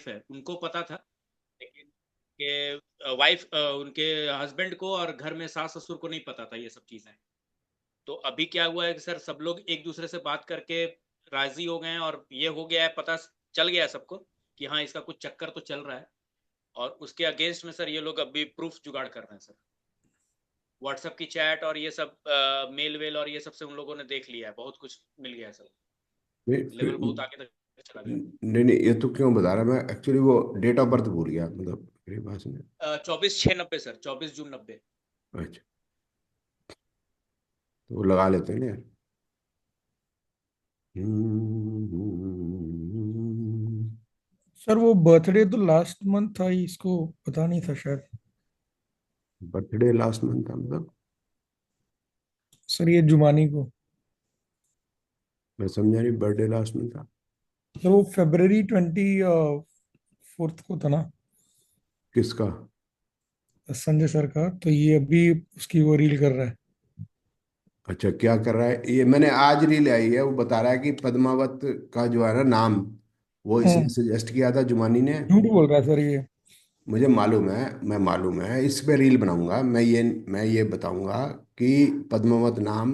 Wife है उनको पता था, लेकिन के वाइफ उनके हस्बैंड को और घर में सास ससुर को नहीं पता था ये सब चीजें। तो अभी क्या हुआ है कि सर सब लोग एक दूसरे से बात करके राजी हो गए हैं और ये हो गया है, पता चल गया है सबको कि हाँ इसका कुछ चक्कर तो चल रहा है। और उसके अगेंस्ट में सर ये लोग अभी प्रूफ जुगाड़ कर रहे हैं सर। व्हाट्सएप की चैट और ये सब मेल वेल और ये सब से उन लोगों ने देख लिया है, बहुत कुछ मिल गया है सर। नहीं लेवल बहुत आगे तक चला गया। नहीं नहीं, ये तो क्यों बता रहा, मैं एक्चुअली वो डेट ऑफ बर्थ भूल गया, मतलब मेरे पास में। 24/6/90 सर, 24 जून 90। अच्छा, तो वो लगा लेते हैं ना यार। सर वो बर्थडे तो लास्ट मंथ था, इसको पता नहीं था शायद। बर्थडे लास्ट मंथ था मतलब? सर ये जुमानी को। मैं समझा नहीं, बर्थडे लास्ट मंथ था। सर वो February 24 को था ना, किसका? संजय सर का। तो ये अभी उसकी वो रील कर रहा है। अच्छा, क्या कर रहा है ये? मैंने आज रील आई है, वो बता रहा है कि पद्मावत का जो है ना नाम, वो इसने हम्म। सजेस्ट किया था जुमानी ने। झूठ बोल रहा है सर ये। मुझे मालूम है, मैं मालूम है, इस पे रील बनाऊंगा मैं ये बताऊंगा कि पद्मावत नाम,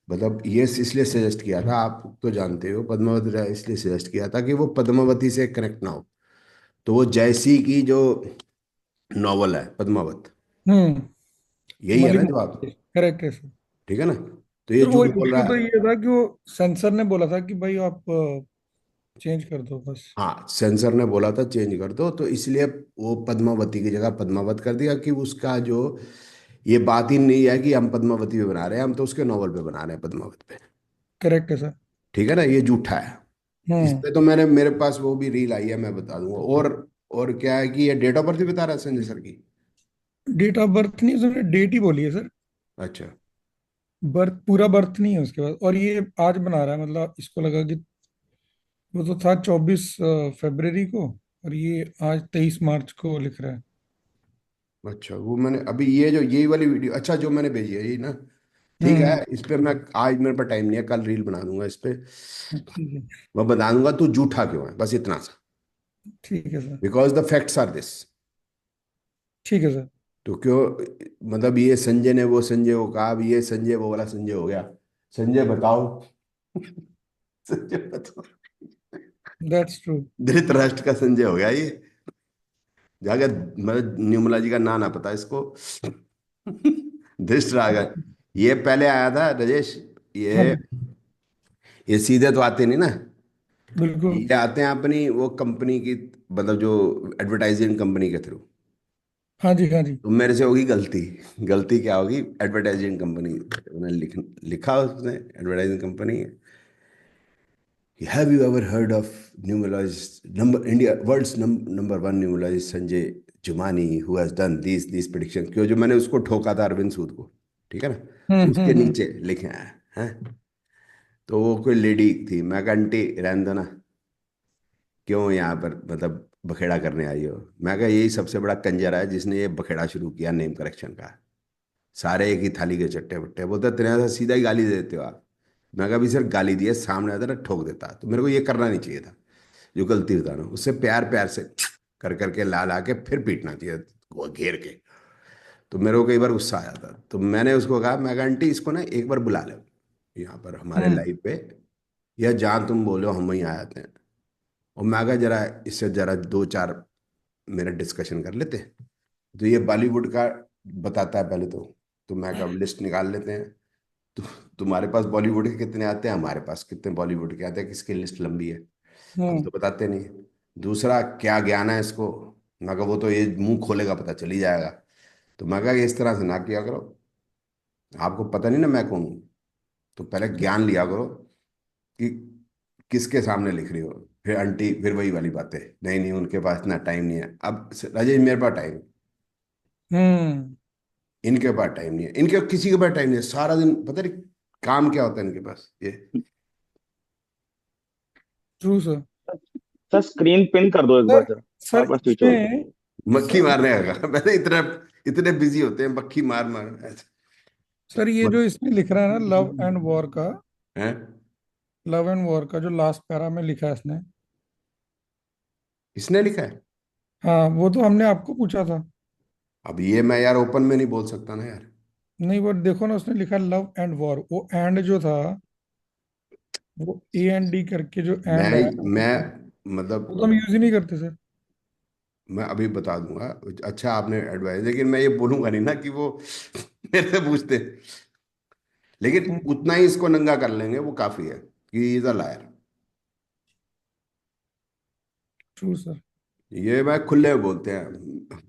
मतलब ये इसलिए सजेस्ट किया था, आप तो जानते हो पद्मावत इसलिए सजेस्ट किया था कि वो पद्मावती से कनेक्ट ना हो। तो वो जयसी की जो नॉवल है पद्मावत, हम्म। यही है ना मलिक। जवाब? करेक्ट है सर। ठीक है ना? तो ये सर वो झूठ बोल इशू रहा तो है। ये था कि वो सेंसर ने बोला था कि भाई आप चेंज कर दो बस। हाँ, सेंसर ने बोला था चेंज कर दो, तो इसलिए वो पद्मावती की जगह पद्मावत कर दिया कि उसका जो, ये बात ही नहीं है कि हम पद्मावती पे बना रहे हैं, हम तो उसके नॉवल पे बना रहे हैं, पद्मावत पे। करेक्ट है सर। ठीक है ना? ये झूठा है। इस हम्म। पे तो मेरे पास वो भी रील आई है, मैं बता दूंगा। और क्या है कि ये डेट ऑफ बर्थ भी बता रहा है संजय सर की। डेट ऑफ बर्थ नहीं, उसने डेट ही बोली है सर। अच्छा। बर्थ, पूरा बर्थ नहीं है उसके बाद। और ये आज बना रहा है, मतलब इसको लगा कि वो तो था 24 फरवरी को, और ये आज 23 मार्च को लिख रहा है। अच्छा, वो मैंने अभी ये जो यही वाली वीडियो, अच्छा जो मैंने भेजी है यही ना? ठीक है, हम्म। इस पे मैं, आज मेरे पास टाइम नहीं है, कल रील बना दूंगा इस पे। ठीक है। मैं बता दूंगा तू झूठा क्यों है, बस इतना सा। ठीक है sir. Because the facts are this. ठीक है सर। तो क्यों, मतलब ये संजय ने वो संजय को कहा, अब ये संजय वो वाला संजय हो गया। संजय बताओ। संजय बताओ। That's true. धृतराष्ट्र का संजय हो गया ये। जाकर, मतलब निर्मला जी का ना ना पता इसको। धृष्ट आ गया। ये पहले आया था राजेश। हाँ ये जी। ये सीधे तो आते नहीं ना। बिल्कुल। ये आते हैं अपनी वो कंपनी की, मतलब जो एडवर्टाइजिंग कंपनी के थ्रू। हाँ जी, हाँ जी। तो मेरे से होगी गलती। गलती क्या होगी? एडवर्टाइजिंग कंपनी, उन्होंने लिखा उसने advertising company. Have you ever heard of numerologist number India world's number one numerologist Sanjay Jumani who has done this prediction? क्यों, जो मैंने उसको ठोका था अरविंद सूद को, ठीक है ना, तो उसके हम्म। नीचे लिखे हैं। तो वो कोई लेडी थी, मैं कहा आंटी रहने दो ना, क्यों यहाँ पर मतलब बखेड़ा करने आई हो? मैं कहा यही सबसे बड़ा कंजर है जिसने ये बखेड़ा शुरू किया नेम करेक्शन का। सारे एक ही थाली के चट्टे बट्टे, बोलते तेरे यहाँ से सीधा ही गाली दे देते हो आप। मैं कहा भी सिर्फ गाली दिए, सामने आता ना ठोक देता, तो मेरे को ये करना नहीं चाहिए था। जो गलती बताना, उससे प्यार प्यार से कर करके ला ला के फिर पीटना चाहिए, वो घेर के। तो मेरे को कई बार गुस्सा आया था, तो मैंने उसको कहा, मैं कहा आंटी इसको ना एक बार बुला लो यहाँ पर हमारे हम्म। लाइव पे, या जहाँ तुम बोलो हम वहीं आ जाते हैं। और मैं कहा जरा इससे जरा 2-4 मिनट डिस्कशन कर लेते हैं। तो ये बॉलीवुड का बताता है पहले तो मैं कहा लिस्ट निकाल लेते हैं। तो तुम्हारे पास बॉलीवुड के कितने आते हैं, हमारे पास कितने बॉलीवुड के आते हैं, किसकी लिस्ट लंबी है? हम हम्म। तो बताते नहीं। दूसरा, क्या ज्ञान है इसको? मैं कहा वो तो ये मुंह खोलेगा पता चल ही जाएगा। तो मैं कहा कि इस तरह से ना किया करो, आपको पता नहीं ना मैं कौन हूँ। तो पहले ज्ञान लिया करो कि किसके सामने लिख रही हो। फिर आंटी फिर वही वाली बातें, नहीं नहीं उनके पास इतना टाइम नहीं है। अब राजेश मेरे पास टाइम, हम्म। इनके पास टाइम नहीं है, इनके किसी के पास टाइम नहीं है, सारा दिन पता नहीं काम क्या होता है इनके पास ये। True sir. Sir screen pin कर दो एक बार सर जरा, सर बार बार स्विच हो रही इसमें मक्खी सर मारने का मैंने इतना, इतने बिजी होते हैं मक्खी मार मार ऐसे। सर ये जो इसमें लिख रहा है ना, लव एंड वॉर का, हैं? लव एंड वॉर का जो लास्ट पैरा में लिखा है इसने, इसने लिखा है? हाँ, वो तो हमने आपको पूछा था। अब ये मैं यार ओपन में नहीं बोल सकता ना यार। नहीं, वो देखो ना, उसने लिखा लव एंड वॉर, वो एंड जो था, वो AND करके जो मैं एंड है, मैं वो तो हम मतलब यूज ही नहीं करते सर। मैं अभी बता दूंगा। अच्छा आपने एडवाइस, लेकिन मैं ये बोलूंगा नहीं ना कि वो मेरे से पूछते। लेकिन उतना ही इसको नंगा कर लेंगे, वो काफी है कि is a liar. True sir. ये मैं खुले में बोलते हैं,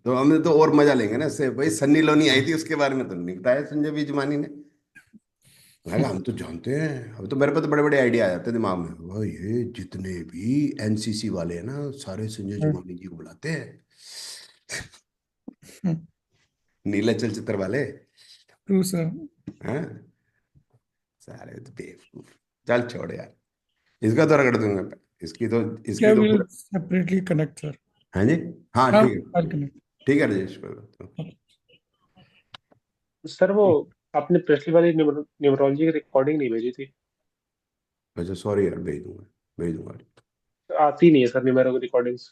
तो हमने तो और मजा लेंगे ना इससे। भाई सन्नी लियोनी आई थी, उसके बारे में तो नहीं बताया संजय बीजमानी ने। मैं कहा हम तो जानते हैं, अब तो मेरे पे तो बड़े बड़े आइडिया आ जाते हैं दिमाग में। भाई ये जितने भी एनसीसी वाले हैं ना, सारे संजय जुमानी जी को बुलाते हैं। नीला चलचित्र वाले। True sir. हैं? सारे तो बेवकूफ। चल छोड़ यार, इसका तो रगड़ दूंगा मैं। इसकी क्या तो विल पूरा। Separately connect sir. हाँ जी। हाँ हाँ, ठीक है। I connect. ठीक है राजेश, कोई बात नहीं। सर वो आपने पिछली वाली न्यूमरोलॉजी की रिकॉर्डिंग नहीं भेजी थी। अच्छा सॉरी यार, भेज दूंगा, भेज दूंगा। आती नहीं है सर न्यूमेरो रिकॉर्डिंग्स।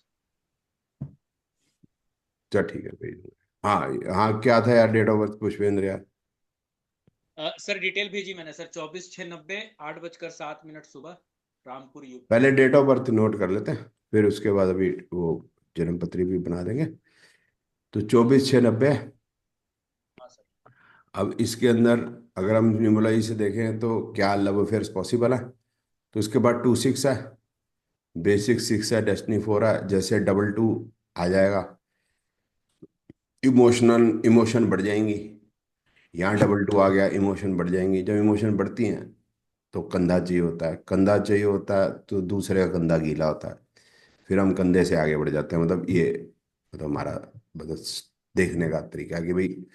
चल ठीक है, भेज दूंगा। हाँ हाँ, क्या था यार डेट ऑफ बर्थ पुष्पेंद्र यार? सर डिटेल भेजी मैंने सर, 24/6/90, 8:07 सुबह, रामपुर यूपी। पहले डेट ऑफ बर्थ नोट कर लेते हैं, फिर उसके बाद अभी वो जन्मपत्री भी बना देंगे। तो 24/6/90। हाँ सर। अब इसके अंदर अगर हम न्यूमरोलॉजी से देखें तो क्या लव अफेयर्स पॉसिबल है? तो इसके बाद 2 6 है, बेसिक 6 है, डेस्टिनी 4 है। जैसे डबल 2 आ जाएगा, इमोशन बढ़ जाएंगी। यहाँ डबल 2 आ गया, इमोशन बढ़ जाएंगी। जब इमोशन बढ़ती हैं तो कंधा चाहिए होता है, कंधा चाहिए होता है तो दूसरे का कंधा गीला होता है। फिर हम कंधे से आगे बढ़ जाते हैं। मतलब ये मतलब हमारा मतलब देखने का तरीका है कि भाई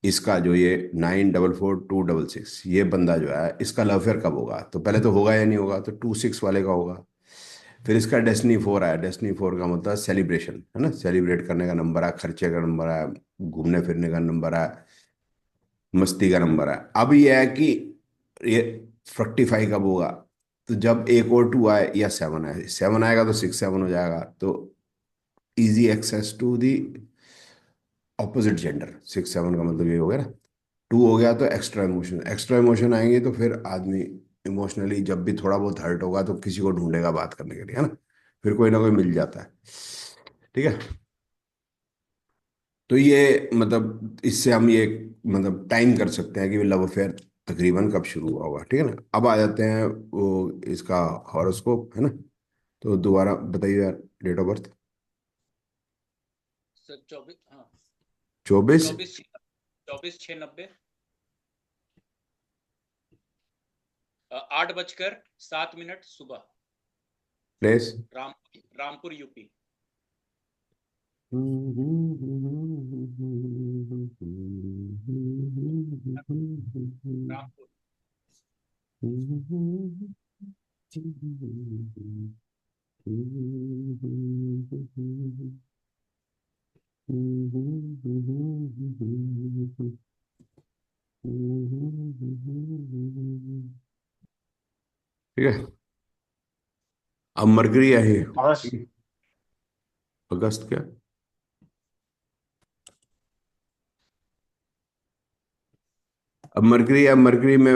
इसका जो ये 944266 ये बंदा जो है, इसका लव अफेयर कब होगा? तो पहले तो होगा या नहीं होगा, तो 2 6 वाले का होगा। फिर इसका डेस्टिनी 4 आया। डेस्टिनी 4 का मतलब सेलिब्रेशन है ना, सेलिब्रेट करने का नंबर है, खर्चे का नंबर है, घूमने फिरने का नंबर है, मस्ती का नंबर है। अब ये है कि ये फ्रक्टिफाई कब होगा? तो जब एक और 2 आए या 7 आए। 7 आएगा तो 6 7 हो जाएगा, तो easy access to the opposite gender. 6 7 का मतलब ये हो गया ना। 2 हो गया तो एक्स्ट्रा इमोशन, एक्स्ट्रा इमोशन आएंगे तो फिर आदमी इमोशनली जब भी थोड़ा बहुत हर्ट होगा तो किसी को ढूंढेगा बात करने के लिए, है ना। फिर कोई ना कोई मिल जाता है। ठीक है। तो ये मतलब इससे हम ये मतलब टाइम कर सकते हैं कि लव अफेयर तकरीबन कब शुरू हुआ होगा। ठीक है ना। अब आ जाते हैं वो इसका हॉरोस्कोप, है ना। तो दोबारा बताइए यार, डेट ऑफ बर्थ। सर 24, हाँ 24। 24/6/90, 8:07 सुबह, प्लेस। राम रामपुर यूपी। रामपुर। ठीक है। अब मरकरी है ये। पाँच। अगस्त क्या? अब मरकरी है, मरकरी में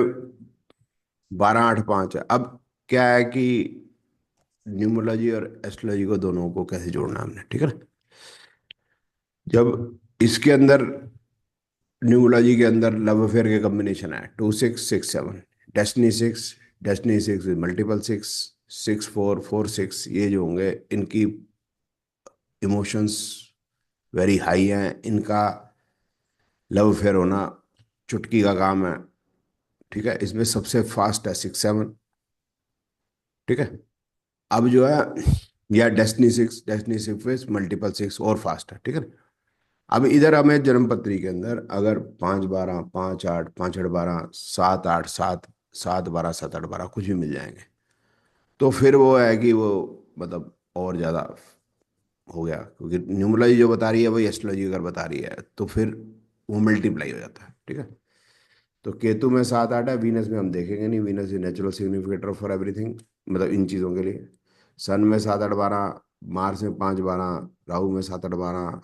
12 8 5 है। अब क्या है कि न्यूमरोलॉजी और एस्ट्रोलॉजी को दोनों को कैसे जोड़ना है हमने, ठीक है ना। जब इसके अंदर न्यूमरोलॉजी के अंदर लव अफेयर के कॉम्बिनेशन है 2 6 6 7, डेस्टिनी 6, डेस्टिनी 6 मल्टीपल 6, 6 4 4 6, ये जो होंगे इनकी इमोशंस वेरी हाई हैं। इनका लव अफेयर होना चुटकी का काम है। ठीक है। इसमें सबसे फास्ट है 6 7। ठीक है। अब जो है या डेस्टिनी 6, डेस्टिनी 6 मल्टीपल 6 और फास्ट है। ठीक है। अब इधर हमें जन्मपत्री के अंदर अगर 5 12 5 8 5 8 12 7 8 7, 7 12 7 8 12 कुछ भी मिल जाएंगे, तो फिर वो है कि वो मतलब और ज़्यादा हो गया। क्योंकि न्यूमरोलॉजी जो बता रही है वही एस्ट्रोलॉजी अगर बता रही है तो फिर वो मल्टीप्लाई हो जाता है। ठीक है। तो केतु में 7 8 है, वीनस में हम देखेंगे नहीं, Venus is natural significator for everything, मतलब इन चीज़ों के लिए। सन में 7 8 12, मार्स में 5-12, राहु में 7-8-12,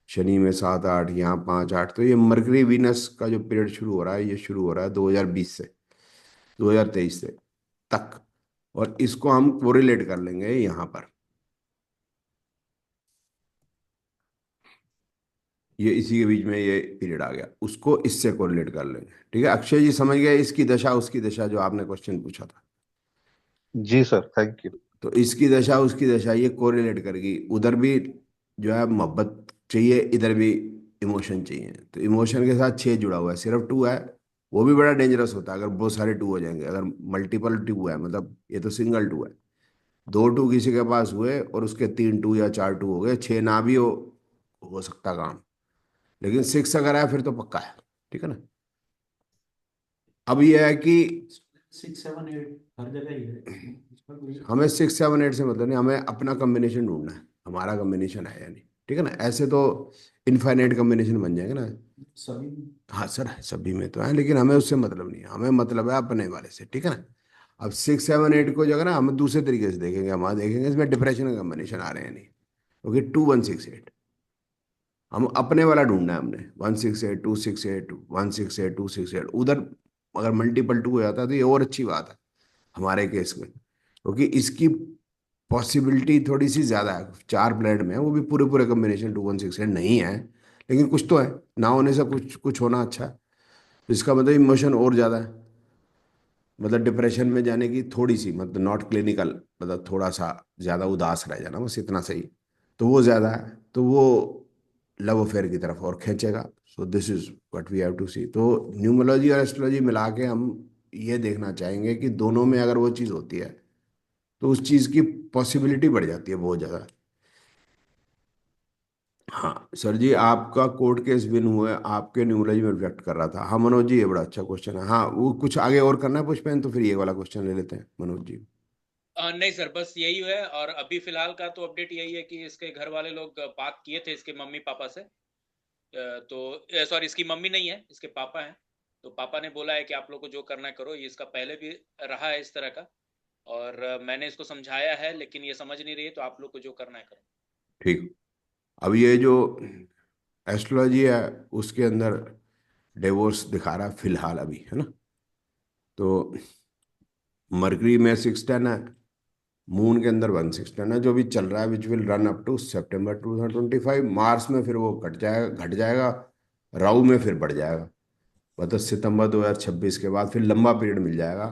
शनि में 7-8, यहाँ 5-8। तो ये मरकरी वीनस का जो पीरियड शुरू हो रहा है, ये शुरू हो रहा है 2020 से 2023 से तक। और इसको हम कोरिलेट कर लेंगे यहाँ पर, ये इसी के बीच में ये पीरियड आ गया, उसको इससे कोरिलेट कर लेंगे। ठीक है, अक्षय जी समझ गए इसकी दशा उसकी दशा, जो आपने क्वेश्चन पूछा था। जी सर, थैंक यू। तो इसकी दशा उसकी दशा ये कोरिलेट करेगी, उधर भी जो है मोहब्बत चाहिए, इधर भी इमोशन चाहिए। तो इमोशन के साथ 6 जुड़ा हुआ है, सिर्फ 2 है, वो भी बड़ा डेंजरस होता है अगर बहुत सारे 2 हो जाएंगे। अगर मल्टीपल 2 है, मतलब ये तो सिंगल 2 है, 2 2 किसी के पास हुए और उसके 3 2 या 4 2 हो गए, 6 ना भी हो सकता काम, लेकिन 6 अगर है फिर तो पक्का है। ठीक है ना। अब ये है कि 6 7 8 हर जगह ही है, इसका कोई हमें 6 7 8 से मतलब नहीं, हमें अपना कॉम्बिनेशन ढूंढना है, हमारा कॉम्बिनेशन है या नहीं। ठीक है ना, ऐसे तो इनफाइनाइट कॉम्बिनेशन बन जाएगा ना। सभी। हाँ सर, सभी में तो है, लेकिन हमें उससे मतलब नहीं है, हमें मतलब है अपने वाले से। ठीक है ना। अब 6 7 8 को जो है ना, हम दूसरे तरीके से देखेंगे, हम देखेंगे इसमें डिप्रेशन के कॉम्बिनेशन आ रहे हैं नहीं, क्योंकि 2 1 6 8 हम अपने वाला ढूंढना है हमने। 1 6 8 2 6 8 1 6 8 2 6 8, उधर अगर मल्टीपल 2 हो जाता है तो ये और अच्छी बात है हमारे केस में, क्योंकि इसकी पॉसिबिलिटी थोड़ी सी ज्यादा है। 4 प्लेनेट में है, वो भी पूरे पूरे कॉम्बिनेशन 2 1 6 8 नहीं है, लेकिन कुछ तो है, ना होने से कुछ कुछ होना अच्छा है। तो इसका मतलब इमोशन और ज्यादा है, मतलब डिप्रेशन में जाने की थोड़ी सी, मतलब नॉट क्लिनिकल, मतलब थोड़ा सा ज्यादा उदास रह जाना, बस इतना सही। तो वो ज्यादा है, तो वो लव अफेयर की तरफ और खींचेगा। So this is what we have to see. तो न्यूमरोलॉजी और एस्ट्रोलॉजी मिला के हम ये देखना चाहेंगे कि दोनों में अगर वो चीज़ होती है तो उस चीज़ की पॉसिबिलिटी बढ़ जाती है बहुत ज़्यादा। हाँ सर जी, आपका कोर्ट केस विन हुए आपके न्यूमरोलॉजी में रिफ्लेक्ट कर रहा था। हाँ मनोज जी, ये बड़ा अच्छा क्वेश्चन है। हाँ, वो कुछ आगे और करना है पुष्पेन, तो फिर ये वाला क्वेश्चन ले लेते हैं मनोज जी। नहीं सर, बस यही है। और अभी फिलहाल का तो अपडेट यही है कि इसके घर वाले लोग बात किए थे इसके मम्मी पापा से। तो सॉरी, इसकी मम्मी नहीं है, इसके पापा हैं। तो पापा ने बोला है कि आप लोग को जो करना है करो, ये इसका पहले भी रहा है इस तरह का। और मैंने इसको समझाया है, लेकिन ये समझ नहीं रही है, तो आप लोग को जो करना है करो। ठीक। अब ये जो एस्ट्रोलॉजी है उसके अंदर डिवोर्स दिखा रहा है फिलहाल अभी, है ना। तो मरकरी में 610 है, मून के अंदर 1 6 10 है, जो भी चल रहा है, which will run up to September 2025। Mars में फिर वो घट जाएगा, राहु में फिर बढ़ जाएगा, मतलब सितंबर 2026 के बाद फिर लंबा पीरियड मिल जाएगा,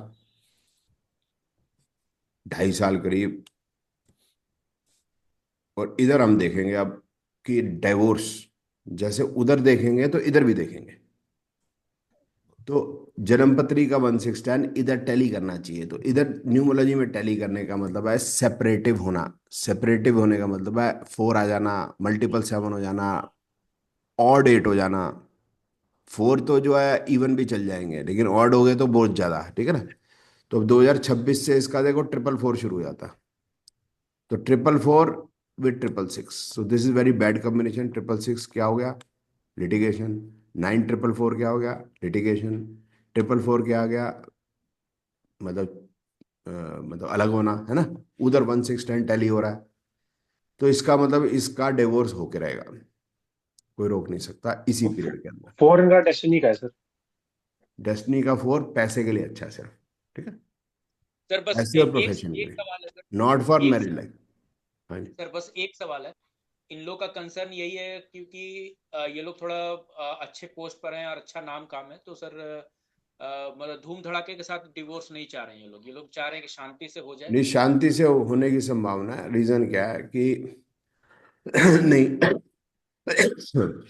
2.5 साल करीब। और इधर हम देखेंगे अब कि डाइवोर्स जैसे उधर देखेंगे तो इधर भी देखेंगे। तो जन्मपत्री का 1 6 10 इधर टैली करना चाहिए। तो इधर न्यूमरोलॉजी में टैली करने का मतलब है सेपरेटिव होना। सेपरेटिव होने का मतलब है 4 आ जाना, मल्टीपल 7 हो जाना, ऑड 8 हो जाना। 4 तो जो है इवन भी चल जाएंगे, लेकिन ऑड हो गए तो बहुत ज्यादा। ठीक है ना। तो अब 2026 से इसका देखो 444 शुरू हो जाता, तो 444 with 666। So this is very bad combination. 666 क्या हो गया? लिटिगेशन। 9444 क्या हो गया? लिटिगेशन। 444 क्या आ गया? मतलब मतलब अलग होना, है ना। उधर 1 6 10 टैली हो रहा है, तो इसका मतलब इसका डिवोर्स होके रहेगा, कोई रोक नहीं सकता इसी पीरियड के अंदर। 4 इनका डेस्टिनी का है सर। डेस्टिनी का 4 पैसे के लिए अच्छा है सिर्फ। ठीक है, सर बस पैसे और एक प्रोफेशन के एक लिए, सवाल है सर। नॉट फॉर एक मैरिड लाइफ। हाँ जी। सर बस एक सवाल है। इन लोग का कंसर्न यही है, क्योंकि ये लोग थोड़ा अच्छे पोस्ट पर हैं और अच्छा नाम काम है, तो सर मतलब धूम धड़ाके के साथ डिवोर्स नहीं चाह रहे हैं ये लोग चाह रहे हैं कि शांति से हो जाए। नहीं, शांति से होने की संभावना है। रीजन क्या है कि नहीं,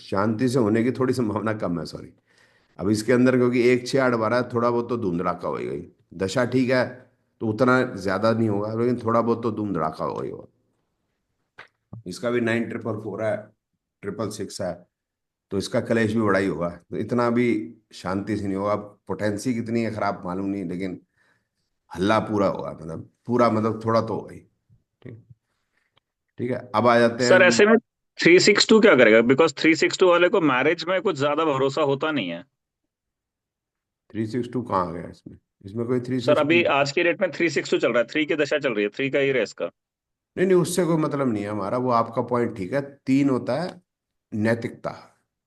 शांति से होने की थोड़ी संभावना कम है, सॉरी। अब इसके अंदर क्योंकि 1 6 8 12 थोड़ा बहुत तो धूम धड़ाका होगा ही। दशा ठीक है तो उतना ज्यादा नहीं होगा, लेकिन थोड़ा बहुत तो धूम धड़ाका होगा ही होगा। इसका भी 9444 है, 666 है, तो इसका कलेश भी बड़ा ही होगा, तो इतना भी शांति से नहीं होगा। पोटेंसी कितनी है खराब मालूम नहीं, लेकिन हल्ला पूरा होगा, मतलब पूरा, मतलब थोड़ा तो होगा ही। ठीक। ठीक है, अब आ जाते सर हैं। ऐसे में 362 क्या करेगा? बिकॉज 362 वाले को मैरिज में कुछ ज्यादा भरोसा होता नहीं है। 362 कहाँ आ गया इसमें? इसमें कोई थ्री सर सिक्स अभी आज की डेट में 362 चल रहा है, 3 की दशा चल रही है, 3 का ही है इसका। नहीं नहीं, उससे कोई मतलब नहीं है हमारा, वो आपका पॉइंट ठीक है। 3 होता है नैतिकता,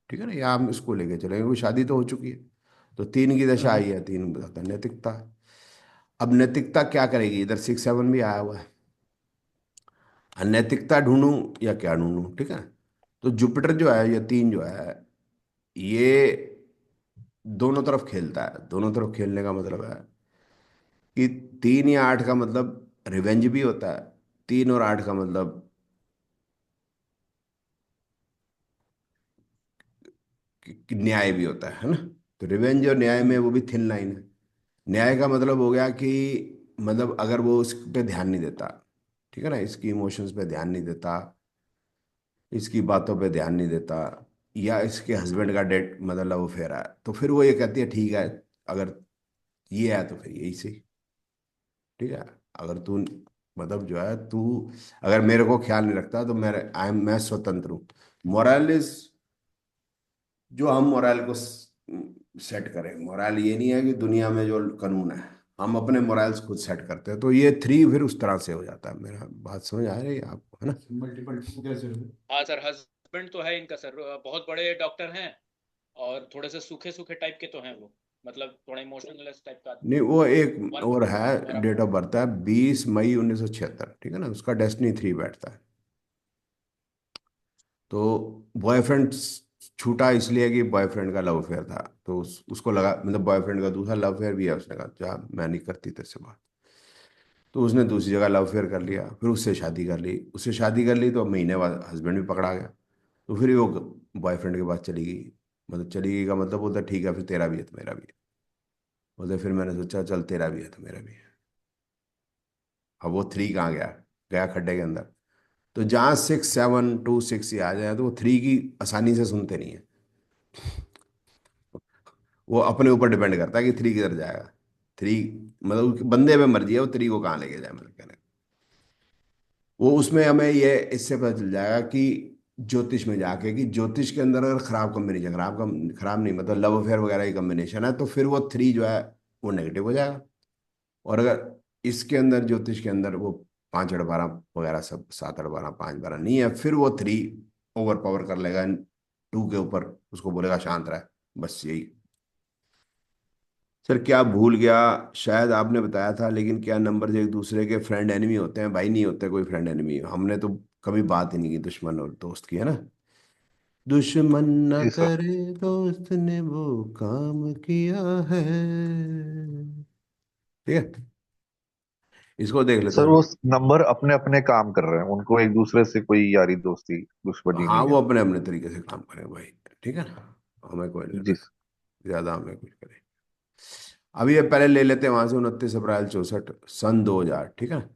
ठीक है ना, या हम इसको लेके चलेंगे, वो शादी तो हो चुकी है, तो 3 की दशा आई है, 3 बताता है नैतिकता। अब नैतिकता क्या करेगी, इधर 6 7 भी आया हुआ है, अनैतिकता ढूंढूं या क्या ढूंढूं, ठीक है। तो जुपिटर जो है, ये 3 जो है, ये दोनों तरफ खेलता है। दोनों तरफ खेलने का मतलब है कि 3 या 8 का मतलब रिवेंज भी होता है, 3 और 8 का मतलब कि न्याय भी होता है ना। तो रिवेंज और न्याय में वो भी थिन लाइन है। न्याय का मतलब हो गया कि मतलब अगर वो उस पे ध्यान नहीं देता, ठीक है ना, इसकी इमोशंस पे ध्यान नहीं देता, इसकी बातों पे ध्यान नहीं देता, या इसके हस्बैंड का डेट मतलब लव अफेयर है, तो फिर वो ये कहती है ठीक है, अगर ये है तो फिर यही सही, ठीक है। अगर तू मतलब जो है तू अगर मेरे को ख्याल नहीं रखता तो मैं स्वतंत्र हूँ। मोरल इज, जो हम मोरल को सेट करें। मोरल ये नहीं है कि दुनिया में जो कानून है, हम अपने मोरल्स खुद सेट करते हैं। तो ये 3 फिर उस तरह से हो जाता है। मेरा बात समझ आ रही है आपको, है ना? मल्टीपल टू कैसे हो? हाँ सर, हस्बैंड तो है इनका सर, बहुत बड़े डॉक्टर हैं, और थोड़े से सूखे सूखे टाइप के तो हैं वो, मतलब थोड़ा इमोशनलेस टाइप का आदमी नहीं, है। वो एक वन और और है, डेट ऑफ बर्थ है 20 मई 1976, ठीक है ना, उसका डेस्टिनी 3 बैठता है। तो बॉयफ्रेंड छूटा इसलिए कि बॉयफ्रेंड का लव अफेयर था, तो उसको लगा मतलब बॉयफ्रेंड का दूसरा लव अफेयर भी है, उसने कहा जा मैं नहीं करती तेरे से बात। तो उसने दूसरी जगह लव अफेयर कर लिया, फिर उससे शादी कर ली। उससे शादी कर ली तो महीने बाद हस्बैंड भी पकड़ा गया। तो फिर वो बॉयफ्रेंड के पास चली गई। मतलब चली गई का मतलब बोलता ठीक है फिर तेरा भी है तो मेरा भी है। बोलते फिर मैंने सोचा चल तेरा भी है तो मेरा भी है। अब वो 3 कहाँ गया, गया खड्डे के अंदर। तो जहाँ 6 7 2 6 ये आ जाए तो वो 3 की आसानी से सुनते नहीं है। वो अपने ऊपर डिपेंड करता है कि 3 किधर जाएगा। 3 मतलब उसके बंदे पे मर्जी है वो 3 को कहाँ लेके जाए, मतलब कहने का। वो उसमें हमें ये इससे पता चल जाएगा कि ज्योतिष में जाके कि ज्योतिष के अंदर अगर खराब कॉम्बिनेशन, खराब नहीं मतलब लव अफेयर वगैरह की कॉम्बिनेशन है, तो फिर वो 3 जो है वो नेगेटिव हो जाएगा। और अगर इसके अंदर ज्योतिष के अंदर वो 5 8 12 वगैरह सब 7 8 12 5 12 नहीं है, फिर वो 3 ओवर पावर कर लेगा 2 के ऊपर, उसको बोलेगा शांत रहे, बस यही। सर क्या भूल गया, शायद आपने बताया था, लेकिन क्या नंबर एक दूसरे के फ्रेंड एनिमी होते हैं? भाई नहीं होते कोई फ्रेंड एनिमी, हमने तो कभी बात ही नहीं की दुश्मन और दोस्त की, है ना। दुश्मन न जी सर। करे दोस्त ने वो काम किया है, ठीक है। इसको देख लेते सर हैं। वो नंबर अपने अपने काम कर रहे हैं, उनको एक दूसरे से कोई यारी दोस्ती दुश्मनी हाँ नहीं है। वो अपने अपने तरीके से काम करें भाई, ठीक है ना, हमें कोई जी लेना सर। ज्यादा, हमें कुछ करें। अभी ये पहले ले लेते हैं वहां से 29 अप्रैल 64 सन 2000, ठीक है।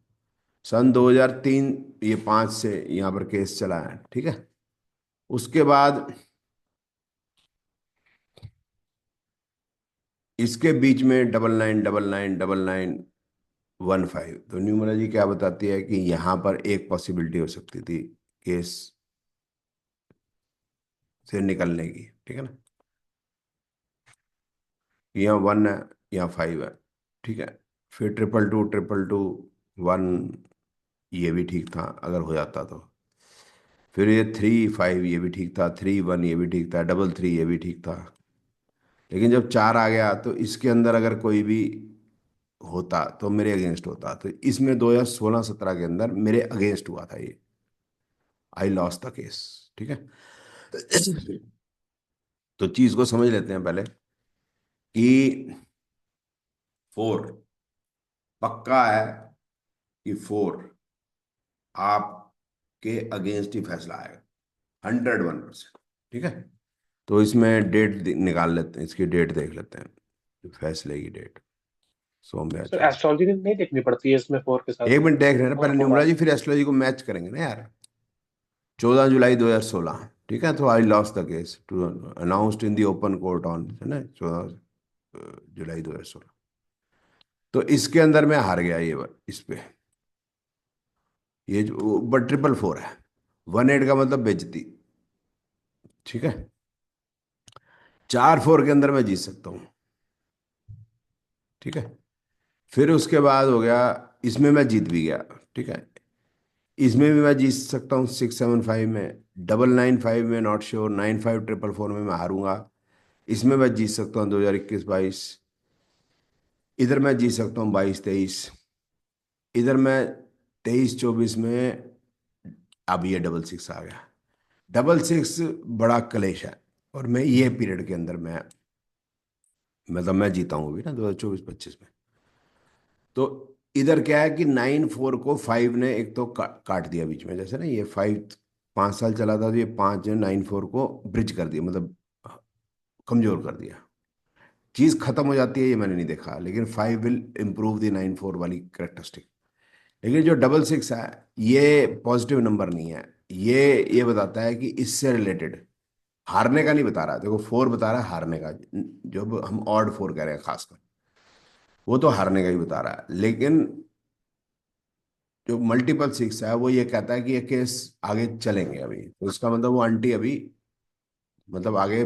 सन 2003 ये 5 से यहाँ पर केस चला है, ठीक है। उसके बाद इसके बीच में 99 99 99 15, तो न्यूमरोलॉजी क्या बताती है कि यहाँ पर एक पॉसिबिलिटी हो सकती थी केस से निकलने की, ठीक है ना। यहाँ 1 है, यहाँ 5 है, ठीक है। फिर 222 222 1, ये भी ठीक था अगर हो जाता तो। फिर ये 3 5 ये भी ठीक था, 3 1 ये भी ठीक था, 3 3 ये भी ठीक था। लेकिन जब 4 आ गया तो इसके अंदर अगर कोई भी होता तो मेरे अगेंस्ट होता। तो इसमें 2016 17 के अंदर मेरे अगेंस्ट हुआ था ये, आई लॉस्ट द केस, ठीक है। तो चीज को समझ लेते हैं पहले कि 4 पक्का है कि 4 आपके अगेंस्ट ही फैसला आएगा, 101%, ठीक है। तो इसमें डेट निकाल लेते हैं, इसकी डेट देख लेते हैं, फैसले की date. Saumya sir Chaudhary. Astrology नहीं देखनी पड़ती है इसमें 4 के साथ? एक मिनट देख रहे हैं ना, पहले फोर होगा। न्यूमरोलॉजी फिर एस्ट्रोलॉजी को मैच करेंगे ना यार। 14 जुलाई 2016, ठीक है। तो I lost the case to announced in the open court on, है ना, 14 जुलाई 2016। तो इसके अंदर मैं हार गया ये इस पे, ये जो बट 444 है, 18 का मतलब बेइज्जती, ठीक है। 4 4 के अंदर मैं जीत सकता हूँ, ठीक है। फिर उसके बाद हो गया, इसमें मैं जीत भी गया, ठीक है। इसमें भी मैं जीत सकता हूँ 675 में, 995 में नॉट श्योर, 9544 में मैं हारूंगा। इसमें मैं जीत सकता हूँ 2021-22, इधर मैं जीत सकता हूँ 22-23, इधर मैं 23-24 में। अब ये डबल सिक्स आ गया। डबल सिक्स बड़ा कलेश है, और मैं ये पीरियड के अंदर मैं मतलब मैं जीता हूँ अभी ना 2024-25 में। तो इधर क्या है कि 9-4 को 5 ने एक तो काट दिया बीच में, जैसे ना ये 5 5 साल चला था, तो ये 5 ने 9-4 को ब्रिज कर दिया, मतलब कमजोर कर दिया। चीज खत्म हो जाती है ये मैंने नहीं देखा, लेकिन 5 विल इम्प्रूव द 9-4 वाली करेक्टरिस्टिक। लेकिन जो डबल सिक्स है ये पॉजिटिव नंबर नहीं है। ये बताता है कि इससे रिलेटेड हारने का नहीं बता रहा, देखो 4 बता रहा है हारने का, जो हम ऑड 4 कह रहे हैं खासकर, वो तो हारने का ही बता रहा है। लेकिन जो मल्टीपल सिक्स है वो ये कहता है कि ये केस आगे चलेंगे अभी, तो इसका मतलब वो आंटी अभी मतलब आगे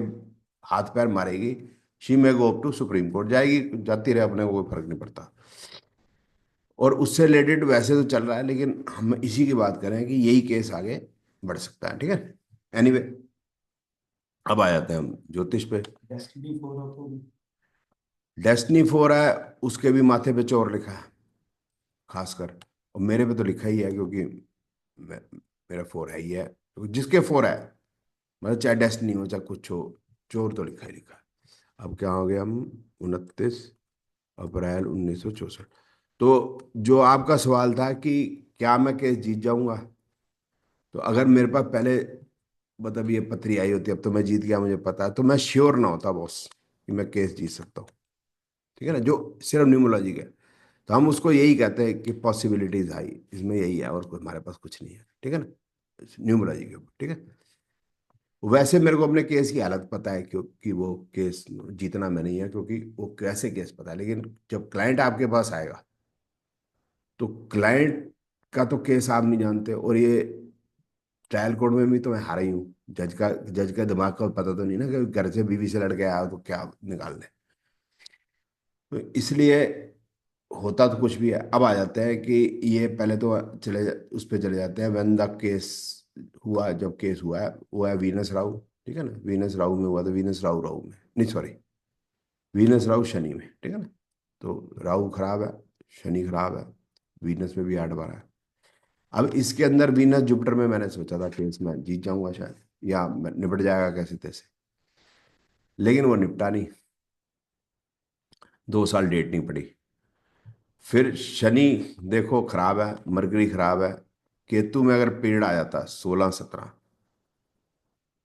हाथ पैर मारेगी। She may go up to Supreme Court जाएगी, जाती रहे, अपने को कोई फर्क नहीं पड़ता। और उससे रिलेटेड वैसे तो चल रहा है, लेकिन हम इसी की बात करें कि यही केस आगे बढ़ सकता है, ठीक है। एनीवे, अब आ जाते हैं हम ज्योतिष पे। डेस्टिनी 4 आपको डेस्टिनी 4 है, उसके भी माथे पे चोर लिखा है खासकर, और मेरे पे तो लिखा ही है क्योंकि मेरा 4 है ही है, तो जिसके 4 है मतलब चाहे डेस्टिनी हो चाहे कुछ हो, चोर तो लिखा ही लिखा है। अब क्या हो गया, हम 29 अप्रैल 1964। तो जो आपका सवाल था कि क्या मैं केस जीत जाऊंगा, तो अगर मेरे पास पहले मतलब ये पथरी आई होती, अब तो मैं जीत गया मुझे पता है, तो मैं श्योर ना होता बॉस कि मैं केस जीत सकता हूँ, ठीक है ना, जो सिर्फ न्यूमोलॉजी का है। तो हम उसको यही कहते हैं कि पॉसिबिलिटीज हाई, इसमें यही है और कोई हमारे पास कुछ नहीं है, ठीक है ना, न्यूमोलॉजी के ऊपर, ठीक है। वैसे मेरे को अपने केस की हालत पता है, क्योंकि वो केस जीतना मैं नहीं है, क्योंकि वो कैसे केस पता है। लेकिन जब क्लाइंट आपके पास आएगा तो क्लाइंट का तो केस आप नहीं जानते, और ये ट्रायल कोर्ट में भी तो मैं हारा ही हूँ। जज का दिमाग का पता तो नहीं ना कि घर से बीवी से लड़के आया तो क्या निकाल ले। तो इसलिए होता तो कुछ भी है। अब आ जाते हैं कि ये पहले तो उस पर चले जाते हैं व्हेन द केस हुआ, जब केस हुआ है वो है वीनस राहु, ठीक है ना। वीनस राहु में हुआ था, वीनस राहु राहु में नहीं, सॉरी, वीनस राहु शनि में, ठीक है ना। तो राहु खराब है, शनि खराब है, वीनस में भी 8-12 है। अब इसके अंदर वीनस जुपिटर में मैंने सोचा था केस में जीत जाऊंगा शायद, या निपट जाएगा कैसे तैसे, लेकिन वो निपटा नहीं, 2 साल डेट नहीं पड़ी। फिर शनि देखो खराब है, मरकरी खराब है, केतु में अगर पीरियड आ जाता 16-17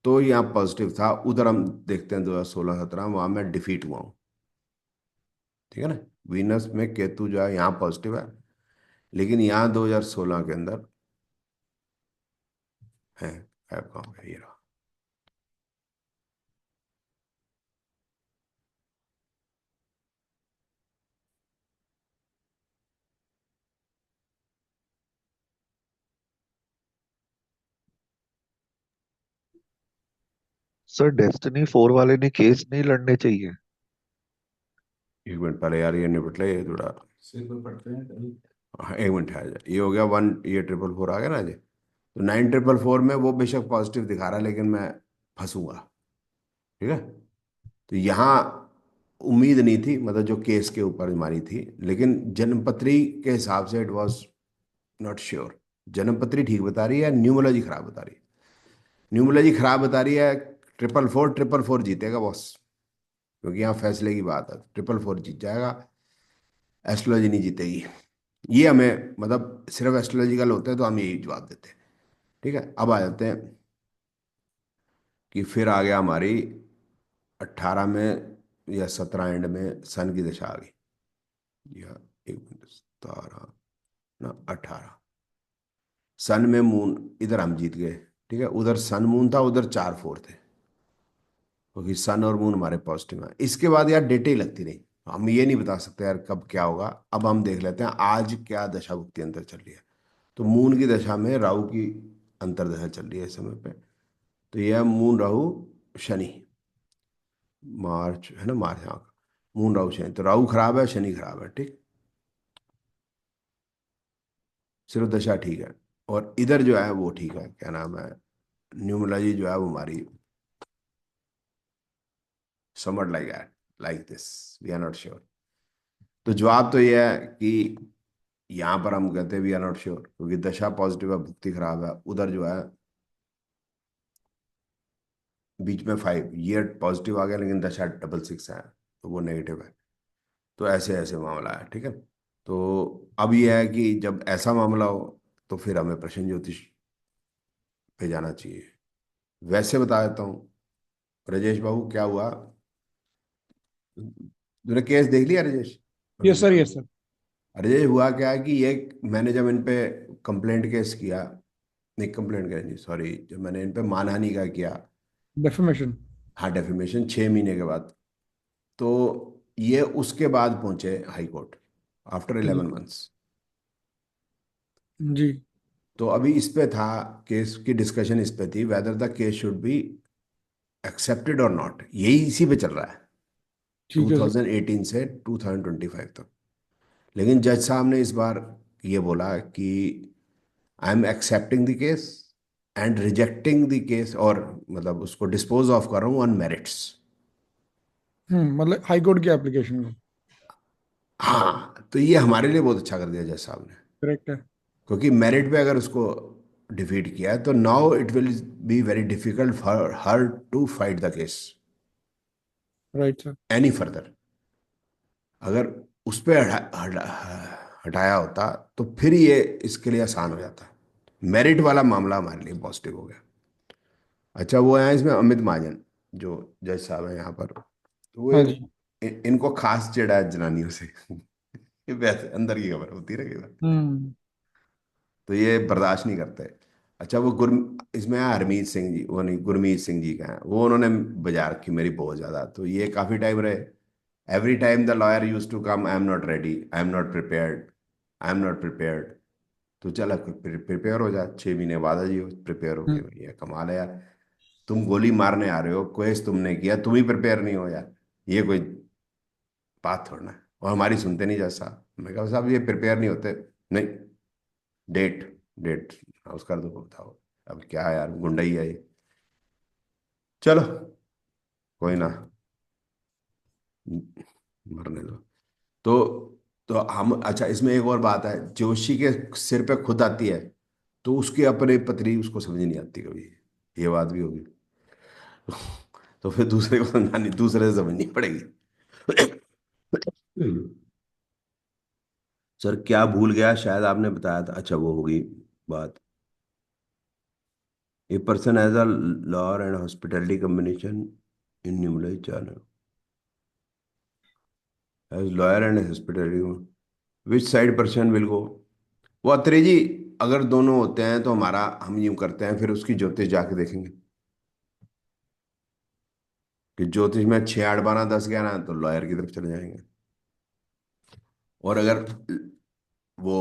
तो यहाँ पॉजिटिव था। उधर हम देखते हैं 2016-17 वहां मैं डिफीट हुआ हूँ, ठीक है ना। वीनस में केतु जो है यहाँ पॉजिटिव है, लेकिन यहाँ 2016 के अंदर है, गायब कहाँ हो गया, ये रहा। सर डेस्टिनी 4 वाले ने केस नहीं लड़ने चाहिए। एक मिनट पहले यार ये निपट ले, ये थोड़ा, सिर पर पड़ते हैं कभी। हाँ, एक मिनट है, ये हो गया 1, ये 444 आ गया ना जी। तो 9444 में वो बेशक पॉजिटिव दिखा रहा है, लेकिन मैं फंसूंगा, ठीक है। तो यहाँ उम्मीद नहीं थी, मतलब जो केस के ऊपर हमारी थी, लेकिन जन्मपत्री के हिसाब से इट वाज नॉट श्योर। जन्मपत्री ठीक बता रही है, न्यूमोलॉजी खराब बता रही है। न्यूमोलॉजी खराब बता रही है, 444 जीतेगा बॉस, क्योंकि यहाँ फैसले की बात है, 444 जीत जाएगा, एस्ट्रोलॉजी नहीं जीतेगी। ये हमें मतलब सिर्फ एस्ट्रोलॉजिकल होते हैं तो हम यही जवाब देते हैं, ठीक है। अब आ जाते हैं कि फिर आ गया हमारी 18 में या 17 एंड में सन की दशा आ गई, या एक मिनट, 17 ना 18, सन में मून, इधर हम जीत गए, ठीक है। उधर सन मून था, उधर 4-4 थे, क्योंकि सन और मून हमारे पॉजिटिव है। इसके बाद यार डेटें ही लगती रही, हम ये नहीं बता सकते यार कब क्या होगा। अब हम देख लेते हैं आज क्या दशा भुक्ति अंतर चल रही है। तो मून की दशा में राहु की अंतर्दशा चल रही है इस समय पे। तो यह है मून राहु शनि, मार्च है ना, मार्च, हाँ, मून राहु शनि। तो राहु खराब है, शनि खराब है, ठीक, सिर्फ दशा ठीक है। और इधर जो है वो ठीक है, क्या नाम है, न्यूमरोलॉजी जो है वो हमारी somewhat like this, we are not sure. तो जवाब तो ये है कि यहाँ पर हम कहते हैं वी आर नॉट श्योर, क्योंकि दशा पॉजिटिव है, भुक्ति खराब है। उधर जो है बीच में 5 ये पॉजिटिव आ गया, लेकिन दशा 666 है तो वो नेगेटिव है। तो ऐसे ऐसे मामला है, ठीक है। तो अब ये है कि जब ऐसा मामला हो तो फिर हमें प्रश्न ज्योतिष पे जाना चाहिए। वैसे बता देता हूँ राजेश बाबू क्या हुआ। तूने केस देख लिया राजेश अभी यस सर, तक? Yes sir. राजेश हुआ क्या है कि ये मैंने जब इन पे कंप्लेंट केस किया, नहीं कंप्लेंट किया नहीं सॉरी, जब मैंने इन पे मानहानि का किया, डेफिमेशन। हाँ डेफेमेशन, 6 महीने के बाद, तो ये उसके बाद पहुंचे हाई कोर्ट आफ्टर जी 11 मंथ्स। जी। तो अभी इस पे था, केस की डिस्कशन इस पे थी, whether the case should be accepted और नॉट, यही इसी पे चल रहा है ठीक है सर। 2018 से 2025 तक। लेकिन जज साहब ने इस बार ये बोला कि I am accepting the case and rejecting the case, और मतलब उसको डिस्पोज ऑफ कर रहा हूँ ऑन मेरिट्स। मतलब हाई कोर्ट की एप्लीकेशन को। हाँ, तो ये हमारे लिए बहुत अच्छा कर दिया जज साहब ने, करेक्ट है। क्योंकि मेरिट पे अगर उसको डिफीट किया है तो now it will be very difficult for her to fight the case right sir. Any further. अगर उस पर हटाया होता तो फिर ये इसके लिए आसान हो जाता। मेरिट वाला मामला हमारे लिए पॉजिटिव हो गया। अच्छा, वो है इसमें अमित महाजन जो जज साहब हैं यहाँ पर, तो वो हाँ जी। इनको खास चिढ़ा है जनानियों से। ये वैसे अंदर की खबर होती है ना, हम्म। तो ये बर्दाश्त नहीं करते। अच्छा, वो इसमें है हरमीत सिंह जी, वो नहीं गुरमीत सिंह जी का है, वो उन्होंने बजा रखी मेरी बहुत ज़्यादा, तो ये काफ़ी टाइम रहे। Every time the lawyer use to come, I am not ready, I am not prepared, I am not prepared. तो चला प्रिपेयर हो जा, 6 महीने बाद आ जियो प्रिपेयर हो हम्म। गए। भैया कमाल है यार, तुम गोली मारने आ रहे हो, केस तुमने किया, तुम ही प्रिपेयर नहीं हो यार, ये कोई बात थोड़ा ना है। और हमारी सुनते नहीं जैसा, मैं कहा साहब ये प्रिपेयर नहीं होते, नहीं डेट डेट हाउस कर दो, बताओ अब क्या है यार, गुंडा ही है ये। चलो कोई ना, मरने दो। तो हम, अच्छा इसमें एक और बात है, जोशी के सिर पे खुद आती है तो उसकी अपनी पत्नी उसको समझ नहीं आती कभी, ये बात भी होगी। तो फिर दूसरे को समझानी, दूसरे से समझनी पड़ेगी। सर क्या भूल गया, शायद आपने बताया था, अच्छा वो होगी बात। A person as a law and hospitality combination in numeral channel as lawyer and hospitality, which side person will go. वो अत्रे जी, अगर दोनों होते हैं तो हमारा, हम यूं करते हैं फिर उसकी ज्योतिष जाके देखेंगे कि ज्योतिष में 6 8 12 10 11 तो लॉयर की तरफ चले जाएंगे। और अगर वो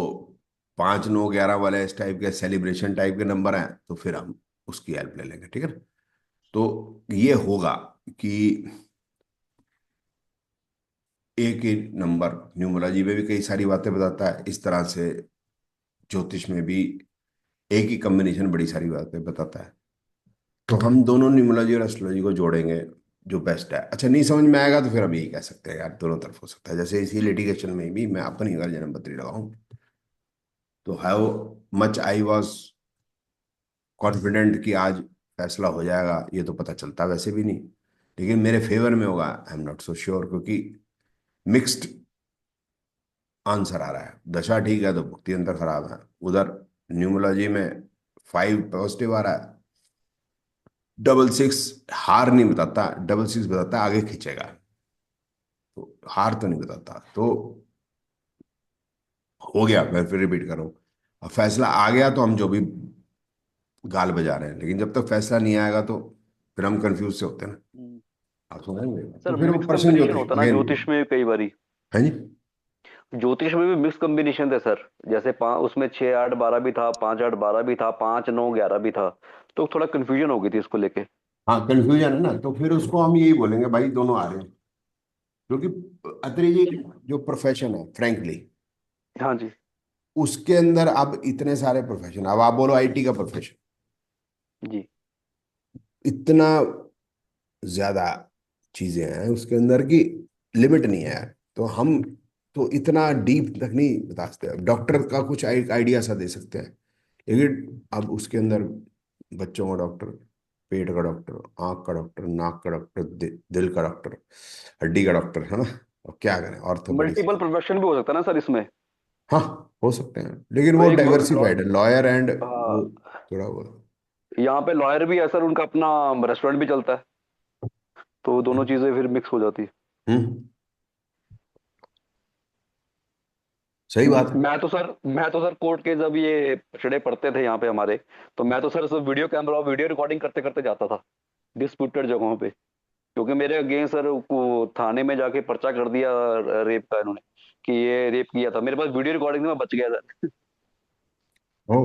5 9 11 वाले इस टाइप के सेलिब्रेशन टाइप के नंबर हैं तो फिर हम उसकी हेल्प ले लेंगे, ठीक है ना। तो ये होगा कि एक ही नंबर न्यूमरोलॉजी में भी कई सारी बातें बताता है, इस तरह से ज्योतिष में भी एक ही कॉम्बिनेशन बड़ी सारी बातें बताता है। तो हम दोनों न्यूमरोलॉजी और एस्ट्रोलॉजी को जोड़ेंगे जो बेस्ट है। अच्छा नहीं समझ में आएगा तो फिर हम यही कह सकते हैं यार दोनों तरफ हो सकता है, जैसे इसी लिटिगेशन में भी मैं अपनी अगर जन्म पत्री लगाऊं तो how much I was confident कि आज फैसला हो जाएगा ये तो पता चलता वैसे भी नहीं, लेकिन मेरे फेवर में होगा आई एम नॉट सो श्योर, क्योंकि मिक्स्ड आंसर आ रहा है। दशा ठीक है तो भुक्ति अंतर खराब है, उधर न्यूमरोलॉजी में 5 पॉजिटिव आ रहा है, 666 हार नहीं बताता, 666 बताता है आगे खींचेगा, तो हार तो नहीं बताता। तो हो गया, मैं फिर रिपीट कर रहा हूँ, अब फैसला आ गया तो हम जो भी गाल बजा रहे हैं, लेकिन जब तक फैसला नहीं आएगा तो फिर हम कंफ्यूज से होते हैं ना। आप समझेंगे सर तो फिर वो मिक्स प्रश्न कॉम्बिनेशन ज्योतिष होता ना अगेन। ज्योतिष में कई बारी। है जी। ज्योतिष में भी मिक्स कॉम्बिनेशन थे सर, जैसे उसमें 6 8 12 भी था, 5 8 12 भी था, 5 9 11 भी था, तो थोड़ा कंफ्यूजन हो गई थी इसको लेके। हाँ कंफ्यूजन है ना, तो फिर उसको हम यही बोलेंगे भाई दोनों आ रहे हैं, क्योंकि अत्री जी जो प्रोफेशन है फ्रेंकली, हाँ जी। उसके अंदर अब इतने सारे प्रोफेशन, अब आप बोलो आईटी का प्रोफेशन, जी। इतना ज्यादा चीजें हैं उसके अंदर की लिमिट नहीं है यार। तो हम तो इतना डीप तक नहीं बता सकते। अब डॉक्टर का कुछ आइडिया सा दे सकते हैं, लेकिन अब उसके अंदर बच्चों का डॉक्टर, पेट का डॉक्टर, आंख का डॉक्टर, नाक का डॉक्टर, दिल का डॉक्टर, हड्डी का डॉक्टर, है ना। और क्या करें, मल्टीपल ऑर्थोपेडिक्स। प्रोफेशन भी हो सकता है ना सर इसमें। हाँ, हो सकते हैं, लेकिन तो वो एक डाइवर्सिफाइड है, लॉयर एंड वो हाँ, थोड़ा वो। यहाँ पे लॉयर भी है सर, उनका अपना रेस्टोरेंट भी चलता है, तो दोनों चीजें फिर मिक्स हो जाती है। हम्म, सही बात है। मैं तो सर कोर्ट के जब ये पचड़े पड़ते थे यहाँ पे हमारे, तो मैं तो सर सब वीडियो कैमरा और वीडियो रिकॉर्डिंग करते करते जाता था डिस्प्यूटेड जगहों पे, क्योंकि मेरे अगेंस्ट सर को थाने में जाके पर्चा कर दिया रेप का इन्होंने, कि ये रेप किया था। मेरे पास वीडियो रिकॉर्डिंग में बच गया सर। ओ,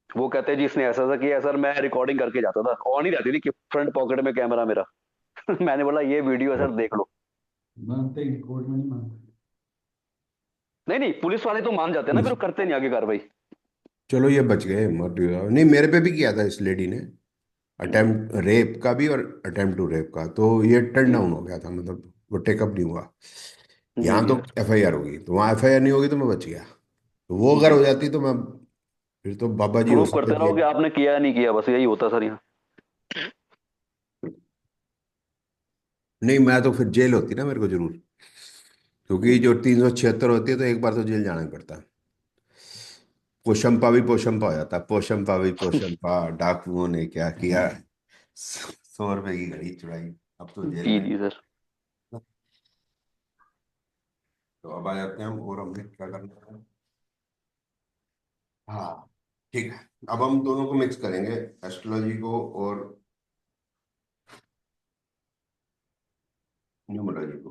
वो कहते हैं जी इसने ऐसा ऐसा किया सर, मैं रिकॉर्डिंग करके जाता था, ऑन ही रहती थी कि फ्रंट पॉकेट में कैमरा मेरा। मैंने बोला ये वीडियो है सर, देख लो। मानते ही कोर्ट में नहीं मानते। नहीं नहीं, पुलिस वाले तो मान जाते हैं ना, फिर वो करते नहीं आगे कार्रवाई। चलो ये बच गए, मत नहीं, मेरे पे भी किया था इस लेडी ने, जी अटेम्प्ट रेप का भी और अटेम्प्ट टू रेप का, तो ये टर्न जी डाउन हो गया था, मतलब वो टेकअप नहीं हुआ। जी यहाँ जी तो सर। एफआईआर होगी, तो वहाँ एफआईआर नहीं होगी तो मैं बच गया। तो वो अगर जी, हो जाती तो मैं, फिर तो बाबा जी हो प्रूव सकते करते थे। रहो कि आपने किया या नहीं किया, बस यही होता सर यहाँ। नहीं, मैं तो फिर जेल होती ना मेरे को जरूर, क्योंकि जो 376 होती है तो एक बार तो जेल जाना ही पड़ता है। पोशंपा भी पोशंपा हो जाता, पोशंपा भी पोशंपा, डाकुओं ने क्या किया, 100 रुपए की घड़ी चुराई, अब तो जेल जी में। जी सर। तो अब आ जाते हैं हम, और हमने क्या करना है। हाँ, ठीक है। अब हम दोनों को मिक्स करेंगे, एस्ट्रोलॉजी को और न्यूमरोलॉजी को।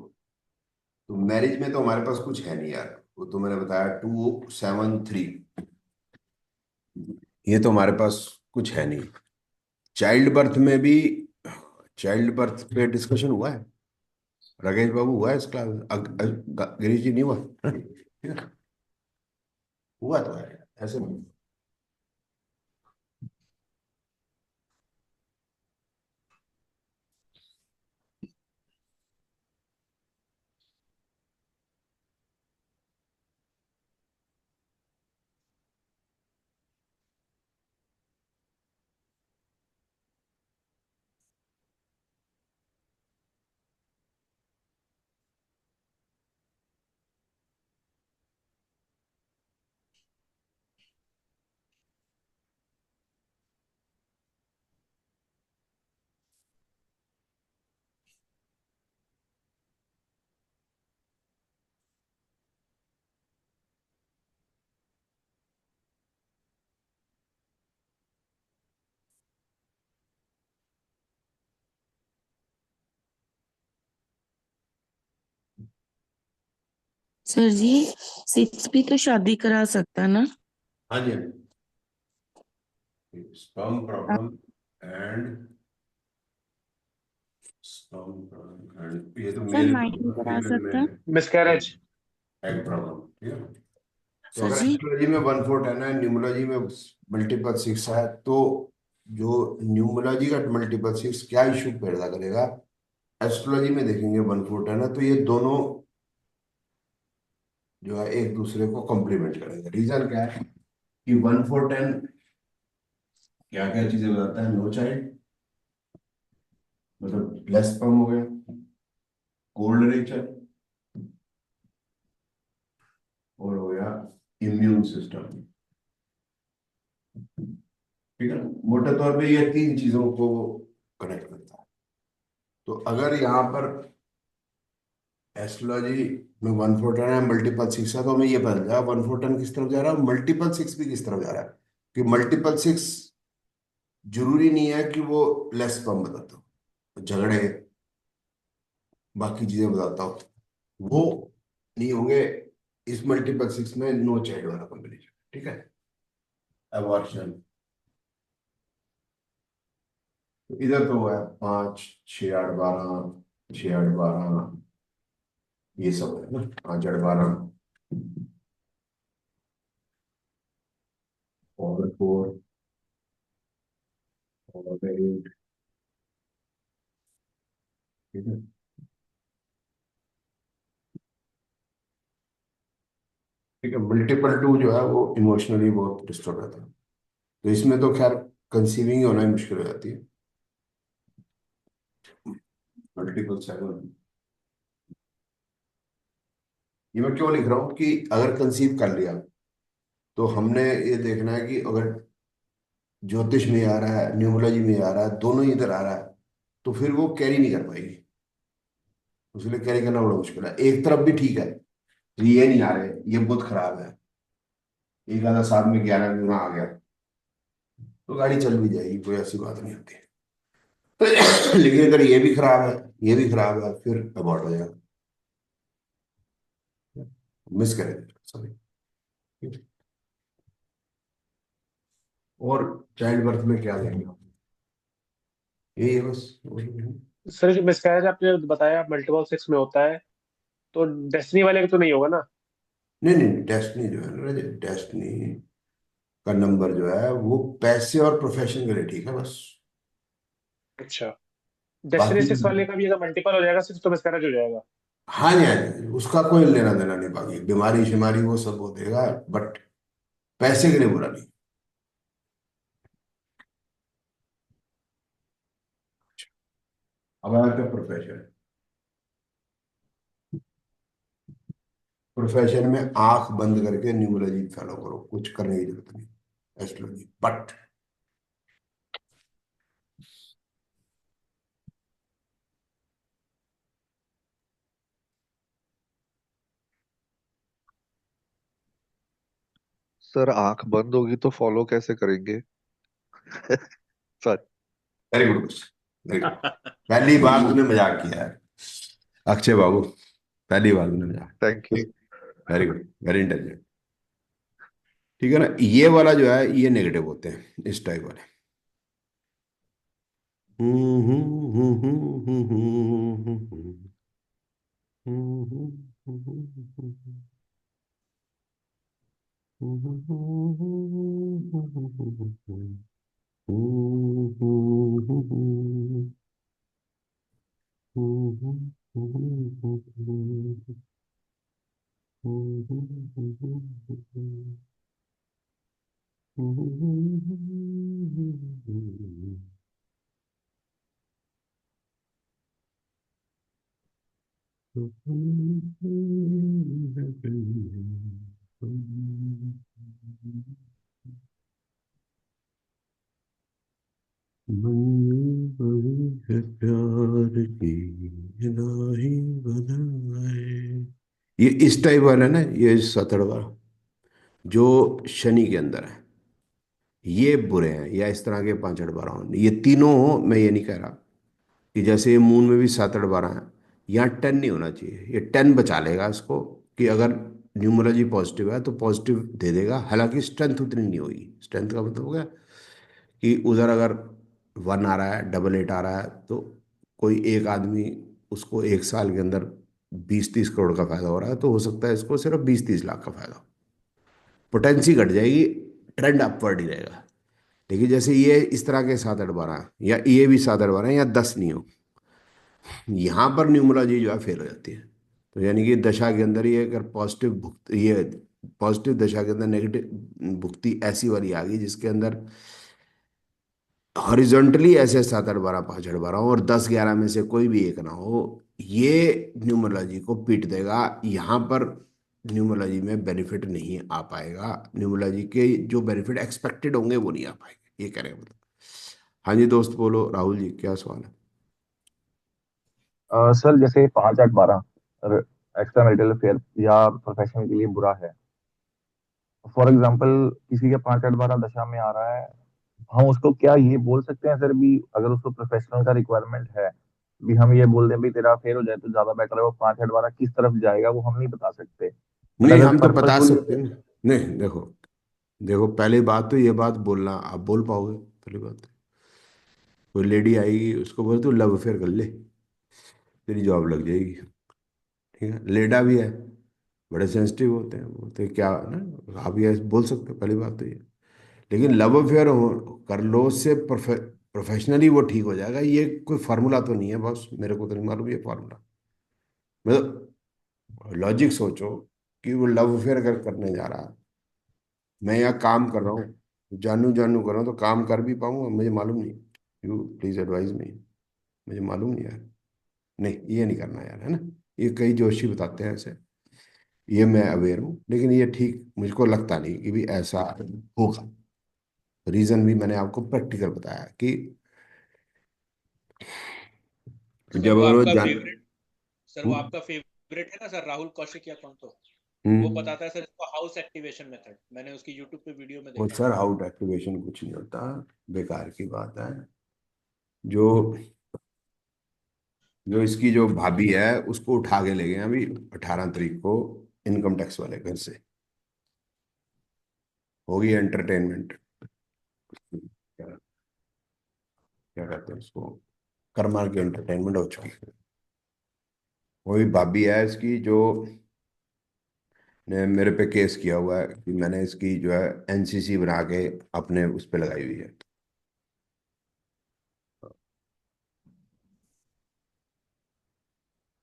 तो मैरिज में तो हमारे पास कुछ है नहीं यार, वो तो मैंने बताया 273, ये तो हमारे पास कुछ है नहीं। चाइल्ड बर्थ में भी, चाइल्ड बर्थ पे डिस्कशन हुआ है, राकेश बाबू हुआ है इस क्लास, गिरीश जी नहीं हुआ। हुआ तो है, ऐसे नहीं। सर जी, 6 भी तो शादी करा सकता ना। हाँ जी, sperm problem and, sperm problem and, ये तो सर मेल, 9 भी करा फीमेल सकता। में मिसकैरेज। एग प्रॉब्लम, ठीक है। तो सर अगर जी। एस्ट्रोलॉजी में 1 4 10 है, न्यूमरोलॉजी में मल्टीपल 6 है, तो जो न्यूमरोलॉजी का मल्टीपल 6 क्या इशू पैदा करेगा, एस्ट्रोलॉजी में देखेंगे 1 4 10 है, तो ये दोनों जो है एक दूसरे को कॉम्प्लीमेंट करेंगे। रीजन क्या है कि 1 4 10 क्या क्या चीजें बताता है, नो चाइल्ड, मतलब लेस स्पर्म हो गया, कोल्ड नेचर, और हो गया इम्यून सिस्टम, ठीक है। मोटे तौर पे ये 3 चीजों को कनेक्ट करता है। तो अगर यहाँ पर एस्ट्रोलॉजी में 1 4 10 है, मल्टीपल 6 है, तो हमें ये पता चला 1 4 10 किस तरफ जा रहा है, मल्टीपल 6 भी किस तरफ जा रहा है। कि मल्टीपल 6 जरूरी नहीं है कि वो लेस स्पर्म बताता हो, झगड़े, बाकी चीजें बताता हो, वो नहीं होंगे इस मल्टीपल 6 में, नो चाइल्ड वाला कॉम्बिनेशन, ठीक है। अबॉर्शन, इधर तो है 5 6 8 12, 6 8 12, ये सब है ना, 5 8 12 और 4 और 8। ठीक है। ठीक है, मल्टीपल टू जो है वो इमोशनली बहुत डिस्टर्ब रहता है, तो इसमें तो खैर कंसीविंग होना ही मुश्किल हो जाती है। मल्टीपल 7, ये मैं क्यों लिख रहा हूँ कि अगर कंसीव कर लिया तो हमने ये देखना है कि अगर ज्योतिष में आ रहा है, न्यूमरोलॉजी में आ रहा है, दोनों ही इधर आ रहा है, तो फिर वो कैरी नहीं कर पाएगी। उसके लिए कैरी करना बड़ा मुश्किल है। एक तरफ भी ठीक है, ये नहीं आ रहे, ये बहुत खराब है, एक आधा साथ में 11 गुना आ गया तो गाड़ी चल भी जाएगी, कोई ऐसी बात नहीं होती। लेकिन अगर ये भी खराब है, ये भी खराब है, फिर अबॉर्ट हो जाएगा, मिस करेंगे सॉरी। और चाइल्ड बर्थ में क्या लेंगे आप? यही है बस। सर जो मिसकैरेज आपने बताया मल्टीपल सेक्स में होता है, तो डेस्टिनी वाले का तो नहीं होगा ना? नहीं नहीं, डेस्टिनी जो है ना, डेस्टिनी का नंबर जो है वो पैसे और प्रोफेशन के लिए ठीक है बस। अच्छा, डेस्टिनी बाकी सिक्स वाले का भी अगर मल्टीपल हो जाएगा सिक्स तो मिसकैरेज हो जाएगा? हाँ जी, हाँ जी, उसका कोई लेना देना नहीं, बाकी बीमारी शिमारी वो सब वो देगा, बट पैसे के लिए बुरा नहीं। अब आपका प्रोफेशन, प्रोफेशन में आंख बंद करके न्यूमरोलॉजी फॉलो करो, कुछ करने की जरूरत नहीं, एस्ट्रोलॉजी बट। सर आंख बंद होगी तो फॉलो कैसे करेंगे? Sir. Very good, very good. पहली बार तूने मजाक किया है अक्षय बाबू, पहली बार तूने मजाक। Thank you. ठीक, वेरी गुड, वेरी इंटेलिजेंट। ठीक है ना, ये वाला जो है ये नेगेटिव होते हैं, इस टाइप वाले। मंजिल बड़ी है प्यार की, इलाही बनाए। ये इस टाइप वाला ना, ये सतड़वा जो शनि के अंदर है, ये बुरे हैं, या इस तरह के 5 8 12 ये तीनों हो, मैं ये नहीं कह रहा कि जैसे ये मून में भी 7 8 12 है, यहाँ 10 नहीं होना चाहिए, ये 10 बचा लेगा इसको, कि अगर न्यूमरोलॉजी पॉजिटिव है तो पॉजिटिव दे देगा, हालांकि स्ट्रेंथ उतनी नहीं होगी। स्ट्रेंथ का मतलब हो गया कि उधर अगर 1 आ रहा है, डबल 8 आ रहा है, तो कोई एक आदमी उसको 1 साल के अंदर 20 30 करोड़ का फायदा हो रहा है, तो हो सकता है इसको सिर्फ 20 30 लाख का फायदा हो। पोटेंसी घट जाएगी, ट्रेंड अपवर्ड ही रहेगा। लेकिन जैसे ये इस तरह के 7 8 12 या ये भी 7 8 12 या 10 नहीं हो, यहाँ पर न्यूमरोलॉजी जो है फेल हो जाती है। तो यानी कि दशा के अंदर ये अगर पॉजिटिव भुक्त, ये पॉजिटिव दशा के अंदर नेगेटिव भुक्ति ऐसी वाली आ गई जिसके अंदर हॉरिजॉन्टली ऐसे 7 8 12 5 8 12 हो और 10 11 में से कोई भी एक ना हो, ये न्यूमरोलॉजी को पीट देगा। यहाँ पर न्यूमरोलॉजी में बेनिफिट नहीं आ पाएगा, न्यूमरोलॉजी के जो बेनिफिट एक्सपेक्टेड होंगे वो नहीं आ पाएंगे, ये कह रहे हैं मतलब। हाँ जी दोस्त, बोलो राहुल जी, क्या सवाल है? सर जैसे 5 8 12 एक्स्ट्रा मैरिटल अफेयर या प्रोफेशन के लिए बुरा है। फॉर एग्जाम्पल किसी के 5 8 12 दशा में आ रहा है, हम उसको क्या ये बोल सकते हैं सर भी, अगर उसको प्रोफेशनल का रिक्वायरमेंट है भी, हम ये बोल दें भी तेरा अफेयर हो जाए तो ज्यादा बेटर है, वो 5 8 12 किस तरफ जाएगा वो हम नहीं बता सकते। बट नहीं, अगर हम तो बता पर्पजफुली, सकते हैं ना। नहीं देखो, देखो पहली बात तो ये बात बोलना, आप बोल पाओगे पहली बात? कोई लेडी आएगी उसको बोल तू लव अफेयर कर ले, तेरी जॉब लग जाएगी। ठीक है, लेडा भी है, बड़े सेंसिटिव होते हैं, बोलते हैं क्या ना, आप ये बोल सकते हो, पहली बात तो ये। लेकिन लव अफेयर हो कर लो, उससे प्रोफेशनली वो ठीक हो जाएगा, ये कोई फार्मूला तो नहीं है बॉस, मेरे को तो नहीं मालूम ये फार्मूला। मतलब लॉजिक सोचो कि वो लव अफेयर अगर करने जा रहा, मैं यहाँ काम कर रहा हूँ, जानू जानू कर रहा हूँ, तो काम कर भी पाऊंगा, मुझे मालूम नहीं। यू प्लीज एडवाइज मी, मुझे मालूम नहीं यार, नहीं ये नहीं करना यार, है ना। ये कई जोशी बताते हैं ऐसे, ये मैं अवेयर हूँ, लेकिन ये ठीक मुझको लगता नहीं कि भी ऐसा होगा। रीजन भी मैंने आपको प्रैक्टिकल बताया कि सर जब वो अगर वो आपका जान। फेवरेट सर वो आपका फेवरेट है ना सर, राहुल कौशिक या कौन, तो वो हम्म, बताता है सर इसको हाउस एक्टिवेशन मेथड, मैंने उसकी यूट्यूब पे वीडियो में वो देखा है। सर आउट एक्टिवेशन कुछ नहीं होता, बेकार की बात है। जो जो इसकी जो भाभी है उसको उठा के ले गए हैं अभी 18 तारीख को, इनकम टैक्स वाले घर से, होगी एंटरटेनमेंट, क्या क्या कहते हैं उसको, कर्मा की एंटरटेनमेंट हो चुकी है। वही भाभी है इसकी जो ने मेरे पे केस किया हुआ है कि मैंने इसकी जो है एनसीसी बना के अपने उस पे लगाई हुई है,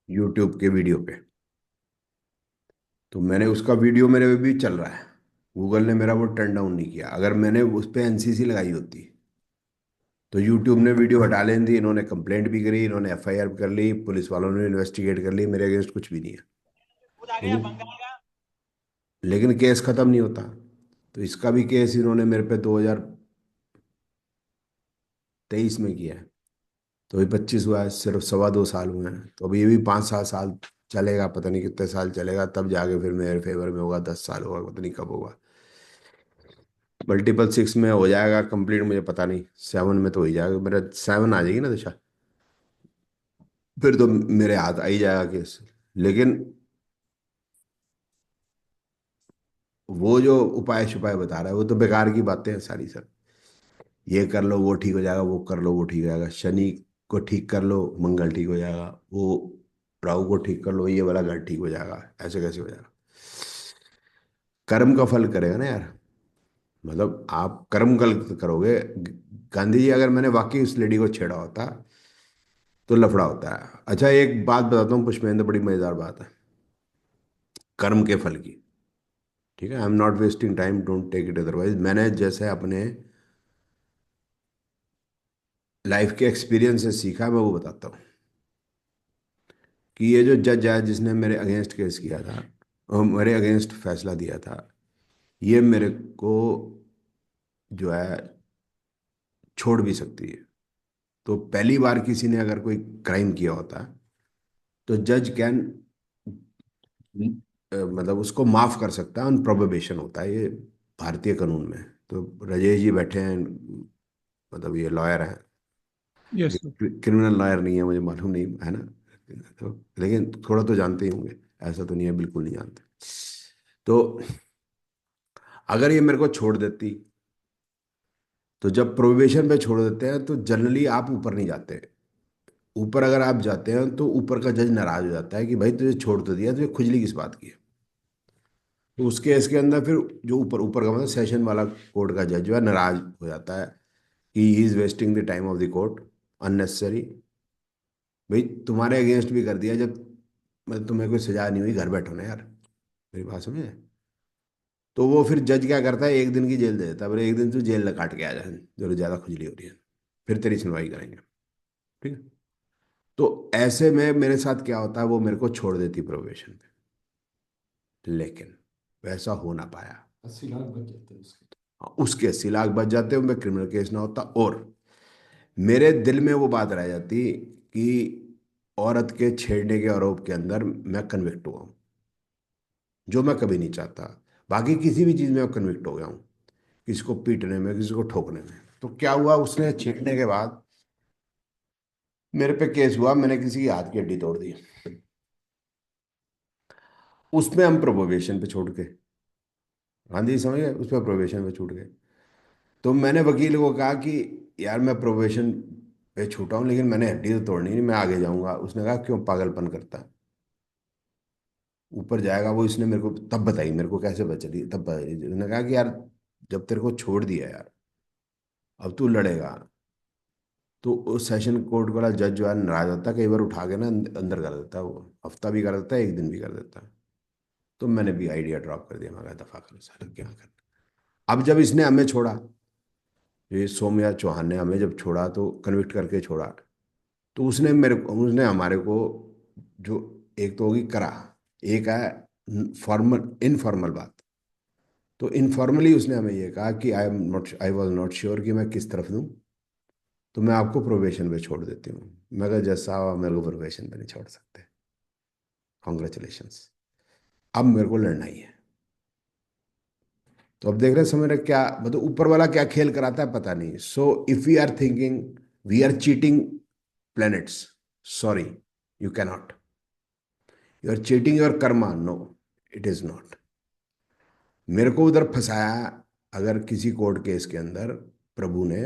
यूट्यूब के वीडियो पे। तो मैंने उसका वीडियो मेरे पे भी चल रहा है, गूगल ने मेरा वो टर्न डाउन नहीं किया। अगर मैंने उस पे एनसीसी लगाई होती तो यूट्यूब ने वीडियो हटा लेनी थी, इन्होंने कंप्लेंट भी करी, इन्होंने एफआईआर भी कर ली, पुलिस वालों ने इन्वेस्टिगेट कर ली, मेरे अगेंस्ट कुछ भी नहीं है। लेकिन लेकिन केस खत्म नहीं होता। तो इसका भी केस इन्होंने मेरे पे 2023 में किया है, तो अभी 25 हुआ है, सिर्फ 2.25 साल हुए हैं, तो अभी ये भी 5-7 साल चलेगा, पता नहीं कितने साल चलेगा, तब जाके फिर मेरे फेवर में होगा, 10 साल होगा, पता नहीं कब होगा। मल्टीपल 6 में हो जाएगा कंप्लीट, मुझे पता नहीं, 7 में तो हो ही जाएगा, मेरा 7 आ जाएगी ना दिशा, फिर तो मेरे हाथ आ ही जाएगा केस। लेकिन वो जो उपाय छुपाय बता रहा है वो तो बेकार की बातें हैं सारी सर। ये कर लो वो ठीक हो जाएगा, वो कर लो वो ठीक हो जाएगा, शनि को ठीक कर लो मंगल ठीक हो जाएगा, वो राहु को ठीक कर लो ये वाला घर ठीक हो जाएगा, ऐसे कैसे हो जाएगा। कर्म का फल करेगा ना यार, मतलब आप कर्म गलत करोगे। गांधी जी, अगर मैंने वाकई उस लेडी को छेड़ा होता तो लफड़ा होता है। अच्छा एक बात बताता हूँ पुष्पेंद्र, बड़ी मजेदार बात है कर्म के फल की, ठीक है, I am not wasting time, don't take it otherwise. मैंने जैसे अपने लाइफ के एक्सपीरियंस से सीखा, मैं वो बताता हूँ कि ये जो जज है जिसने मेरे अगेंस्ट केस किया था और मेरे अगेंस्ट फैसला दिया था, ये मेरे को जो है छोड़ भी सकती है। तो पहली बार किसी ने अगर कोई क्राइम किया होता तो जज कैन मतलब उसको माफ कर सकता है, ऑन प्रोबेशन होता है ये भारतीय कानून में। तो राजेश जी बैठे हैं, मतलब ये लॉयर हैं, यस सर। क्रिमिनल लॉयर नहीं है, मुझे मालूम नहीं है ना, तो लेकिन थोड़ा तो जानते ही होंगे, ऐसा तो नहीं है बिल्कुल नहीं जानते। तो अगर ये मेरे को छोड़ देती, तो जब प्रोबेशन पे छोड़ देते हैं तो जनरली आप ऊपर नहीं जाते। ऊपर अगर आप जाते हैं तो ऊपर का जज नाराज हो जाता है कि भाई तुझे छोड़ तो दिया, तुझे खुजली किस बात की है। तो उस केस के अंदर फिर जो ऊपर ऊपर का मतलब सेशन वाला कोर्ट का जज जो है नाराज हो जाता है कि he is wasting the time of the court unnecessary. भाई तुम्हारे अगेंस्ट भी कर दिया, जब मतलब तुम्हें कोई सजा नहीं हुई, घर बैठो ना यार, मेरी बात समझे। तो वो फिर जज क्या करता है, एक दिन की जेल दे देता है, बोले एक दिन तू जेल ल काट के आ जा, जो ज़्यादा खुजली हो रही है, फिर तेरी सुनवाई करेंगे, ठीक है। तो ऐसे में मेरे साथ क्या होता है, वो मेरे को छोड़ देती प्रोबेशन पे, लेकिन वैसा हो ना पाया। 80 लाख बच जाते हैं उसके। हाँ, उसके 80 लाख बच जाते, उनपे क्रिमिनल केस ना होता, और मेरे दिल में वो बात रह जाती कि औरत के छेड़ने के आरोप के अंदर मैं कन्विक्ट हुआ हूँ, जो मैं कभी नहीं चाहता। बाकी किसी भी चीज़ में मैं कन्विक्ट हो गया हूँ, किसी को पीटने में, किसी को ठोकने में। तो क्या हुआ, उसने छेड़ने के बाद मेरे पे केस हुआ, मैंने किसी की हाथ की हड्डी तोड़ दी, उसमें हम प्रोबेशन पे छोड़ के, हाँ जी समझ गए, उस पर प्रोबेशन पे छूट गए। तो मैंने वकील को कहा कि यार मैं प्रोबेशन पे छूटा हूँ, लेकिन मैंने हड्डी तो तोड़नी नहीं, मैं आगे जाऊंगा। उसने कहा क्यों पागलपन करता है, ऊपर जाएगा वो। इसने मेरे को तब बताई, मेरे को कैसे बचली तब बताई। उसने कहा कि यार जब तेरे को छोड़ दिया यार, अब तू लड़ेगा। तो उस सेशन कोर्ट वाला जज जो है नाराज होता है, कई बार उठा के ना अंदर कर देता है, वो हफ्ता भी कर देता है, एक दिन भी कर देता है। तो मैंने भी आइडिया ड्रॉप कर दिया, मैं कहा दफा करो सर, क्या करना। अब जब इसने हमें छोड़ा, ये सोमयाज चौहान ने हमें जब छोड़ा तो कन्विक्ट करके छोड़ा, तो उसने हमारे को जो, एक तो होगी करा, एक है फॉर्मल इनफॉर्मल बात। तो इनफॉर्मली उसने हमें ये कहा कि आई वॉज नॉट श्योर कि मैं किस तरफ दूं, तो मैं आपको प्रोबेशन पे छोड़ देती हूँ। मैं कहा जज साहब आप मेरे को प्रोबेशन पे नहीं छोड़ सकते, कॉन्ग्रेचुलेशंस, अब मेरे को लड़ना ही है। तो अब देख रहे हैं, समझ रहे क्या मतलब ऊपर वाला क्या खेल कराता है पता नहीं। So if we are thinking we are cheating planets, sorry, you cannot. You are cheating your karma, no, it is not. मेरे को उधर फंसाया अगर किसी कोर्ट केस के अंदर प्रभु ने,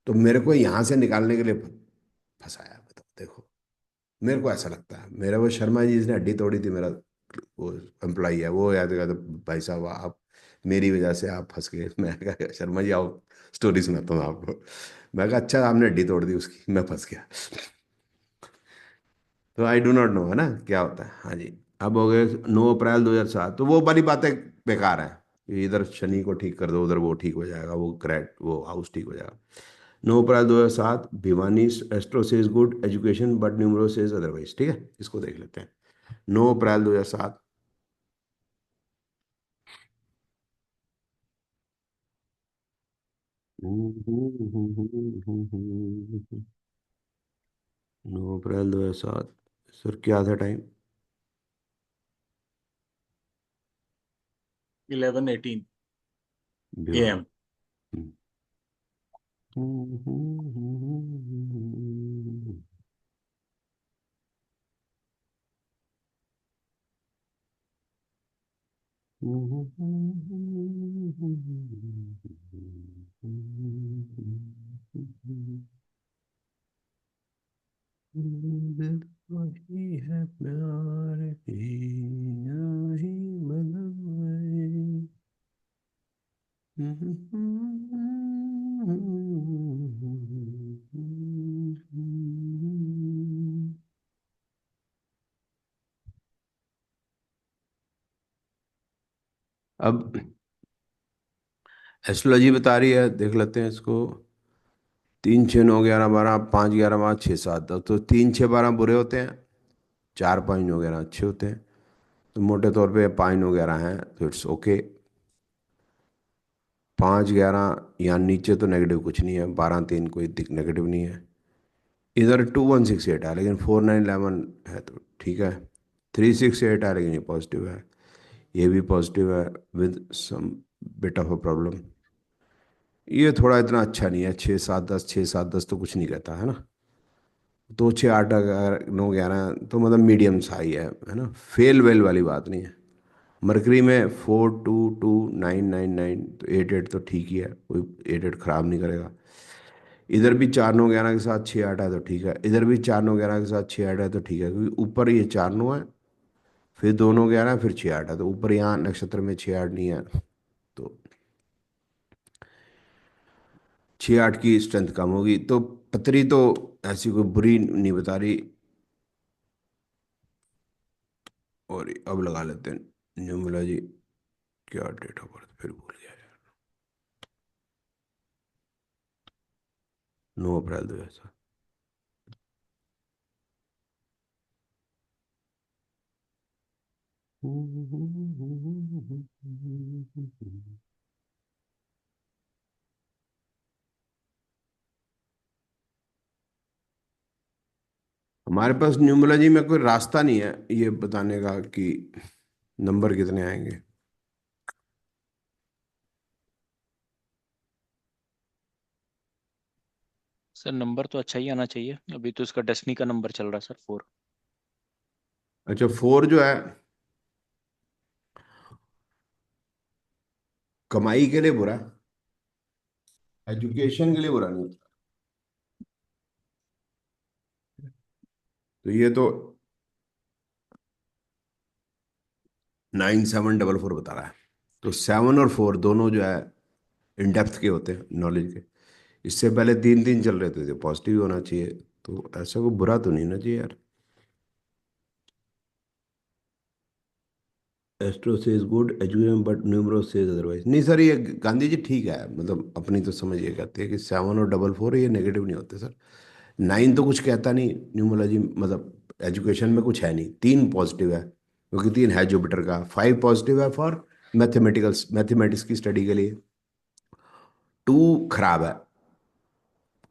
तो मेरे को यहां से निकालने के लिए फंसाया। बताओ, देखो मेरे को ऐसा लगता है। मेरा वो शर्मा जी जिसने हड्डी तोड़ी थी, मेरा वो एम्प्लॉई है, वो याद कहता भाई साहब आप मेरी वजह से आप फंस गए। मैं कहा शर्मा जी आओ स्टोरी सुनाता हूँ आपको। मैं कहा अच्छा आपने हड्डी तोड़ दी उसकी, मैं फंस गया। तो आई डू नॉट नो है ना क्या होता है। हाँ जी। अब हो गए 9 अप्रैल 2007, तो वो वाली बातें बेकार है कि इधर शनि को ठीक कर दो, उधर वो ठीक हो जाएगा, वो ग्रेट वो हाउस ठीक हो जाएगा। 9 अप्रैल 2007, Bhiwani astro says good education but numero says otherwise. ठीक है, इसको देख लेते हैं। 9 अप्रैल 2007, नौ अप्रैल 2007, सर क्या था टाइम? 11:18 भिवानी। AM। वही है प्यार की यही मतलब है। अब एस्ट्रोलॉजी बता रही है, देख लेते हैं इसको। 3 6 9 11 12, 5 11 5 6 7 10, तो 3 6 12 बुरे होते हैं, 4 5 9 11 अच्छे होते हैं। तो मोटे तौर पे 5 9 11 हैं, तो इट्स ओके। 5 11 यहाँ नीचे तो नेगेटिव कुछ नहीं है, 12 3 कोई दिक नेगेटिव नहीं है। इधर 2 1 6 8 है लेकिन 4 9 11 है, तो ठीक है। 3 6 8 है लेकिन ये पॉजिटिव है, ये भी पॉजिटिव है with some bit of a problem. ये थोड़ा इतना अच्छा नहीं है, 6 7 10, 6 7 10 तो कुछ नहीं कहता है ना। 2 6 8 9 11 तो मतलब मीडियम सा ही है ना, फेल वेल वाली बात नहीं है। मरकरी में 4 2 2 9 9 9, तो 8 8 तो ठीक ही है, कोई 8 8 खराब नहीं करेगा। इधर भी 4 9 11 के साथ 6 8 है तो ठीक है, इधर भी 4 9 11 के साथ 6 8 है तो ठीक है, क्योंकि ऊपर ये 4 9 है, फिर 2 9 11 फिर 6 8 है, तो ऊपर यहाँ नक्षत्र में 6 8 नहीं है, तो 6 8 की स्ट्रेंथ कम होगी। तो पतरी तो ऐसी कोई बुरी नहीं बता रही। और अब लगा लेते हैं न्यूमरोलॉजी। क्या डेट ऑफ बर्थ फिर भूल गया यार। 9 अप्रैल 2007। हमारे पास न्यूमरोलॉजी में कोई रास्ता नहीं है ये बताने का कि नंबर कितने आएंगे। सर नंबर तो अच्छा ही आना चाहिए, अभी तो इसका डेस्टिनी का नंबर चल रहा है सर 4। अच्छा 4 जो है कमाई के लिए बुरा, एजुकेशन के लिए बुरा नहीं होता। तो ये तो 9744 बता रहा है। तो 7 और 4 दोनों जो है इन डेप्थ के होते हैं नॉलेज के। इससे पहले 3 3 चल रहे थे तो पॉजिटिव होना चाहिए। तो ऐसा कोई बुरा तो नहीं ना चाहिए यार। Astro says good education but numeros says otherwise. नहीं सर, ये गांधी जी ठीक है, मतलब अपनी तो समझ ये कहते हैं कि 7 और 4 ये नेगेटिव नहीं होते सर। 9 तो कुछ कहता नहीं न्यूमरोलॉजी, मतलब एजुकेशन में कुछ है नहीं। 3 पॉजिटिव है क्योंकि 3 है जुपिटर का। 5 पॉजिटिव है फॉर मैथमेटिक्स की स्टडी के लिए। 2 खराब है,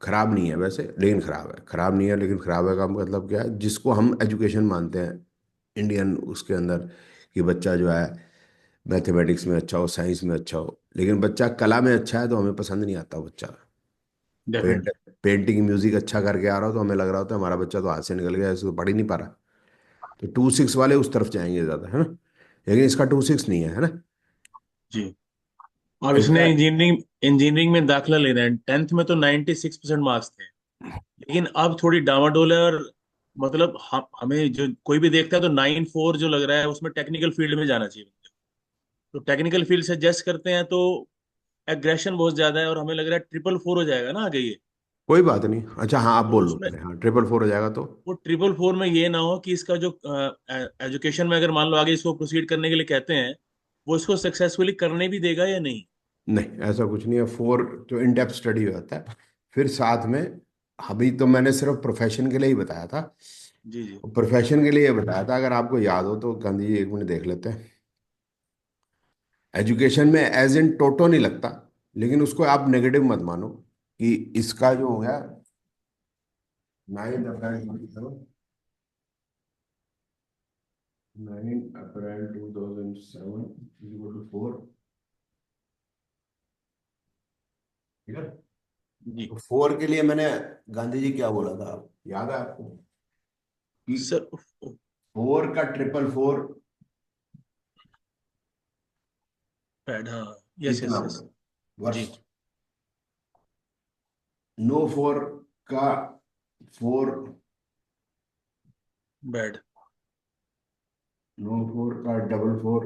खराब नहीं है वैसे लेकिन खराब है। खराब नहीं है लेकिन खराब है का मतलब क्या है, जिसको हम एजुकेशन मानते हैं इंडियन उसके अंदर, कि बच्चा जो है मैथमेटिक्स में अच्छा हो, साइंस में अच्छा हो, लेकिन बच्चा कला में अच्छा है तो हमें पसंद नहीं आता वो बच्चा। Paint definitely. पेंटिंग म्यूजिक अच्छा करके आ रहा हो तो हमें लग रहा होता है हमारा बच्चा तो हाथ से निकल गया, इसको पढ़ ही नहीं पा रहा। तो 2 6 वाले उस तरफ जाएंगे ज़्यादा, है ना। लेकिन इसका 2 6 नहीं है ना। जी। और इसका इसने इंजीनियरिंग इंजीनियरिंग में दाखिला लेना है। 10th में तो 96% मार्क्स थे, लेकिन अब थोड़ी डामाडोल है। और मतलब हमें जो कोई भी देखता है तो 9-4 जो लग रहा है उसमें टेक्निकल फील्ड में जाना चाहिए। तो टेक्निकल फील्ड से जज करते हैं तो एग्रेशन बहुत ज्यादा है, और हमें लग रहा है 444 हो जाएगा ना आगे ये। कोई बात नहीं। अच्छा हाँ, आप तो बोल लो उसमें पहले। हाँ, 444 हो जाएगा तो। वो 444 में ये ना हो कि इसका जो एजुकेशन में अगर मान लो आगे इसको प्रोसीड करने के लिए कहते हैं, वो इसको सक्सेसफुली करने भी देगा या नहीं। नहीं, ऐसा कुछ नहीं है। 4 तो इन डेप्थ स्टडी होता है। फिर साथ में, अभी तो मैंने सिर्फ प्रोफेशन के लिए ही बताया था। जी जी। प्रोफेशन के लिए बताया था, अगर आपको याद हो तो गांधी जी 1 मिनट देख लेते हैं। एजुकेशन में एज इन टोटो नहीं लगता, लेकिन उसको आप नेगेटिव मत मानो कि इसका जो हो गया 9 अप्रैल 2007 4। ठीक है। जी तो 4 के लिए मैंने गांधी जी क्या बोला था, याद है आपको कि सर। 4 का 444 पैड, हाँ। यस कितना यस यस। होगा जी। वर्स्ट। नो 4 का 4, बैड। नो 4 का 444,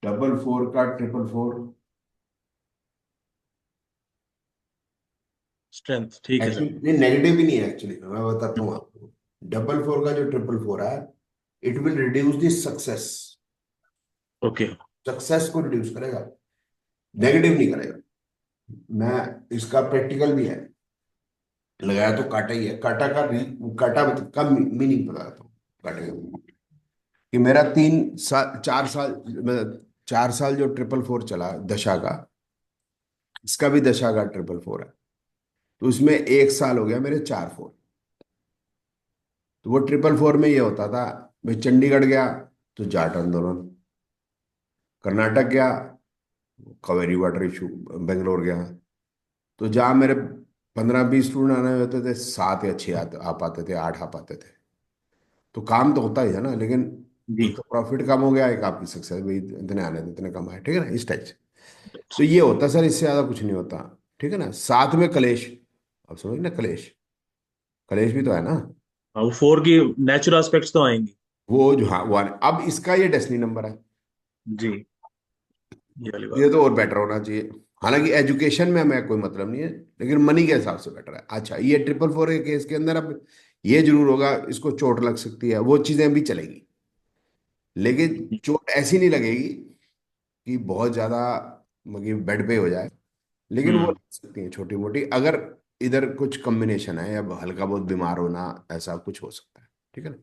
444 का 444। स्ट्रेंथ ठीक है सर। एक्चुअली नहीं, नेगेटिव भी नहीं है एक्चुअली, मैं बताता हूँ आपको। 444 का जो 444 है, it will reduce the success. Okay. Success को रिड्यूस करेगा, नेगेटिव नहीं करेगा। मैं इसका प्रैक्टिकल भी है, लगाया तो काटा ही है। काटा का काटा का मीनिंग बताता हूँ। काटे का कि मेरा 3 साल 4 साल, मतलब 4 साल जो 444 चला दशा का, इसका भी दशा का 444 है। तो उसमें 1 साल हो गया मेरे 4 4। तो वो 444 में ये होता था, मैं चंडीगढ़ गया तो जाट आंदोलन, कर्नाटक गया कावेरी वाटर इशू, बेंगलोर गया तो जहाँ मेरे 15 20 स्टूडेंट आने होते थे, 7 या 6 आ पाते थे, 8 आ पाते थे। तो काम तो होता ही है ना, लेकिन जी। एक तो प्रॉफिट कम हो गया, एक आपकी सक्सेस भी इतने आने थे इतने कम आए। ठीक है ना, इस टाइप से। तो ये होता सर, इससे ज्यादा कुछ नहीं होता। ठीक है ना, साथ में कलेश। अब समझ ना, कलेश, कलेश भी तो है ना। हाँ, वो 4 की नेचुरल एस्पेक्ट्स तो आएंगी। वो जो, हाँ वो अब इसका ये डेस्टिनी नंबर है। जी, ये वाली ये बात। तो और बेटर होना चाहिए। हालांकि एजुकेशन में हमें कोई मतलब नहीं है, लेकिन मनी के हिसाब से बेटर है। अच्छा, ये 444 के केस के अंदर अब ये जरूर होगा, इसको चोट लग सकती है, वो चीजें भी चलेगी। लेकिन चोट ऐसी नहीं लगेगी कि बहुत ज्यादा, मतलब बेड पे हो जाए। लेकिन वो हम्म। लग सकती है छोटी मोटी, अगर इधर कुछ कॉम्बिनेशन है या हल्का बहुत बीमार होना, ऐसा कुछ हो सकता है। ठीक है ना।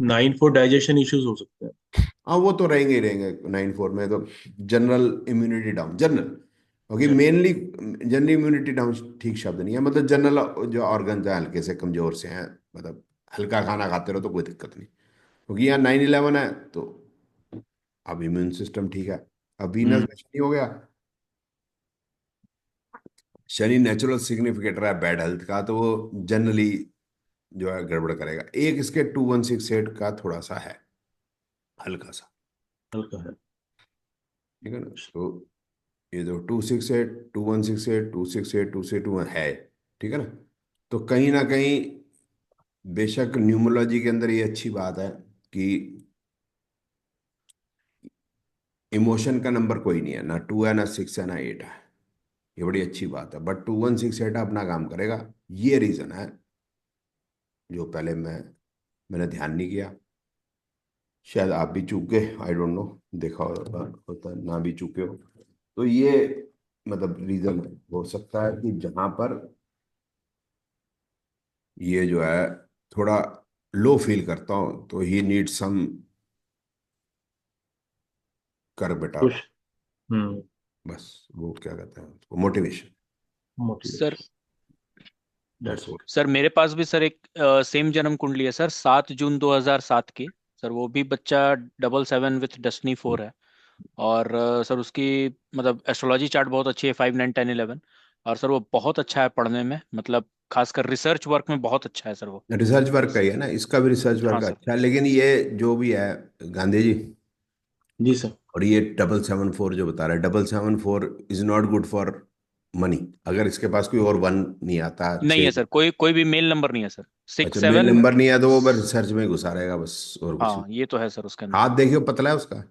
9-4 डाइजेशन इश्यूज हो सकते हैं। हाँ, वो तो रहेंगे ही रहेंगे 9 4 में तो। जनरल इम्यूनिटी डाउन, जनरल, क्योंकि general. Mainly general immunity down ठीक शब्द नहीं है, मतलब जनरल जो ऑर्गन है हल्के से कमजोर से हैं, मतलब हल्का खाना खाते रहो तो कोई दिक्कत नहीं। क्योंकि यहाँ 9/11 है तो अब इम्यून सिस्टम ठीक है। अब वीनस हम्म। में शनि हो गया। शनि नेचुरल सिग्निफिकेटर है बैड हेल्थ का, तो वो जनरली जो है गड़बड़ करेगा। एक इसके 2168 का थोड़ा सा है, हल्का सा। हल्का है। ठीक है ना। तो ये जो 268 2168 268 261 है, ठीक है ना। तो कहीं ना कहीं बेशक न्यूमरोलॉजी के अंदर ये अच्छी बात है कि इमोशन का नंबर कोई नहीं है, ना 2 है, ना 6 है, ना 8 है। ये बड़ी अच्छी बात है, बट 2168 अपना काम करेगा। ये रीजन है जो पहले मैंने ध्यान नहीं किया। शायद आप भी चूके, आई डोंट नो, देखा होता ना भी चूके हो तो ये मतलब रीजन हो सकता है कि जहां पर ये जो है थोड़ा लो फील करता हूँ, तो ही नीड सम, कर बेटा, पुश। हम्म। बस वो क्या कहते हैं उसको, motivation. Sir that's all. Sir मेरे पास भी सर एक सेम जन्म कुंडली है सर, 7 जून 2007 की। सर वो भी बच्चा 77 विथ डेस्टिनी 4 है। और सर उसकी मतलब एस्ट्रोलॉजी चार्ट बहुत अच्छी है, 5 9 10 11। और सर वो बहुत अच्छा है पढ़ने में, मतलब खासकर रिसर्च वर्क में बहुत अच्छा है सर वो। रिसर्च वर्क का ही है ना, इसका भी रिसर्च हाँ वर्क सर। अच्छा है, लेकिन ये जो भी है गांधी जी, जी सर। और ये 774 जो बता रहा है, 774 is not good for money. अगर इसके पास कोई और वन नहीं आता, नहीं छः। है सर, कोई कोई भी मेल नंबर नहीं है सर। अच्छा, सिक्स मेल सेवन नंबर नहीं है तो वो बस रिसर्च में घुसा रहेगा बस, और कुछ नहीं। हाँ ये तो है सर उसके अंदर। हाथ देखियो, पतला है उसका।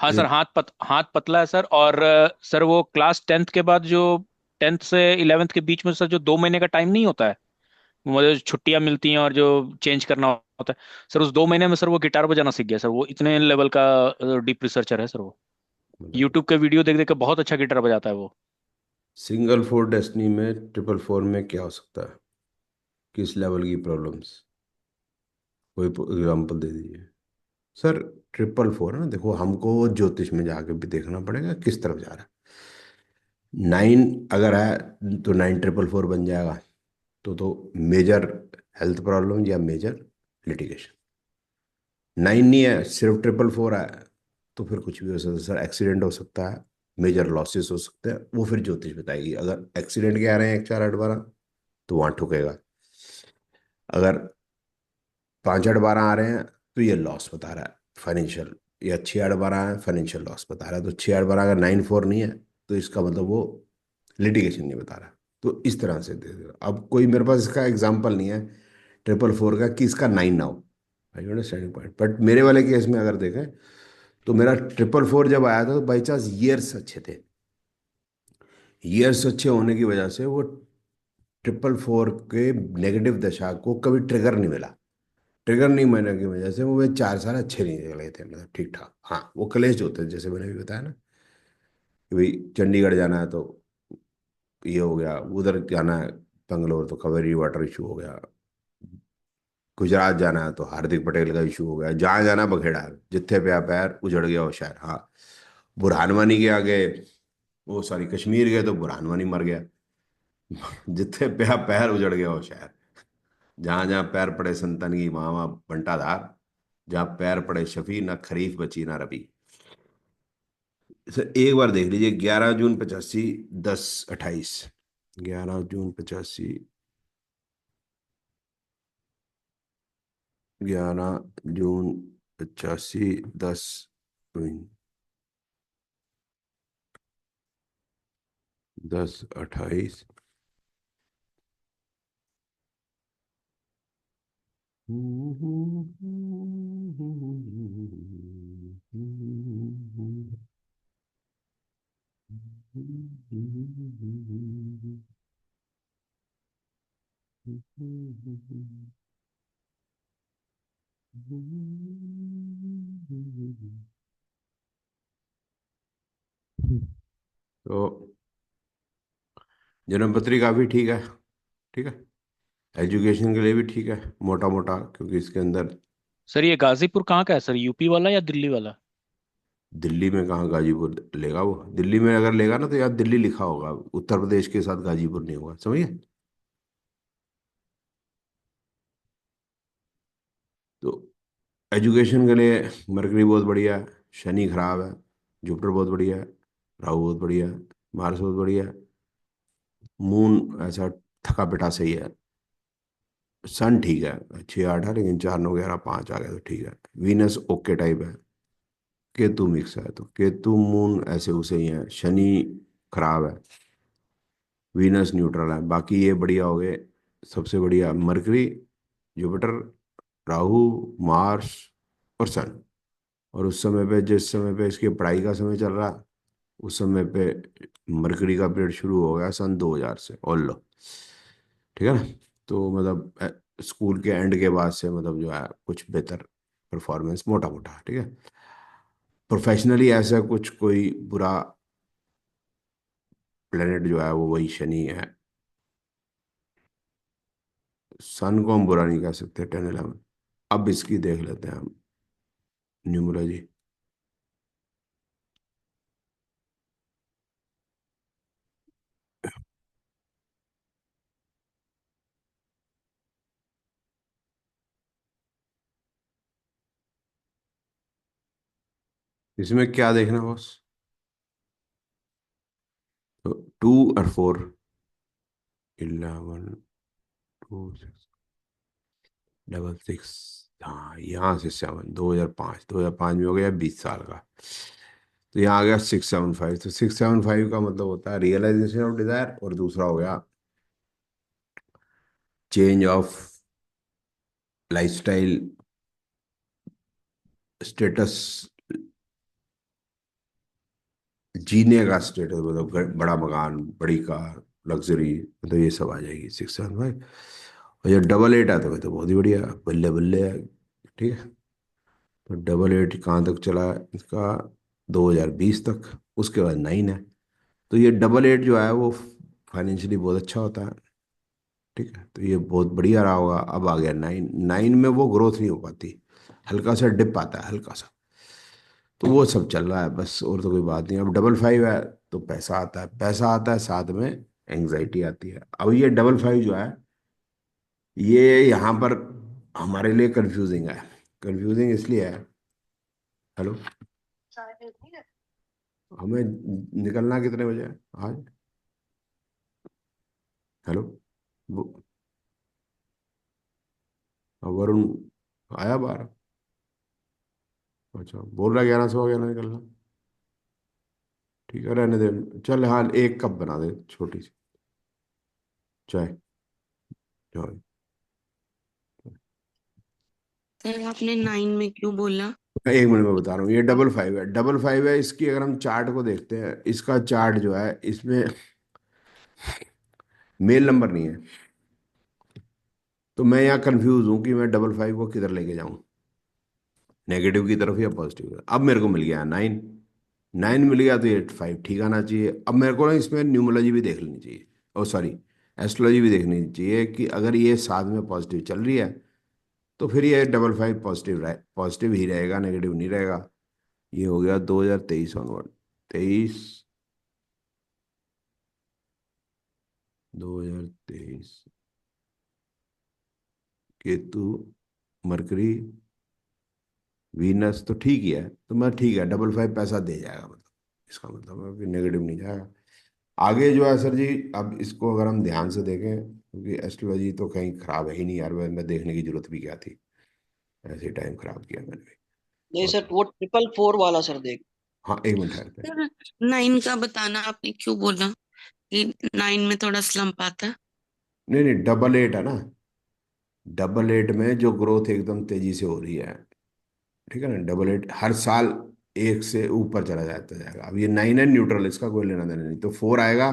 हाँ ये सर, हाथ पतला है सर। और सर वो क्लास 10th के बाद जो 10th से 11th के बीच में सर जो 2 महीने का टाइम नहीं होता है, मुझे छुट्टियां मिलती हैं और जो चेंज करना होता है, सर उस 2 महीने में सर वो गिटार बजाना सीख गया सर। वो इतने लेवल का डीप रिसर्चर है सर वो। यूट्यूब के वीडियो देख देख के बहुत अच्छा गिटार बजाता है वो। सिंगल फोर डेस्टिनी में 444 में क्या हो सकता है, किस लेवल की प्रॉब्लम्स, कोई एग्जांपल दे दीजिए सर। 444 है ना, देखो हमको ज्योतिष में जाके भी देखना पड़ेगा किस तरफ जा रहा है। 9 अगर है तो 9444 बन जाएगा, तो मेजर हेल्थ प्रॉब्लम या मेजर लिटिगेशन। 9 नहीं है, सिर्फ 444 है, तो फिर कुछ भी हो सकता है सर। एक्सीडेंट हो सकता है, मेजर लॉसेस हो सकते हैं, वो फिर ज्योतिष बताएगी। अगर एक्सीडेंट के आ रहे हैं 1 4 8 12, तो वहां ठुकेगा। अगर 5 8 12 आ रहे हैं तो ये लॉस बता रहा है फाइनेंशियल, या 6 8 12 है फाइनेंशियल लॉस बता रहा है। तो 6 8 12 अगर 9 4 नहीं है, तो इसका मतलब वो लिटिगेशन नहीं बता रहा। तो इस तरह से दे देगा। अब कोई मेरे पास इसका एग्जाम्पल नहीं है 444 का कि इसका 9 ना हो। आई अंडरस्टैंडिंग पॉइंट, बट मेरे वाले केस में अगर देखें तो मेरा 444 जब आया था तो बाई चांस ईयर्स अच्छे थे। ईयर्स अच्छे होने की वजह से वो 444 के नेगेटिव दशा को कभी ट्रिगर नहीं मिला। ट्रिगर नहीं मिलने की वजह से वो वे 4 साल अच्छे नहीं चले थे, मतलब ठीक ठाक। हाँ, वो कलेश होते हैं, जैसे मैंने भी बताया ना कि भाई चंडीगढ़ जाना है तो ये हो गया, उधर जाना है बंगलोर तो कावेरी वाटर इशू हो गया, गुजरात जाना है तो हार्दिक पटेल का इशू हो गया, जहाँ जाना बखेड़ा है, जिथे पे पैर उजड़ गया वो शहर। हाँ, बुरहान वानी के आगे, वो सॉरी कश्मीर गए तो बुरहान वानी मर गया। जिथे पे पैर उजड़ गया वो शहर। जहाँ जहाँ पैर पड़े संतन की, वहाँ वहाँ बंटाधार। जहाँ पैर पड़े शफी, ना खरीफ बची ना रबी। सर एक बार देख लीजिए, 11 जून 85, 10 28, 11 जून 85, 11 जून 85, 10 28। तो जन्मपत्री काफी ठीक है, ठीक है। एजुकेशन के लिए भी ठीक है, मोटा मोटा, क्योंकि इसके अंदर सर ये गाजीपुर कहाँ का है सर, यूपी वाला या दिल्ली वाला? दिल्ली में कहाँ गाजीपुर लेगा वो। दिल्ली में अगर लेगा ना तो यार दिल्ली लिखा होगा, उत्तर प्रदेश के साथ गाजीपुर नहीं होगा, समझिए। तो एजुकेशन के लिए मरकरी बहुत बढ़िया है, शनि खराब है, जुपिटर बहुत बढ़िया है, राहु बहुत बढ़िया है, मार्स बहुत बढ़िया है, मून ऐसा थका पिटा सही है, सन ठीक है 6 8 है, लेकिन 4 9 11 5 आ गया तो ठीक है। वीनस ओके टाइप है, केतु मिक्स है, तो केतु मून ऐसे उसे ही है, शनि खराब है, वीनस न्यूट्रल है, बाकी ये बढ़िया हो गए। सबसे बढ़िया मरकरी, जुपिटर, राहु, मार्स और सन। और उस समय पे, जिस समय पे इसकी पढ़ाई का समय चल रहा, उस समय पे मरकरी का पीरियड शुरू हो गया सन 2000 से, और लो, ठीक है ना। तो मतलब स्कूल के एंड के बाद से मतलब जो है कुछ बेहतर परफॉर्मेंस, मोटा मोटा, ठीक है। प्रोफेशनली ऐसा कुछ कोई बुरा प्लेनेट जो है वो वही शनि है। सन को हम बुरा नहीं कह सकते 10-11। अब इसकी देख लेते हैं हम न्यूमरोलॉजी। इसमें क्या देखना बॉस? तो 2 और 4, 11, 2, 6, हाँ यहाँ से 7, 2005 में हो गया 20 साल का। तो यहाँ आ गया 675। तो 675 का मतलब होता है रियलाइजेशन ऑफ डिजायर, और दूसरा हो गया चेंज ऑफ लाइफस्टाइल स्टेटस, जीने का स्टेटस, मतलब बड़ा मकान, बड़ी कार, लग्जरी, मतलब ये सब आ जाएगी 675। और जब 88 आता है तो बहुत ही बढ़िया, बल्ले बल्ले है, ठीक है। तो 88 कहाँ तक चला है इसका? 2020 तक। उसके बाद 9 है। तो ये 88 जो है वो फाइनेंशियली बहुत अच्छा होता है, ठीक है। तो ये बहुत बढ़िया रहा होगा। अब आ गया 9 में वो ग्रोथ नहीं हो पाती, हल्का सा डिप आता है, हल्का सा। तो वो सब चल रहा है बस, और तो कोई बात नहीं। अब 55 है तो पैसा आता है, पैसा आता है, साथ में एंग्जाइटी आती है। अब ये 55 जो है, ये यहाँ पर हमारे लिए कंफ्यूजिंग है। कंफ्यूजिंग इसलिए है, हेलो, हमें निकलना कितने बजे है आज? हेलो, वरुण आया बाहर? अच्छा, बोल रहा 11:15 निकलना। ठीक है, रहने दे। चल हाँ, एक कप बना दे, छोटी सी चाय। चाय। सर आपने 9 में क्यों बोला? एक मिनट में बता रहा हूँ। ये 55 है, 55 है। इसकी अगर हम चार्ट को देखते हैं, इसका चार्ट जो है, इसमें मेल नंबर नहीं है। तो मैं यहाँ कंफ्यूज हूँ कि मैं 55 को किधर लेके जाऊँ, नेगेटिव की तरफ या पॉजिटिव की तरफ। अब मेरे को मिल गया 9, 9 मिल गया तो ये 5 ठीक आना चाहिए। अब मेरे को ना इसमें न्यूमरोलॉजी भी देख लेनी चाहिए, ओ सॉरी, एस्ट्रोलॉजी भी देखनी चाहिए कि अगर ये साथ में पॉजिटिव चल रही है तो फिर ये 55 पॉजिटिव पॉजिटिव ही रहेगा, नेगेटिव नहीं रहेगा। ये हो गया 2023 ऑनवर्ड, 23, 2023, केतु, मरकरी, वीनस तो ठीक ही है। तो मैं ठीक है, 55 पैसा दे जाएगा, मतलब इसका मतलब है कि नेगेटिव नहीं जाएगा। आगे जो है सर जी, अब इसको अगर हम ध्यान से देखें, क्योंकि एस्ट्रोलॉजी तो कहीं खराब है ही नहीं यार, मैं देखने की जरूरत भी क्या थी, ऐसे ही टाइम खराब किया मैंने भी। नहीं और सर, वो 444 वाला सर देख। हाँ, एक मिनट ठहर पे। सर 9 का बताना, आपने क्यों बोला कि 9 में थोड़ा स्लम्प आता है? नहीं नहीं, 88 है ना, 88 में जो ग्रोथ एकदम तेजी से हो रही है, ठीक है ना। 88 हर साल एक से ऊपर चला जाता जाएगा। अब ये 9 है न्यूट्रल, इसका कोई लेना देना नहीं। तो 4 आएगा,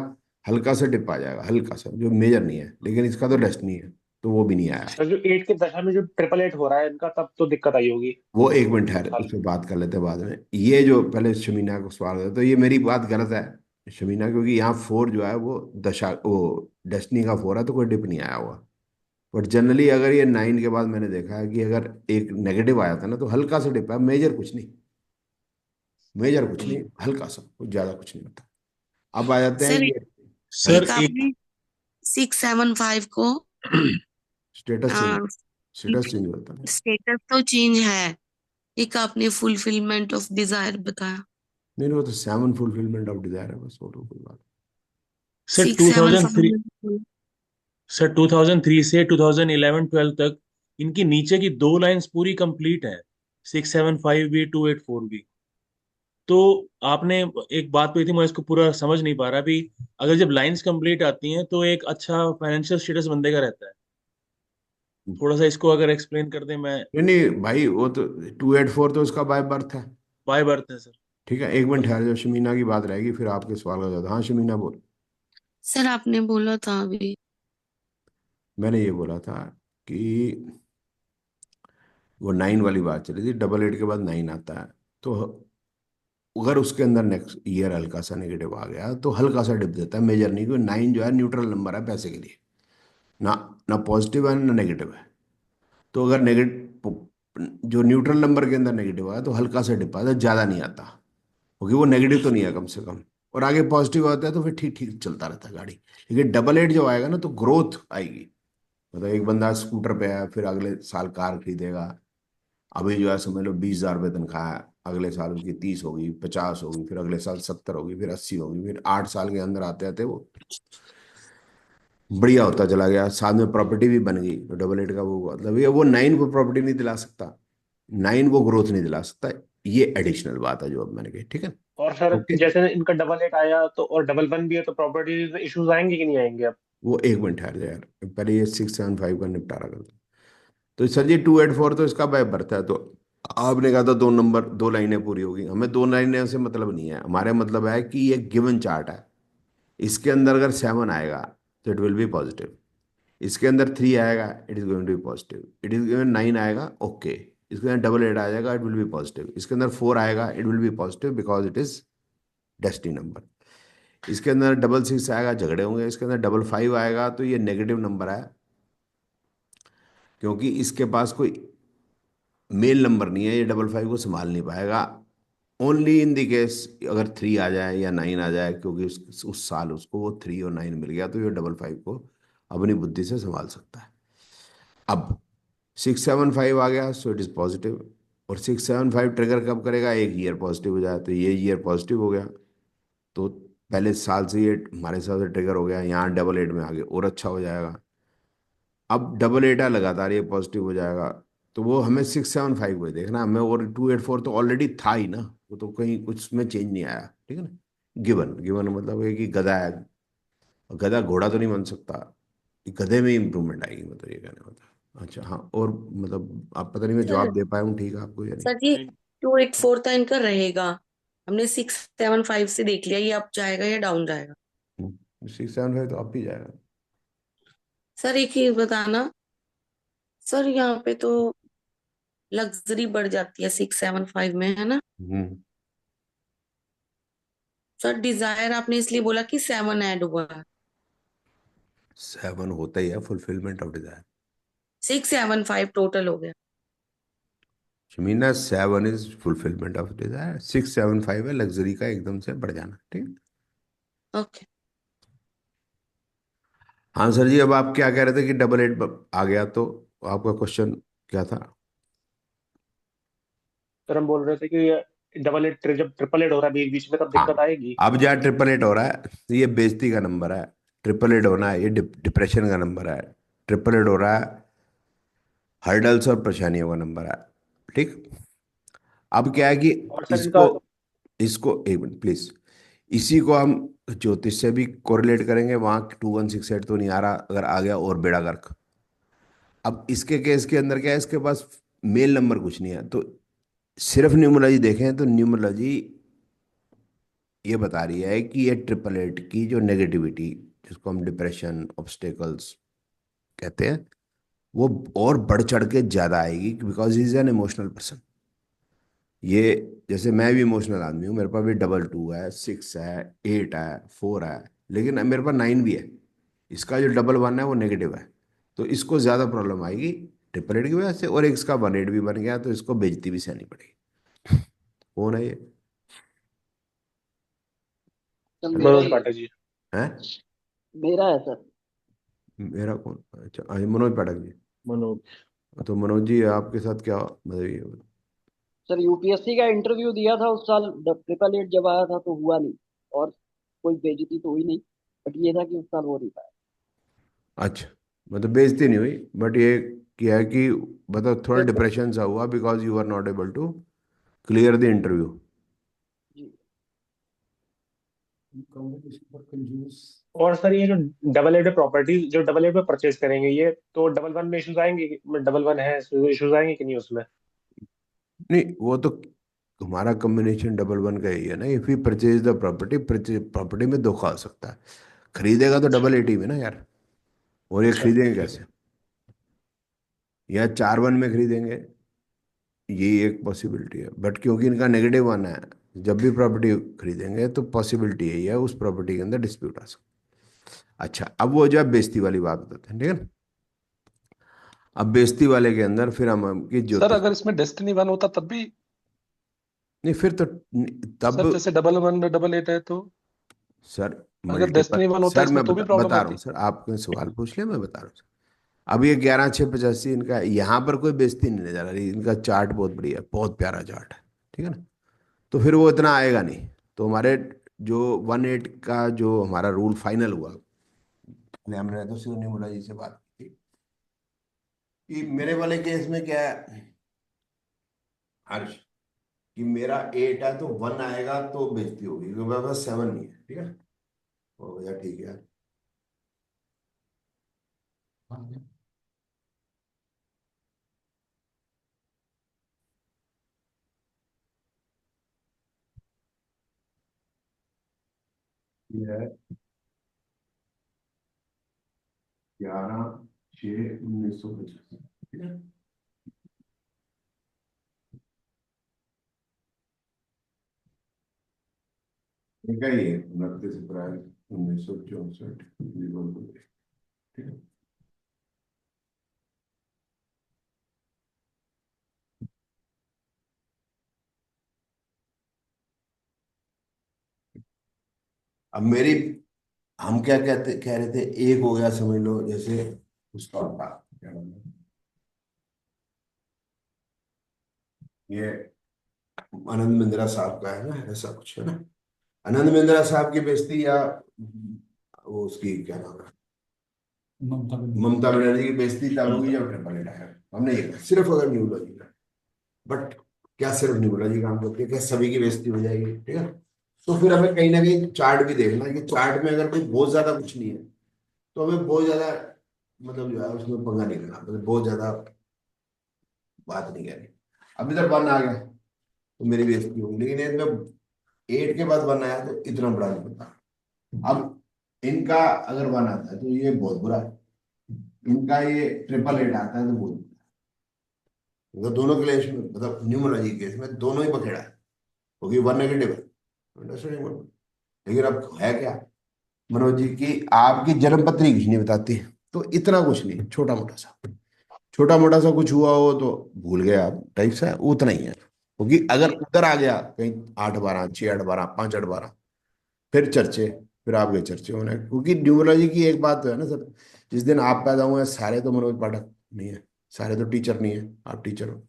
हल्का सा डिप आ जाएगा, हल्का सा, जो मेजर नहीं है, लेकिन इसका तो डेस्टिनी है, तो वो भी नहीं आया। सर जो 8 के दशा में जो 888 हो रहा है इनका, तब तो दिक्कत आई होगी। वो एक मिनट ठहर, साल उस पर बात कर लेते हैं बाद में। ये जो पहले शमीना को सवाल है, तो ये मेरी बात गलत है शमीना, क्योंकि यहाँ 4 जो है वो दशा, वो डेस्टिनी का 4 है, तो कोई डिप नहीं आया हुआ। बट जनरली अगर ये 9 के बाद मैंने देखा है कि अगर एक नेगेटिव आया था ना, तो हल्का सा डिप है, मेजर कुछ नहीं, मेजर कुछ नहीं, हल्का सा, कुछ ज्यादा कुछ नहीं होता। अब आ जाते हैं सर ये सर एक आपने 675 को स्टेटस चेंज, स्टेटस चेंज होता है। स्टेटस तो चेंज है, एक आपने फुलफिलमेंट ऑफ डिजायर बताया। नहीं नहीं, वो तो 7 फुलफिलमेंट ऑफ डिजायर है बस, और तो कोई बात सर 2003, 675। सर 2003 से 2011-12 तक इनकी नीचे की दो लाइंस पूरी कंप्लीट है, 675 भी, 284 भी। तो आपने एक बात कही थी, मैं इसको पूरा समझ नहीं पा रहा अभी। अगर जब लाइंस कंप्लीट आती हैं तो एक अच्छा फाइनेंशियल स्टेटस बंदे का रहता है, थोड़ा सा इसको अगर एक्सप्लेन कर दें। मैं नहीं नहीं भाई, वो तो 284 तो उसका बाय बर्थ है। बाय बर्थ है सर। ठीक है, एक मिनट ठहर जाओ, शमीना की बात रहेगी फिर आपके सवाल का जवाब। हाँ शमीना बोल। सर आपने बोला था अभी। मैंने ये बोला था कि वो 9 वाली बात चली थी, 88 के बाद 9 आता है, तो अगर उसके अंदर नेक्स्ट ईयर हल्का सा नेगेटिव आ गया तो हल्का सा डिप देता है, मेजर नहीं, क्योंकि 9 जो है न्यूट्रल नंबर है पैसे के लिए, ना ना पॉजिटिव है ना नेगेटिव है। तो अगर नेगेटिव जो न्यूट्रल नंबर के अंदर नेगेटिव आया तो हल्का सा डिप आता है, ज़्यादा नहीं आता, क्योंकि वो नेगेटिव तो नहीं है कम से कम, और आगे पॉजिटिव आता है तो फिर ठीक ठीक चलता रहता है गाड़ी। लेकिन 88 जो आएगा ना तो ग्रोथ आएगी। मतलब एक बंदा स्कूटर पे है, फिर अगले साल कार खरीदेगा, अभी जो है समझ लो 20,000 रुपये तनख्वाह है, अगले साल उसकी 30 होगी, 50 होगी, फिर अगले साल 70 होगी, फिर 80 होगी, फिर 8 साल के अंदर आते आते वो बढ़िया होता चला गया, साथ में प्रॉपर्टी भी बन गई। तो 88 का वो मतलब ये वो 9 को प्रॉपर्टी नहीं दिला सकता, 9 वो ग्रोथ नहीं दिला सकता। ये एडिशनल बात है जो अब मैंने कही, ठीक है। और सर ओके, जैसे इनका 88 आया तो और 11 भी है तो प्रॉपर्टी इश्यूज आएंगे कि नहीं आएंगे अब? वो एक मिनट ठहर जाए यार, पहले ये 675 का निपटारा कर दो। तो सर जी 284 तो इसका बाय बर्थ है, तो आपने कहा था 2 नंबर 2 लाइनें पूरी होगी, हमें 2 लाइनें से मतलब नहीं है, हमारे मतलब है कि ये गिवन चार्ट है, इसके अंदर अगर 7 आएगा तो इट विल बी पॉजिटिव, इसके अंदर 3 आएगा it is going to be positive, it is given 9 आएगा ओके, इसके अंदर 88 आ जाएगा इट विल बी पॉजिटिव, इसके अंदर 4 आएगा it will B positive because it is destiny number, इसके अंदर 66 आएगा झगड़े होंगे, इसके अंदर 55 आएगा तो ये नेगेटिव नंबर है, क्योंकि इसके पास कोई मेल नंबर नहीं है, ये 55 को संभाल नहीं पाएगा। ओनली इन दी केस अगर 3 आ जाए या 9 आ जाए, क्योंकि उस साल उसको वो 3 और 9 मिल गया, तो ये 55 को अपनी बुद्धि से संभाल सकता है। अब 675 आ गया सो इट इज़ पॉजिटिव, और 675 ट्रिगर कब करेगा, एक ईयर पॉजिटिव हो जाए, तो ये ईयर पॉजिटिव हो गया, तो पहले साल से ये हमारे हिसाब से ट्रिगर हो गया, यहाँ 88 में आगे और अच्छा हो जाएगा। अब 88 है लगातार ये पॉजिटिव हो जाएगा, तो वो हमें 675 को ही देखना हमें, और 284 तो ऑलरेडी था ही ना, वो तो कहीं कुछ उसमें चेंज नहीं आया, ठीक है ना। गिवन गिवन मतलब है कि गधा है, गधा घोड़ा तो नहीं बन सकता, गधे में इम्प्रूवमेंट आएगी, मतलब ये कहने मतलब। अच्छा हाँ, और मतलब आप पता नहीं मैं सर जवाब दे पाया हूँ ठीक है आपको या नहीं। सर ये 284 था इनका रहेगा। हमने 675 से देख लिया, ये अप जाएगा या डाउन जाएगा? 675 तो आप ही जाएगा। सर एक चीज बताना, सर यहाँ पे तो लग्जरी बढ़ जाती है 675 में, है ना? हम्म। सर डिजायर आपने इसलिए बोला कि 7 ऐड हुआ है। 7 होता ही है फुलफिलमेंट ऑफ डिजायर। 675 टोटल हो गया। Shamina 7 is fulfilment of desire, 675 है लग्जरी का एकदम से बढ़ जाना, ठीक। ओके। हाँ सर जी, अब आप क्या कह रहे थे कि 88 आ गया, तो आपका क्वेश्चन क्या था। सर हम बोल रहे थे कि 88 जब 888 हो रहा है बीच बीच में तब दिक्कत हाँ, आएगी? अब जहाँ 888 हो रहा है तो ये बेइज्जती का नंबर है, 888 होना है ये डिप्रेशन का नंबर है, 888 हो रहा है हर्डल्स और परेशानियों का नंबर है, ठीक। अब क्या है कि और सर इसको इनका इसको एक मिनट प्लीज, इसी को हम ज्योतिष से भी कोरिलेट करेंगे, वहाँ 2168 तो नहीं आ रहा, अगर आ गया और बेड़ा गर्क। अब इसके केस के अंदर क्या है, इसके पास मेल नंबर कुछ नहीं है, तो सिर्फ न्यूमरोलॉजी देखें तो न्यूमरोलॉजी ये बता रही है कि ये 888 की जो नेगेटिविटी, जिसको हम डिप्रेशन ऑब्स्टेकल्स कहते हैं, वो और बढ़ चढ़ के ज्यादा आएगी, because is an emotional person. ये जैसे मैं भी इमोशनल आदमी हूँ, मेरे पास भी 22 है, 6 है, 8 है, 4 है, लेकिन अब मेरे पास 9 भी है, इसका जो 11 है वो नेगेटिव है, तो इसको ज्यादा प्रॉब्लम आएगी 888 की वजह से, और एक इसका 18 भी बन गया तो इसको बेइज्जती भी सहनी पड़ेगी। कौन है ये, सर मेरा मनोज ही है। पाठक जी। है मेरा है सर। मेरा कौन, अच्छा मनोज पाठक जी। मनोज। तो मनोज जी आपके साथ क्या मतलब ये, सर यूपीएससी का इंटरव्यू दिया था उस साल, 888 जब आया था तो हुआ नहीं, और कोई बेइज्जती तो हुई नहीं, बट ये था कि उस साल हो नहीं पाया। अच्छा मतलब बेइज्जती नहीं हुई, बट ये क्या है कि मतलब थोड़ा एक डिप्रेशन सा हुआ because you are not able to clear the interview. जी। कॉम्बिनेशन पर कंजूस। और सर ये जो डबल एड प्रॉपर्टी जो डबल एड पे परचेज करेंगे, ये तो डबल वन में इश्यूज आएंगे, डबल वन है इश्यूज आएंगे कि नहीं उसमें? नहीं, वो तो हमारा कॉम्बिनेशन डबल वन का ही है ना। If you purchase the property, property में धोखा हो सकता है। खरीदेगा तो डबल एटी में ना यार, और ये अच्छा खरीदेंगे कैसे? या 4-1 में खरीदेंगे, ये एक पॉसिबिलिटी है। बट क्योंकि इनका नेगेटिव वन है, जब भी प्रॉपर्टी खरीदेंगे तो पॉसिबिलिटी यही है उस प्रॉपर्टी के अंदर डिस्प्यूट आ सकता है। अच्छा, अब वो जो है बेइज्जती वाली बात बताते हैं, ठीक है ना। अब बेइज्जती वाले के अंदर फिर हम की सर ज्योतिष, अगर इसमें डेस्टिनी वन होता तब भी, नहीं फिर तो सर तब जैसे डबल वन डबल एट है तो सर अगर मल्टीपल, डेस्टिनी वन होता सर इसमें मैं तो भी प्रॉब्लम बता रहा हूँ होती। सर, आपने सवाल पूछ लिया, मैं बता रहा हूँ सर। अब ये 11/6/85 इनका, यहाँ पर कोई बेइज्जती नहीं नजर आ रही। इनका चार्ट बहुत बढ़िया है, बहुत प्यारा चार्ट है, ठीक है ना। तो फिर वो इतना आएगा नहीं। तो हमारे जो 1/8 का जो हमारा रूल फाइनल हुआ, हमने तो सिर्फ निमुला जी से बात की कि मेरे वाले केस में क्या है हर्ष, कि मेरा 8 है तो 1 आएगा तो बेइज्जती होगी, क्योंकि मेरे पास 7 नहीं है, ठीक है। हो गया, ठीक है। ये है 11/6/1985, ठीक है। ठीक है, ये 29 अप्रैल 1964, ठीक है। अब मेरी, हम क्या कहते कह रहे थे, एक हो गया समझ लो, जैसे उसका था क्या नाम है? ये आनंद महिंद्रा साहब का है ना, ऐसा कुछ है ना। आनंद महिंद्रा साहब की बेइज्जती, या वो उसकी क्या नाम है, ममता बनर्जी की बेइज्जती तब होगी जब ट्रिपल एट आया। हमने ये कहा, सिर्फ अगर न्यूरोलॉजी का, बट क्या सिर्फ न्यूरोलॉजी काम करती है क्या? सभी की बेइज्जती हो जाएगी, ठीक है। तो फिर हमें कहीं ना कहीं चार्ट भी देखना है कि चार्ट में अगर कोई बहुत ज्यादा कुछ नहीं है तो हमें बहुत ज्यादा, मतलब जो है उसमें पंगा नहीं लेना, मतलब बहुत ज्यादा बात नहीं करनी। अब इधर 1 आ गया तो मेरी बेइज्जती होगी, लेकिन इसमें 8 के बाद 1 आया तो इतना बड़ा नहीं होता। अब इनका अगर 1 आता है तो ये बहुत बुरा है, इनका ये 888 आता है तो बहुत बुरा है। मतलब दोनों के लिए मतलब न्यूमरोलॉजी केस में दोनों ही पकड़ा है, क्योंकि 1 नेगेटिव है। अंडरस्टैंडिंग? लेकिन अब है क्या मनोज जी की, आपकी जन्म पत्री कुछ नहीं बताती, तो इतना कुछ नहीं, छोटा मोटा सा कुछ हुआ हो तो भूल गए आप टाइप सा है, उतना ही है। क्योंकि अगर उधर आ गया कहीं 8/12, 6/8/12, 5/8/12, फिर चर्चे, फिर आपके चर्चे होने। क्योंकि न्यूमरोलॉजी की एक बात तो है ना सर, जिस दिन आप पैदा हुए हैं सारे तो मनोज पाठक नहीं है, सारे तो टीचर नहीं है, आप टीचर हो,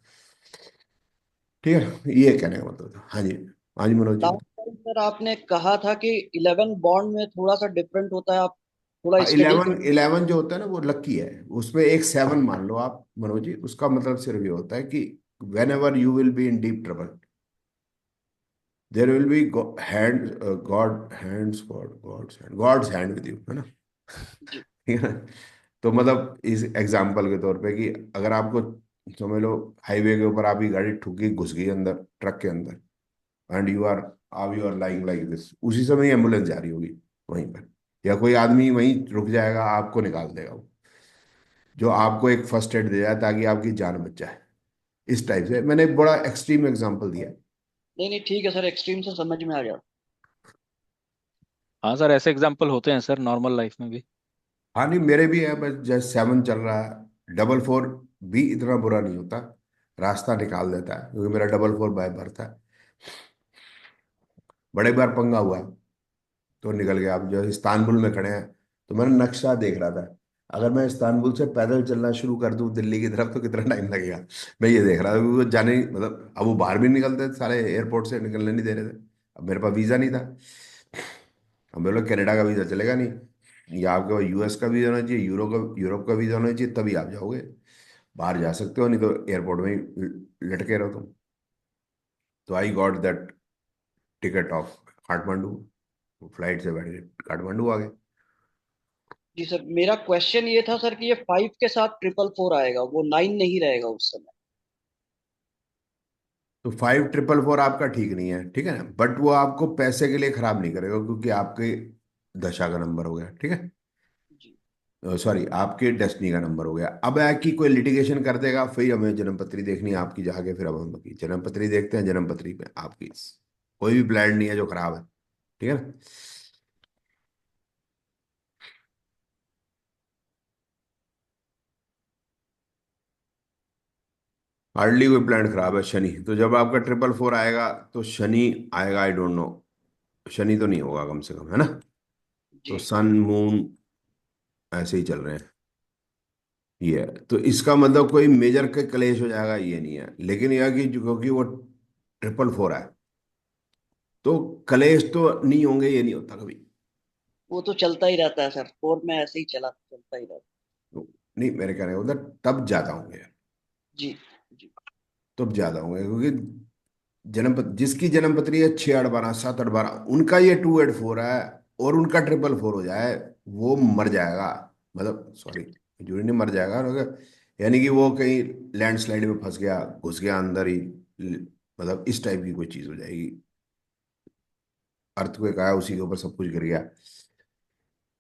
ठीक है। ये कहने का मतलब था। हाँ जी, हाँ जी Manoj ji. Last time sir आपने कहा था कि 11 बॉन्ड में थोड़ा सा डिफरेंट होता है, आप थोड़ा हाँ, स्टडी 11 जो होता है ना वो लकी है, उसमें एक 7 मान लो आप मनोज जी। उसका मतलब सिर्फ ये होता है कि whenever you will be in deep trouble, there will be hand, god hands, god's hand with you, है ना। जी। ठीक है ना? तो मतलब इस एग्जाम्पल के तौर पे कि अगर आपको समझ लो हाईवे के ऊपर आपकी गाड़ी ठुकी, घुस गई अंदर ट्रक के अंदर, and you are lying like this, उसी समय एम्बुलेंस जा रही होगी वहीं पर, या कोई आदमी वहीं रुक जाएगा, आपको निकाल देगा वो, जो आपको एक फर्स्ट एड दे जाए ताकि आपकी जान बच जाए। इस टाइप से मैंने एक बड़ा एक्सट्रीम एग्जांपल दिया। नहीं नहीं ठीक है सर, एक्सट्रीम से समझ में आ गया। हाँ सर, ऐसे एग्जाम्पल होते हैं सर नॉर्मल लाइफ में भी। हाँ नहीं, मेरे भी है, बस जैसे 7 चल रहा है, 4-4 भी इतना बुरा नहीं होता, रास्ता निकाल देता है, क्योंकि मेरा 4-4 बाय बर्थ है। बड़े बार पंगा हुआ तो निकल गया। आप जो इस्तांबुल में खड़े हैं तो मैंने नक्शा देख रहा था, अगर मैं इस्तांबुल से पैदल चलना शुरू कर दूं दिल्ली की तरफ तो कितना टाइम लगेगा, मैं ये देख रहा था। क्योंकि वो जाने मतलब अब वो बाहर भी नहीं निकलते सारे, एयरपोर्ट से निकलने नहीं दे रहे थे। अब मेरे पास वीज़ा नहीं था, अब बोलो कनाडा का वीज़ा चलेगा नहीं, या आपके पास यूएस का वीज़ा होना चाहिए, यूरोप का वीज़ा होना चाहिए, तभी आप जाओगे, बाहर जा सकते हो, नहीं तो एयरपोर्ट में ही लटके रहो तुम। तो I got that ticket of Kathmandu, flight से बैठ के काठमांडू आ गए। जी सर, मेरा क्वेश्चन ये था सर कि ये 5 के साथ 444 आएगा, वो 9 नहीं रहेगा उस समय। तो 5444 आपका ठीक नहीं है, ठीक है ना, बट वो आपको पैसे के लिए खराब नहीं करेगा क्योंकि आपके दशा का नंबर हो गया, ठीक है, जी सॉरी आपके डेस्टिनी का नंबर हो गया। अब है कि कोई लिटिगेशन कर देगा, फिर हमें जन्मपत्री देखनी है आपकी जाके, फिर अब हम की जन्मपत्री देखते हैं, जन्मपत्री पे आपकी कोई भी प्लान नहीं है जो खराब है, ठीक है ना। हार्डली कोई प्लान खराब है। शनि तो जब आपका 444 आएगा तो शनि आएगा, आई डोंट नो, शनि तो नहीं होगा कम से कम, है ना। तो जी सन मून ऐसे ही चल रहे हैं, ये है। तो इसका मतलब कोई मेजर के कलेश हो जाएगा ये नहीं है, लेकिन यह कि क्योंकि वो 444 है तो कलेश तो नहीं होंगे, ये नहीं होता कभी। वो तो चलता ही रहता है सर, 4 में ऐसे ही चलता ही रहता तो नहीं, मेरे कहने का मतलब तब ज्यादा होंगे यार, है। जी जी तब ज्यादा होंगे क्योंकि जिसकी जन्मपत्री है 6 8 12 7 8 12, उनका ये 2 8 4 है और उनका 444 हो जाए, वो मर जाएगा, मतलब सॉरी जुड़ी नहीं, मर जाएगा अगर, यानी कि वो कहीं लैंडस्लाइड में फंस गया, घुस गया अंदर ही, मतलब इस टाइप की कोई चीज हो जाएगी। अर्थक्वेक आया उसी के ऊपर सब कुछ गिर गया,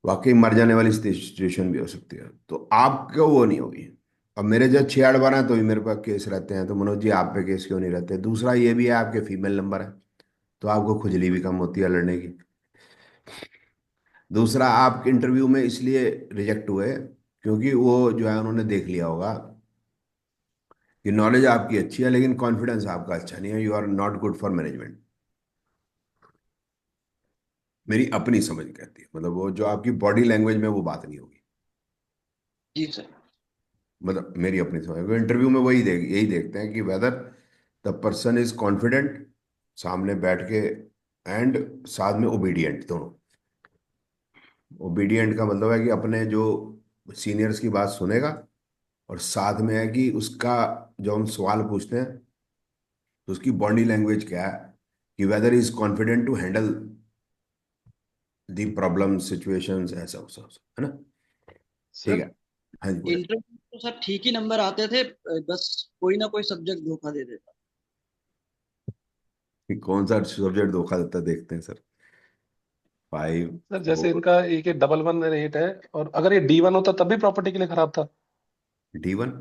वाकई मर जाने वाली सिचुएशन भी हो सकती है। तो आपको वो नहीं होगी। अब मेरे जब 6 8 12 है तो भी मेरे पास केस रहते हैं, तो मनोज जी आप पे केस क्यों नहीं रहते। दूसरा ये भी है आपके फीमेल नंबर है तो आपको खुजली भी कम होती है लड़ने की। दूसरा आप इंटरव्यू में इसलिए रिजेक्ट हुए क्योंकि वो जो है उन्होंने देख लिया होगा कि नॉलेज आपकी अच्छी है लेकिन कॉन्फिडेंस आपका अच्छा नहीं है, you are not good for management. मेरी अपनी समझ कहती है, मतलब वो जो आपकी बॉडी लैंग्वेज में वो बात नहीं होगी, जी सर। मतलब मेरी अपनी समझ। इंटरव्यू में वही यही देखते हैं कि whether the person is confident सामने बैठ के, एंड साथ में ओबीडियंट दोनों। ओबीडियंट का मतलब है कि अपने जो सीनियर्स की बात सुनेगा, और साथ में है कि उसका जो हम सवाल पूछते हैं तो उसकी बॉडी लैंग्वेज क्या है, कि whether is confident to handle the problem situations, ऐसा सब है ना। ठीक सर है, हाँ जी बोले। इंटरव्यू तो सर ठीक ही नंबर आते थे, बस कोई ना कोई सब्जेक्ट धोखा दे देता। कि कौन सा सब्जेक्ट धोखा देता है, देखते हैं सर। फाइव सर जैसे फोर इनका एक 118 है, और अगर ये D1 होता तब भी प्रॉपर्टी के लिए खराब था। D1।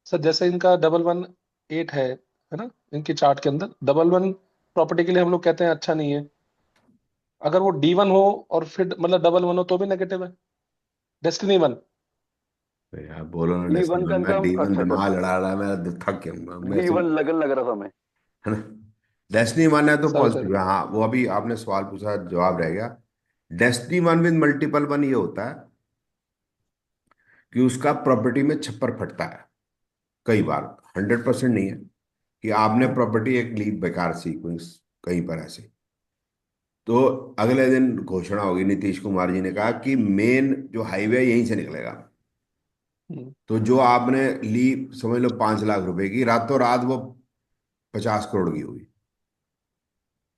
सर जैसे इनका 118 है ना, इनके चार्ट के अंदर 111 प्रॉपर्टी के लिए हम लोग कहते हैं अच्छा नहीं है। अगर वो D1 हो और फिर मतलब 111 हो तो भी नेगेटिव है। डेस्टिनी 1। यार बोलो ना D1 डेस्टिनी, का मैं इनका D1 अच्छा दिमाग अच्छा, लड़ा रहा, मैं थक गया हूँ मैं D1 लगन लग रहा था हमें। है ना। डेस्टिनी 1 है तो सॉरी सर। पॉजिटिव है, हाँ वो अभी आपने सवाल पूछा जवाब रह गया। डेस्टिनी 1 विद मल्टीपल 1 ये होता है कि उसका प्रॉपर्टी में छप्पर फटता है कई बार, 100% नहीं है, कि आपने प्रॉपर्टी एक ली बेकार सी कोई कहीं पर ऐसे, तो अगले दिन घोषणा होगी, नीतीश कुमार जी ने कहा कि मेन जो हाईवे यहीं से निकलेगा, हम्म, तो जो आपने ली समझ लो 5 लाख रुपए की, रातों रात वो 50 करोड़ की होगी,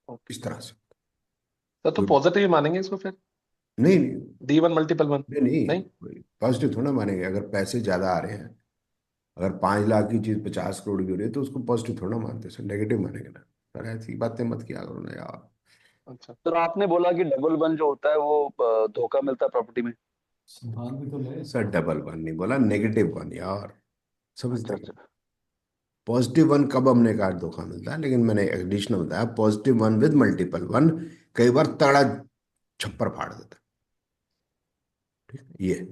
ओके। इस तरह से। सर तो कोई पॉजिटिव ही मानेंगे इसको फिर, नहीं नहीं D1 मल्टीपल 1। नहीं नहीं। नहीं, पॉजिटिव थोड़ा मानेंगे अगर पैसे ज्यादा आ रहे हैं। अगर 5 लाख की चीज 50 करोड़ की हो रही है तो उसको पॉजिटिव थोड़ा मानते सर, नेगेटिव मानेंगे ना सर, ऐसी बातें मत किया करो ना यार। अच्छा। सर आपने बोला कि डबल वन जो होता है वो धोखा मिलता है प्रॉपर्टी में। संभाल भी तो ले। सर डबल वन नहीं बोला, नेगेटिव वन यार, अच्छा समझते हैं। अच्छा। पॉजिटिव वन कब हमने कहा धोखा मिलता है, लेकिन मैंने एडिशनल बताया positive one with multiple one कई बार तगड़ा छप्पर फाड़ देता है, ठीक है ये,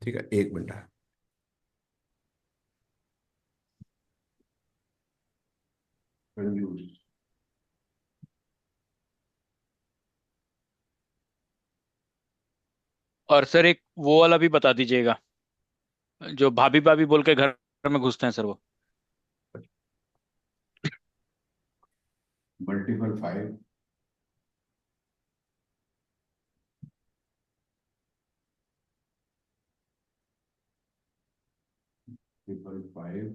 ठीक है 1 मिनट है। Confused। और सर एक वो वाला भी बता दीजिएगा, जो भाभी भाभी बोल के घर में घुसते हैं सर वो। मल्टीपल 5। ट्रिपल 5।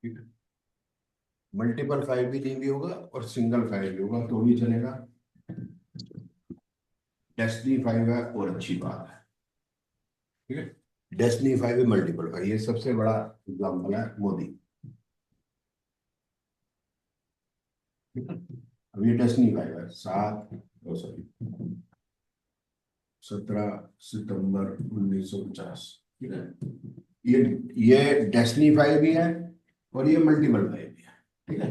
ठीक है, मल्टीपल 5 भी नहीं भी होगा और सिंगल 5 भी होगा तो भी चलेगा। डेस्टिनी 5 है और अच्छी बात है, ठीक है। डेस्टिनी 5 है, मल्टीपल 5, ये सबसे बड़ा एग्जाम्पल है मोदी, ठीक है। अब ये डेस्टिनी 5 है, 17 सितंबर 1950, ठीक है। ये डेस्टिनी 5 भी है और ये मल्टीपल 5 भी है, ठीक है।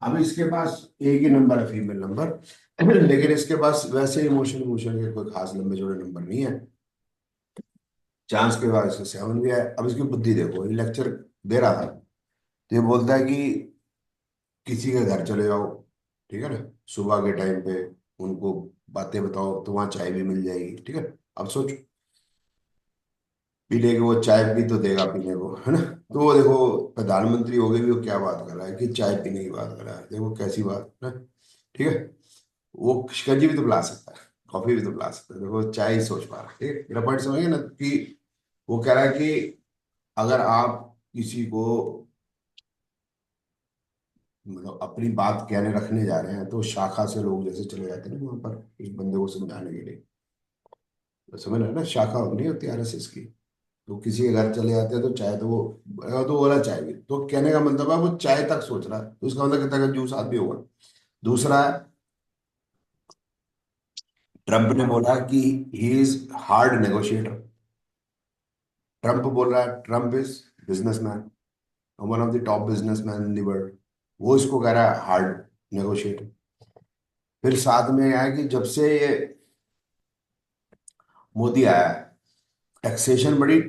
अब इसके पास एक ही नंबर है, फीमेल नंबर, लेकिन इसके पास वैसे इमोशन के कोई खास लंबे जोड़े नंबर नहीं है। चांस के बाद इसका 7 भी है। अब इसकी बुद्धि देखो, ये लेक्चर दे रहा था तो ये बोलता है कि किसी के घर चले जाओ, ठीक है ना, सुबह के टाइम पे उनको बातें बताओ तो वहां चाय भी मिल जाएगी, ठीक है। अब सोचो, पीने के वो चाय भी तो देगा पीने को, है ना। तो वो देखो प्रधानमंत्री हो गए भी, वो क्या बात कर रहा है कि चाय पीने की बात कर रहा है, देखो कैसी बात है ना, ठीक है। वो शिकंजी भी तो पिला सकता है, कॉफी भी तो पिला सकता है, देखो चाय ही सोच पा रहा है, ठीक है। मेरा पॉइंट समझिए ना, कि वो कह रहा है कि अगर आप किसी को मतलब अपनी बात कहने रखने जा रहे हैं तो शाखा से लोग जैसे चले जाते हैं ना वहां पर इस बंदे को समझाने के लिए, तो समझ रहे हैं ना, शाखा नहीं होती आरएसएस की, तो किसी के घर चले जाते हैं तो चाय तो वो तो बोला चाय भी, तो कहने का मतलब है वो चाय तक सोच रहा है, तो उसका मतलब कितना कंजूस आदमी होगा। दूसरा है, ट्रंप ने बोला कि he is hard negotiator. Trump बोल रहा है, Trump is businessman, one of the top businessman in the world, वो इसको कह रहा है हार्ड नेगोशिएटर। फिर साथ में आया कि जब से ये मोदी आया है टैक्सेशन बड़ी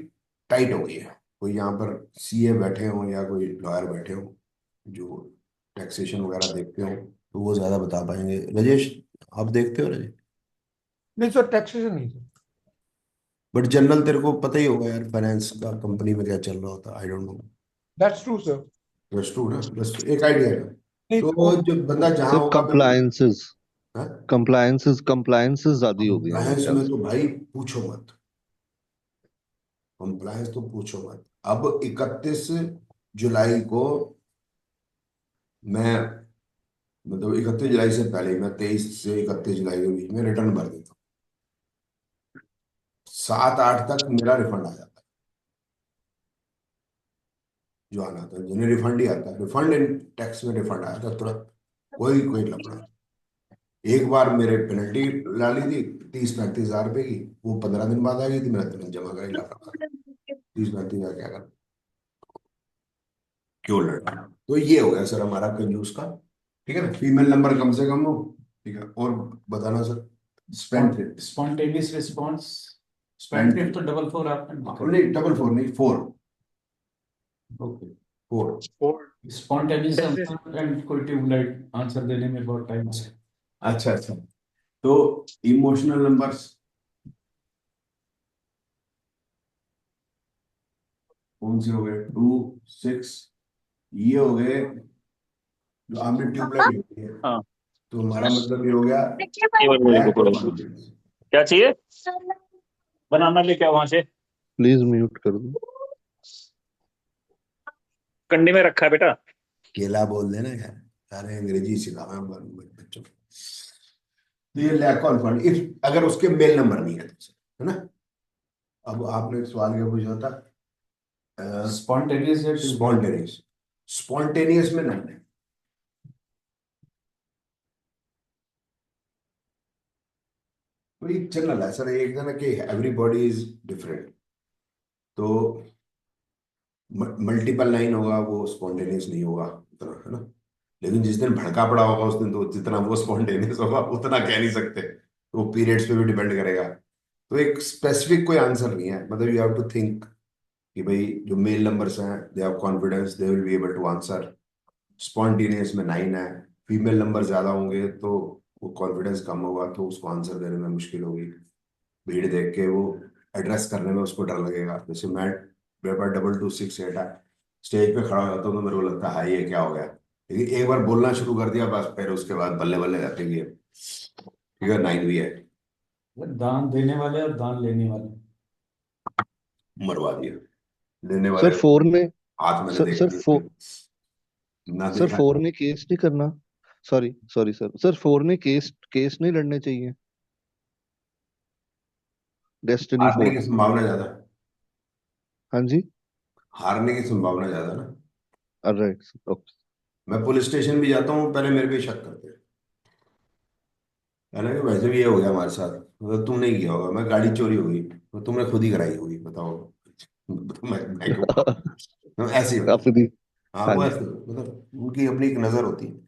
टाइट हो गई है। कोई यहाँ पर सीए बैठे हों या कोई लॉयर बैठे हों जो टैक्सेशन वगैरह देखते हो तो वो ज्यादा बता पाएंगे। राजेश, आप देखते हो राजेश? नहीं सर, टैक्सेशन नहीं सर। बट जनरल तेरे को पता ही होगा यार, फाइनेंस का कंपनी में क्या चल रहा होता है, I don't know. That's true sir. That's true ना, बस एक आइडिया है। नहीं तो तो जो बंदा जहाँ सर होगा बिल्कुल, कंप्लायंसेस कंप्लायंसेस ज्यादा हो गई हैं मेरे कंप्लायंस ख्याल में से। तो भाई पूछो मत, कंप्लायंस तो पूछो मत। अब 31 जुलाई को मैं मतलब 31 जुलाई से पहले मैं 23 से 31 जुलाई के बीच में रिटर्न भर देता हूँ, 7-8 तक मेरा रिफंड आ जाता है, जो आना था जिन्हें रिफंड ही आता है, रिफंड इन टैक्स में रिफंड आया था तुरंत, कोई कोई लफड़ा नहीं। एक बार मेरे पेनल्टी डाली थी 30-35 हज़ार रुपए की, वो 15 दिन बाद आ गई थी, मेरा तुरंत जमा कर ही ला रहा था। 30-35 हज़ार क्या कर, क्यों लड़ना। तो ये हो गया सर हमारा कंजूस का, ठीक है ना। फीमेल नंबर कम से कम हो, ठीक है। और बताना sir, spend spontaneous response, spend spend तो 444 आपने नहीं, 444 नहीं, 4, ओके। 4। स्पॉन्टेनियस एंड कोई ट्यूबलाइट आंसर देने में बहुत टाइम हो गया। अच्छा अच्छा, तो इमोशनल नंबर्स कौन से हो गए, 2, 6, ये हो गए जो आपने ट्यूबलाइट होती है, हाँ, तो हमारा मतलब ये हो गया ये वाली मेरे को lack of पकड़ो। confidence। क्या चाहिए? बनाना लेके आओ वहां से, प्लीज म्यूट कर दो। कंडी में रखा है बेटा। केला बोल देना यार, सारे अंग्रेजी सिखावे हैं बच्चों को। तो ये लैक कॉन्फिडेंस, इफ अगर उसके मेल नंबर नहीं है तो, है ना। अब आपने एक सवाल क्या पूछा था, स्पॉन्टेनियस या स्पॉन्टेनियस, स्पॉन्टेनियस में नहीं है, तो एक जनरल है सर, एक ना कि एवरीबॉडी इज डिफरेंट, तो मल्टीपल 9 होगा वो स्पॉन्टेनियस नहीं होगा उतना, है ना। लेकिन जिस दिन भड़का पड़ा होगा उस दिन तो जितना वो स्पॉन्टेनियस होगा उतना कह नहीं सकते, तो वो पीरियड्स पे भी डिपेंड करेगा। तो एक स्पेसिफिक कोई आंसर नहीं है, मतलब यू हैव टू थिंक कि भाई जो मेल नंबर्स हैं they have confidence, they will be able to answer. Spontaneous में 9 है, फीमेल नंबर ज्यादा होंगे तो वो कॉन्फिडेंस कम होगा तो उसको आंसर देने में मुश्किल होगी, भीड़ देख के वो एड्रेस करने में उसको डर लगेगा। जैसे मैं, मेरे पास 2268 है, स्टेज पे खड़ा हो जाता हूँ तो मेरे को लगता है हाय ये क्या हो गया, लेकिन एक बार बोलना शुरू कर दिया बस फिर उसके बाद बल्ले बल्ले जाते ही है। ठीक है, 9 भी है, दान देने वाले और दान लेने वाले मरवा दिया। देने सर वाले 4 में हाथ मैंने सर देख सर लिए। ना सर देखा। 4 ने केस नहीं करना। सॉरी सॉरी सर 4 ने केस केस नहीं लड़ने चाहिए। डेस्टिनी हारने 4। की संभावना ज्यादा है। हाँ जी। हारने की संभावना ज्यादा ना। राइट। ओके। मैं पुलिस स्टेशन भी जाता हूँ, पहले मेरे पे ही शक करते हैं। है ना कि वैसे भी ये हो गया हमारे साथ, मतलब तुमने ही किया होगा, मैं गाड़ी चोरी हो गई तो तुमने खुद ही कराई होगी, बताओ। तो मैं क्यों कराऊं? तो ऐसे ही होता है। अपनी। हाँ हाँ वो जी। ऐसे मतलब उनकी अपनी एक नज़र होती है।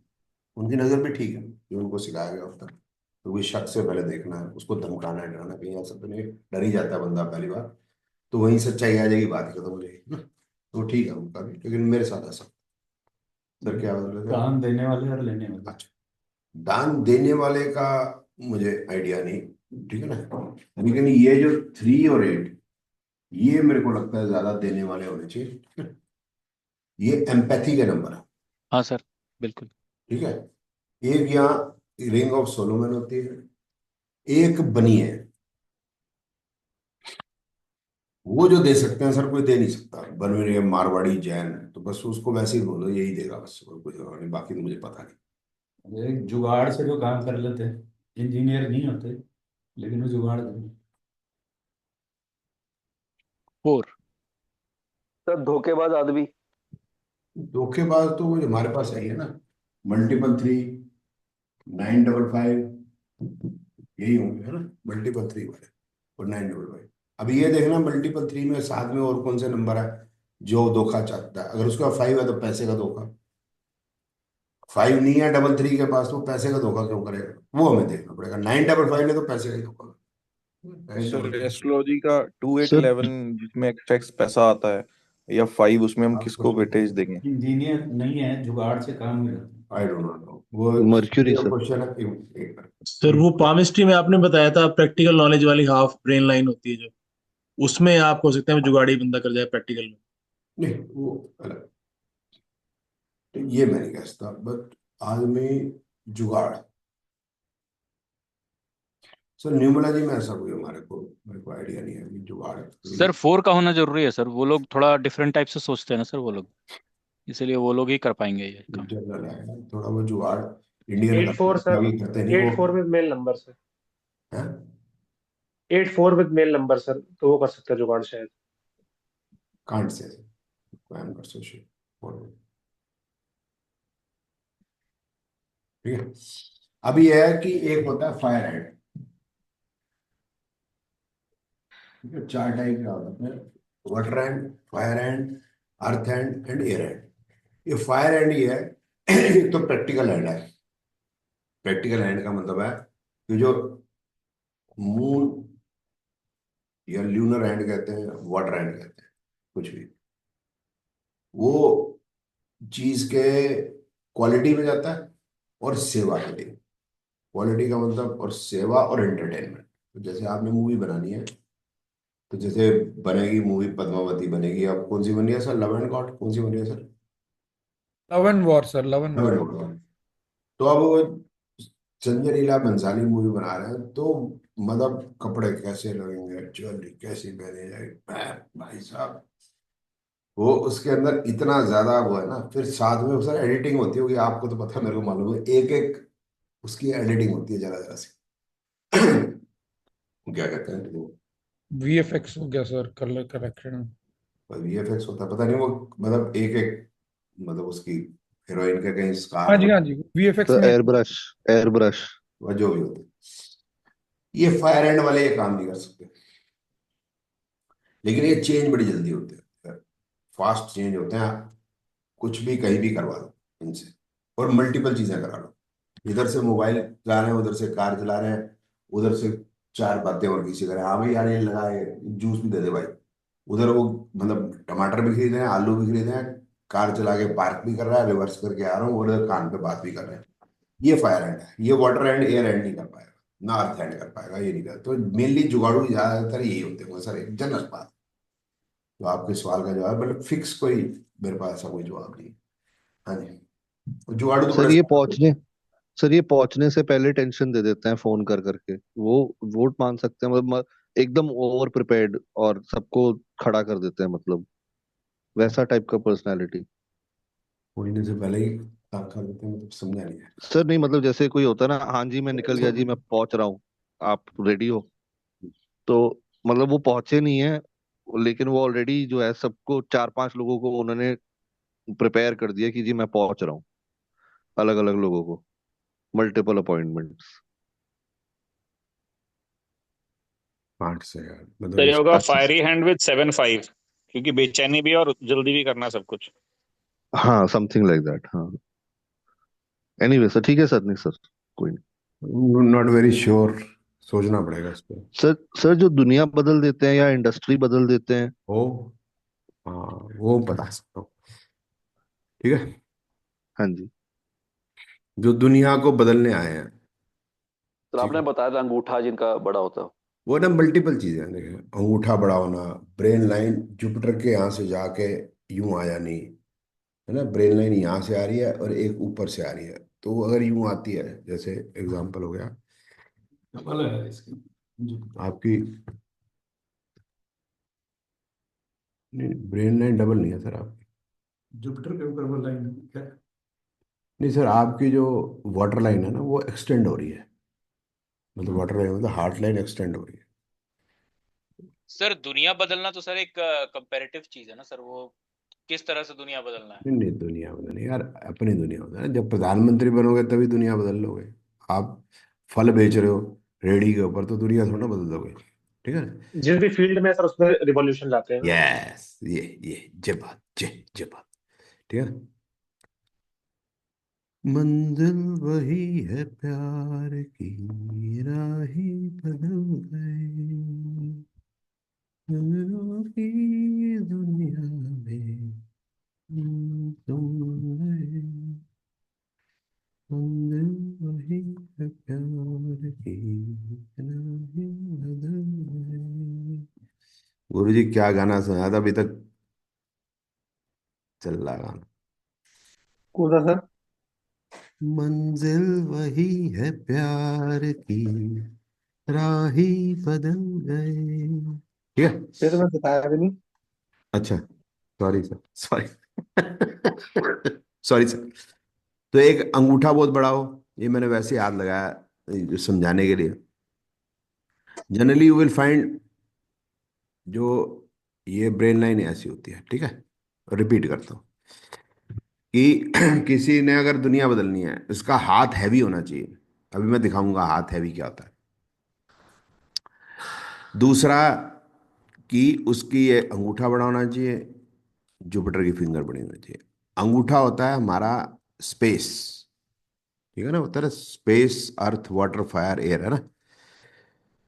उनकी नज़र भी ठीक है जो उनको सिखाया गया होता है। तो कोई शक से पहले देखना है, उसको धमकाना है, डराना, कहीं ऐसा तो नहीं, डर ही जाता है बंदा पहली बार। तो वहीं सच्चाई आ जाएगी, बात खत्म हो जाएगी ना। तो ठीक है उनका भी, लेकिन मेरे साथ ऐसा। सर क्या बोल रहे थे? दान देने वाले और लेने वाले। अच्छा, दान देने वाले का मुझे आइडिया नहीं, ठीक है ना। लेकिन ये जो 3 और 8, ये मेरे को लगता है ज्यादा देने वाले होने चाहिए। ये एम्पैथी के नंबर है। हाँ सर, बिल्कुल। ठीक है। एक यहाँ रिंग ऑफ सोलोमन होती है, एक बनी है। वो जो दे सकते हैं सर, कोई दे नहीं सकता। बन रही है मारवाड़ी जैन, तो बस उसको वैसे ही बोलो यही देगा बस, और कुछ होगा नहीं, बाकी तो मुझे पता नहीं। ये जुगाड़ से जो काम कर लेते हैं, इंजीनियर नहीं होते लेकिन वो जुगाड़ देते 4। सर धोखेबाज आदमी। धोखेबाज तो वो जो हमारे पास है ही है ना, मल्टीपल 3, 955, यही होंगे है ना, मल्टीपल 3 वाले और 955। अब ये देखना मल्टीपल 3 में साथ में और कौन से नंबर है जो धोखा चाहता है। अगर उसका 5 है तो पैसे का धोखा। 5 नहीं है 33 के पास, तो पैसे का धोखा क्यों करेगा, वो हमें देखना पड़ेगा। 955 ने तो पैसे का ही धोखा सर 955। एस्ट्रोलॉजी का सर 2811 जिसमें एक्सट्रैक्ट पैसा आता है, या 5 उसमें हम आपको किसको वेटेज देंगे? हैं। इंजीनियर नहीं है, जुगाड़ से काम नहीं करते। आई डोंट नो वो मर्क्यूरी सर। क्वेश्चन है। सर वो पामिस्ट्री में आपने बताया था प्रैक्टिकल नॉलेज वाली हाफ ब्रेन लाइन होती है जो, उसमें आप हो सकते हैं जुगाड़ी बंदा कर जाए प्रैक्टिकल में। नहीं वो अलग, तो ये मैं नहीं कह सकता, बट आदमी जुगाड़। सर न्यूमरोलॉजी में ऐसा कोई हमारे को, मेरे को आइडिया नहीं है कि जुगाड़ सर 4 का होना जरूरी है सर, वो लोग थोड़ा डिफरेंट टाइप से सोचते हैं ना सर वो लोग, इसलिए वो लोग ही कर पाएंगे ये काम। जनरल है थोड़ा वो जुगाड़। इंडियन 8-4 का सर, भी करते नहीं वो 8-4 विद मेल नंबर सर, है। 8-4 विद मेल नंबर सर, तो वो कर सकते हैं जुगाड़ शायद। Can't say I am not so sure. ठीक है। अब ये है कि एक होता है फायर हैंड। ठीक है, 4 टाइप का होता है, water hand, fire hand, earth hand and air hand. ये फायर हैंड ये है, एक तो प्रैक्टिकल हैंड है। प्रैक्टिकल हैंड का मतलब है कि जो मून या ल्यूनर हैंड कहते हैं, वाटर हैंड कहते हैं, कुछ भी, वो चीज के क्वालिटी में जाता है और सेवा के लिए। क्वालिटी का मतलब और सेवा और एंटरटेनमेंट। तो जैसे आपने मूवी बनानी है, तो जैसे बनेगी मूवी पद्मावती बनेगी, अब कौन सी बन रही है सर, लव एंड गॉड कौन सी बन रही है sir? Love and war sir, love and love war. And God. तो अब वो संजय लीला भंसाली मूवी बना रहे हैं, तो मतलब कपड़े कैसे लगेंगे, ज्वेलरी कैसी पहनी जाएगी, भाई साहब वो उसके अंदर इतना ज्यादा वो है ना। फिर साथ में सर एडिटिंग होती होगी, आपको तो पता है, मेरे को मालूम है, एक एक उसकी एडिटिंग होती है जरा जरा सी। क्या कहते हैं वो, वीएफएक्स हो गया सर, कलर करेक्शन। वीएफएक्स होता है, पता नहीं वो, मतलब एक एक, मतलब उसकी हीरोइन के कहीं हाँ स्कार जी हो, हाँ जी, वीएफएक्स सर में। Air brush. Air brush. वह जो भी होती है। ये फायर एंड वाले ये काम नहीं कर सकते, लेकिन ये चेंज बड़ी जल्दी होते हैं, फास्ट चेंज होते हैं। कुछ भी कहीं भी करवा दो इनसे, और मल्टीपल चीजें करा लो। इधर से मोबाइल चला रहे हैं, उधर से कार चला रहे हैं, उधर से 4 बातें और किसी करें, हाँ भाई यार ये लगाए, जूस भी दे दे भाई। उधर वो मतलब टमाटर भी खरीदे हैं, आलू भी खरीदे हैं, कार चला के पार्क भी कर रहा है, रिवर्स करके आ रहा हूँ, और उधर कान पे बात भी कर रहे हैं। ये फायर हैंड है। ये वाटर हैंड एयर हैंड नहीं कर पाएगा, ना अर्थ हैंड कर पाएगा, ये नहीं कर। तो मेनली जुगाड़ू ज्यादातर यही होते हैं सर, एक जनरल बात। तो आपके सवाल का जवाब मतलब फिक्स कोई मेरे पास ऐसा कोई जवाब नहीं है। हाँ जी, जुगाड़ू तो सर बड़े ये सारे। पहुंचने सर ये पहुंचने से पहले टेंशन दे देते हैं फोन कर करके। वो वोट मांग सकते हैं, मतलब एकदम ओवर प्रिपेयर्ड, और सबको खड़ा कर देते हैं, मतलब वैसा टाइप का पर्सनालिटी। होने से पहले ही ताक कर देते हैं, मतलब समझा नहीं है। सर नहीं मतलब जैसे कोई होता है ना, हाँ जी मैं निकल गया जी, मैं पहुंच रहा हूँ, आप रेडी हो, तो मतलब वो पहुंचे नहीं है, लेकिन वो ऑलरेडी जो है सबको, 4-5 लोगों को उन्होंने प्रिपेयर कर दिया कि जी मैं पहुंच रहा हूँ, अलग अलग लोगों को, मल्टीपल अपॉइंटमेंट्स। पार्ट से यार, तो मतलब ये होगा अच्छा फायरी हैंड विद 7-5, क्योंकि बेचैनी भी है और जल्दी भी करना है सब कुछ। हाँ, समथिंग लाइक दैट, हाँ। एनीवे सर, ठीक है सर, नहीं सर, कोई नहीं। नॉट वेरी श्योर, सोचना पड़ेगा इस पे। सर जो दुनिया बदल देते हैं या इंडस्ट्री बदल देते हैं, ओ हाँ, वो बता सकता हूँ। ठीक है, हाँ जी। जो दुनिया को बदलने आए हैं, सर ठीक आपने है, बताया था अंगूठा जिनका बड़ा होता है। वो ना मल्टीपल चीजें हैं। देखिए, अंगूठा बड़ा होना, ब्रेन लाइन जुपिटर के यहाँ से जाके यूं आ जानी, है ना, ब्रेन लाइन यहाँ से आ रही है और एक ऊपर से आ रही है, तो वो अगर यूं आती है, जैसे एग्जांपल हो गया डबल है इसकी जो आपकी, ब्रेन लाइन डबल नहीं है सर आपकी। जुपिटर के ऊपर वो लाइन क्या। नहीं सर, आपकी जो वाटर लाइन है ना, वो एक्सटेंड हो रही है, मतलब वाटर लाइन मतलब हार्ट लाइन एक्सटेंड हो रही है। सर दुनिया बदलना तो सर एक कंपैरेटिव चीज है ना सर, वो किस तरह से दुनिया बदलना है। नहीं नहीं, दुनिया बदलनी यार, अपनी दुनिया बदलना। जब प्रधानमंत्री बनोगे तभी दुनिया बदल लोगे। आप फल बेच रहे हो रेडी के ऊपर, तो दुनिया थोड़ा बदल दोगे। ठीक है ना। जिस भी फील्ड में सर उसमें रिवॉल्यूशन लाते हैं ना। यस, ये जय बात, जय बात। ठीक है, मंजिल वही है प्यार की, राहें बदल गए, नजरों की दुनिया में तुम गए, मंजिल वही है प्यार की, राहें बदल गए। गुरु जी क्या गाना सुनाया था अभी तक, चल रहा गाना। कौन सा सर? मंजिल वही है प्यार की, राही बदल गए। ठीक है। ये तो मैं बताया भी नहीं। अच्छा, sorry sir, sorry sorry sir. तो एक अंगूठा बहुत बड़ा हो, ये मैंने वैसे याद लगाया जो समझाने के लिए। जनरली यू विल फाइंड, जो ये ब्रेन लाइन ऐसी होती है, ठीक है, रिपीट करता हूँ कि किसी ने अगर दुनिया बदलनी है, इसका हाथ हैवी होना चाहिए। अभी मैं दिखाऊंगा हाथ हैवी क्या होता है। दूसरा, कि उसकी ये अंगूठा बड़ा होना चाहिए, जुपिटर की फिंगर बड़ी होनी चाहिए। अंगूठा होता है हमारा स्पेस, ठीक है ना, होता है स्पेस, अर्थ, वाटर, फायर, एयर, है ना।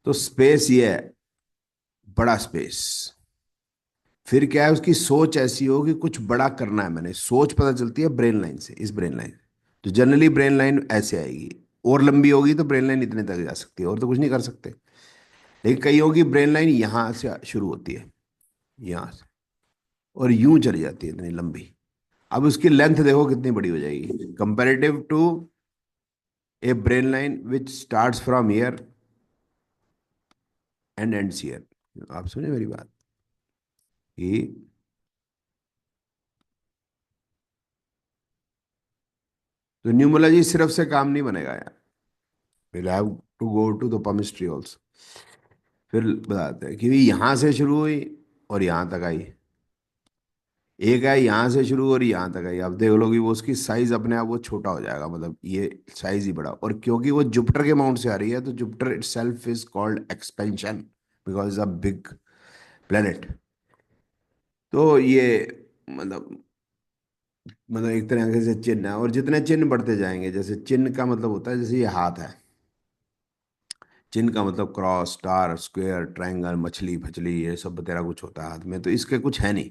तो स्पेस ये है, बड़ा स्पेस। फिर क्या है, उसकी सोच ऐसी हो कि कुछ बड़ा करना है मैंने, सोच पता चलती है ब्रेन लाइन से, इस ब्रेन लाइन। तो जनरली ब्रेन लाइन ऐसे आएगी, और लंबी होगी तो ब्रेन लाइन इतने तक जा सकती है, और तो कुछ नहीं कर सकते। लेकिन कई होगी ब्रेन लाइन यहाँ से शुरू होती है, यहाँ से, और यूं चली जाती है इतनी लंबी। अब उसकी लेंथ देखो कितनी बड़ी हो जाएगी comparative to a brain line which starts from year and ends year. आप सुनिए मेरी बात कि तो न्यूमोलॉजी सिर्फ से काम नहीं बनेगा यार, will have to go to the chemistry also. फिर बताते हैं कि यहाँ से शुरू हुई और यहाँ तक आई, एक है यहाँ से शुरू और यहाँ तक आई। अब देख लो कि वो उसकी साइज अपने आप वो छोटा हो जाएगा, मतलब ये साइज ही बड़ा, और क्योंकि वो जुपिटर के माउंट से आ रही है, तो Jupiter itself is called expansion because a big planet. तो ये मतलब एक तरह से चिन्ह है, और जितने चिन्ह बढ़ते जाएंगे, जैसे चिन्ह का मतलब होता है, जैसे ये हाथ है, चिन्ह का मतलब क्रॉस, स्टार, स्क्वायर, ट्रायंगल, मछली फछली, ये सब तेरा कुछ होता है हाथ में, तो इसके कुछ है नहीं।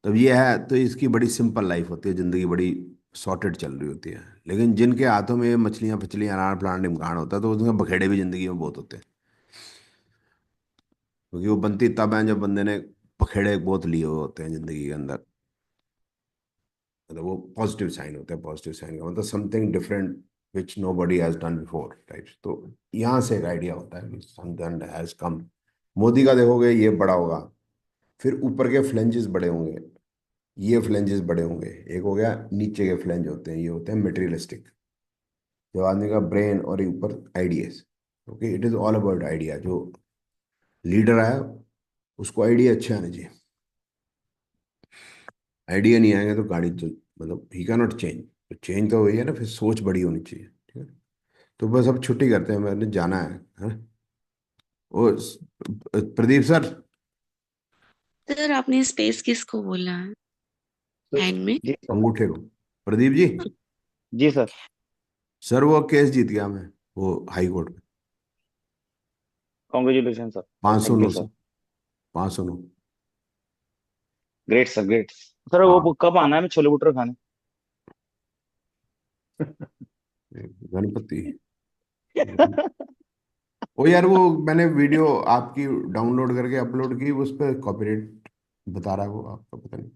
तब ये है, तो इसकी बड़ी सिंपल लाइफ होती है, जिंदगी बड़ी सॉर्टेड चल रही होती है। लेकिन जिनके हाथों में मछलियां फछलियां, अनार प्लांट इम्कान होता है, तो उसमें बखेड़े भी जिंदगी में बहुत होते हैं, क्योंकि वो बनती तब है जब बंदे ने बखेड़े बहुत लिए हुए होते हैं जिंदगी के अंदर। मतलब वो पॉजिटिव साइन होता है, पॉजिटिव साइन का मतलब something different which nobody has done before types. तो यहाँ से एक आइडिया होता है कि समथिंग हैज कम। मोदी का देखोगे ये बड़ा होगा, फिर ऊपर के फ्लेंजेस बड़े होंगे, ये फ्लेंजेस बड़े होंगे। एक हो गया नीचे के फ्लेंज होते हैं, ये होते हैं मटेरियलिस्टिक, जो आदमी का ब्रेन और ऊपर ideas. Okay, it is all about idea. जो लीडर आया उसको आइडिया अच्छे आने चाहिए। आइडिया नहीं आएंगे तो गाड़ी तो मतलब ही कैन नॉट चेंज। तो चेंज तो वही है ना, फिर सोच बड़ी होनी चाहिए। ठीक है, तो बस अब छुट्टी करते हैं, मैंने जाना है। ओ प्रदीप सर। सर आपने स्पेस किसको बोला है हैंड में? जी सर। अंगूठे को। प्रदीप जी। जी सर। सर वो केस जीत गया मैं, वो हाई कोर्ट में। Congratulation sir. 509 thank you sir. से 509। Great sir, great sir. हाँ, वो कब आना है मैं छोले भटूरे खाने? गणपति। ओ यार, वो मैंने वीडियो आपकी डाउनलोड करके अपलोड की, उस पर कॉपीराइट बता रहा है, वो आपका पता नहीं,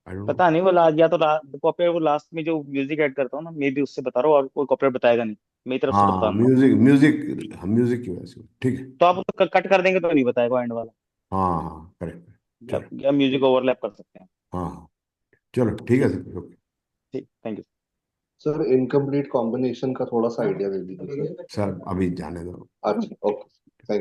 आई डोंट नो। पता नहीं, वो या तो कॉपीराइट वो लास्ट में जो म्यूजिक ऐड करता हूँ ना, मे बी उससे बता रहा हूँ, और कोई कॉपीराइट बताएगा नहीं। मेरी तरफ से तो बता हाँ, रहा हूँ। म्यूजिक म्यूजिक, हम म्यूजिक की वजह से, ठीक है। तो आप उसको कट कर देंगे तो नहीं बताएगा एंड वाला। हाँ हाँ, करेक्ट। या, चलो। या म्यूजिक ओवरलैप कर सकते हैं। हाँ हाँ, चलो ठीक है सर, ओके। ठीक, thank you. Sir incomplete combination का थोड़ा सा आइडिया दे दीजिए सर। सर अभी जाने दो। अच्छा, ओके।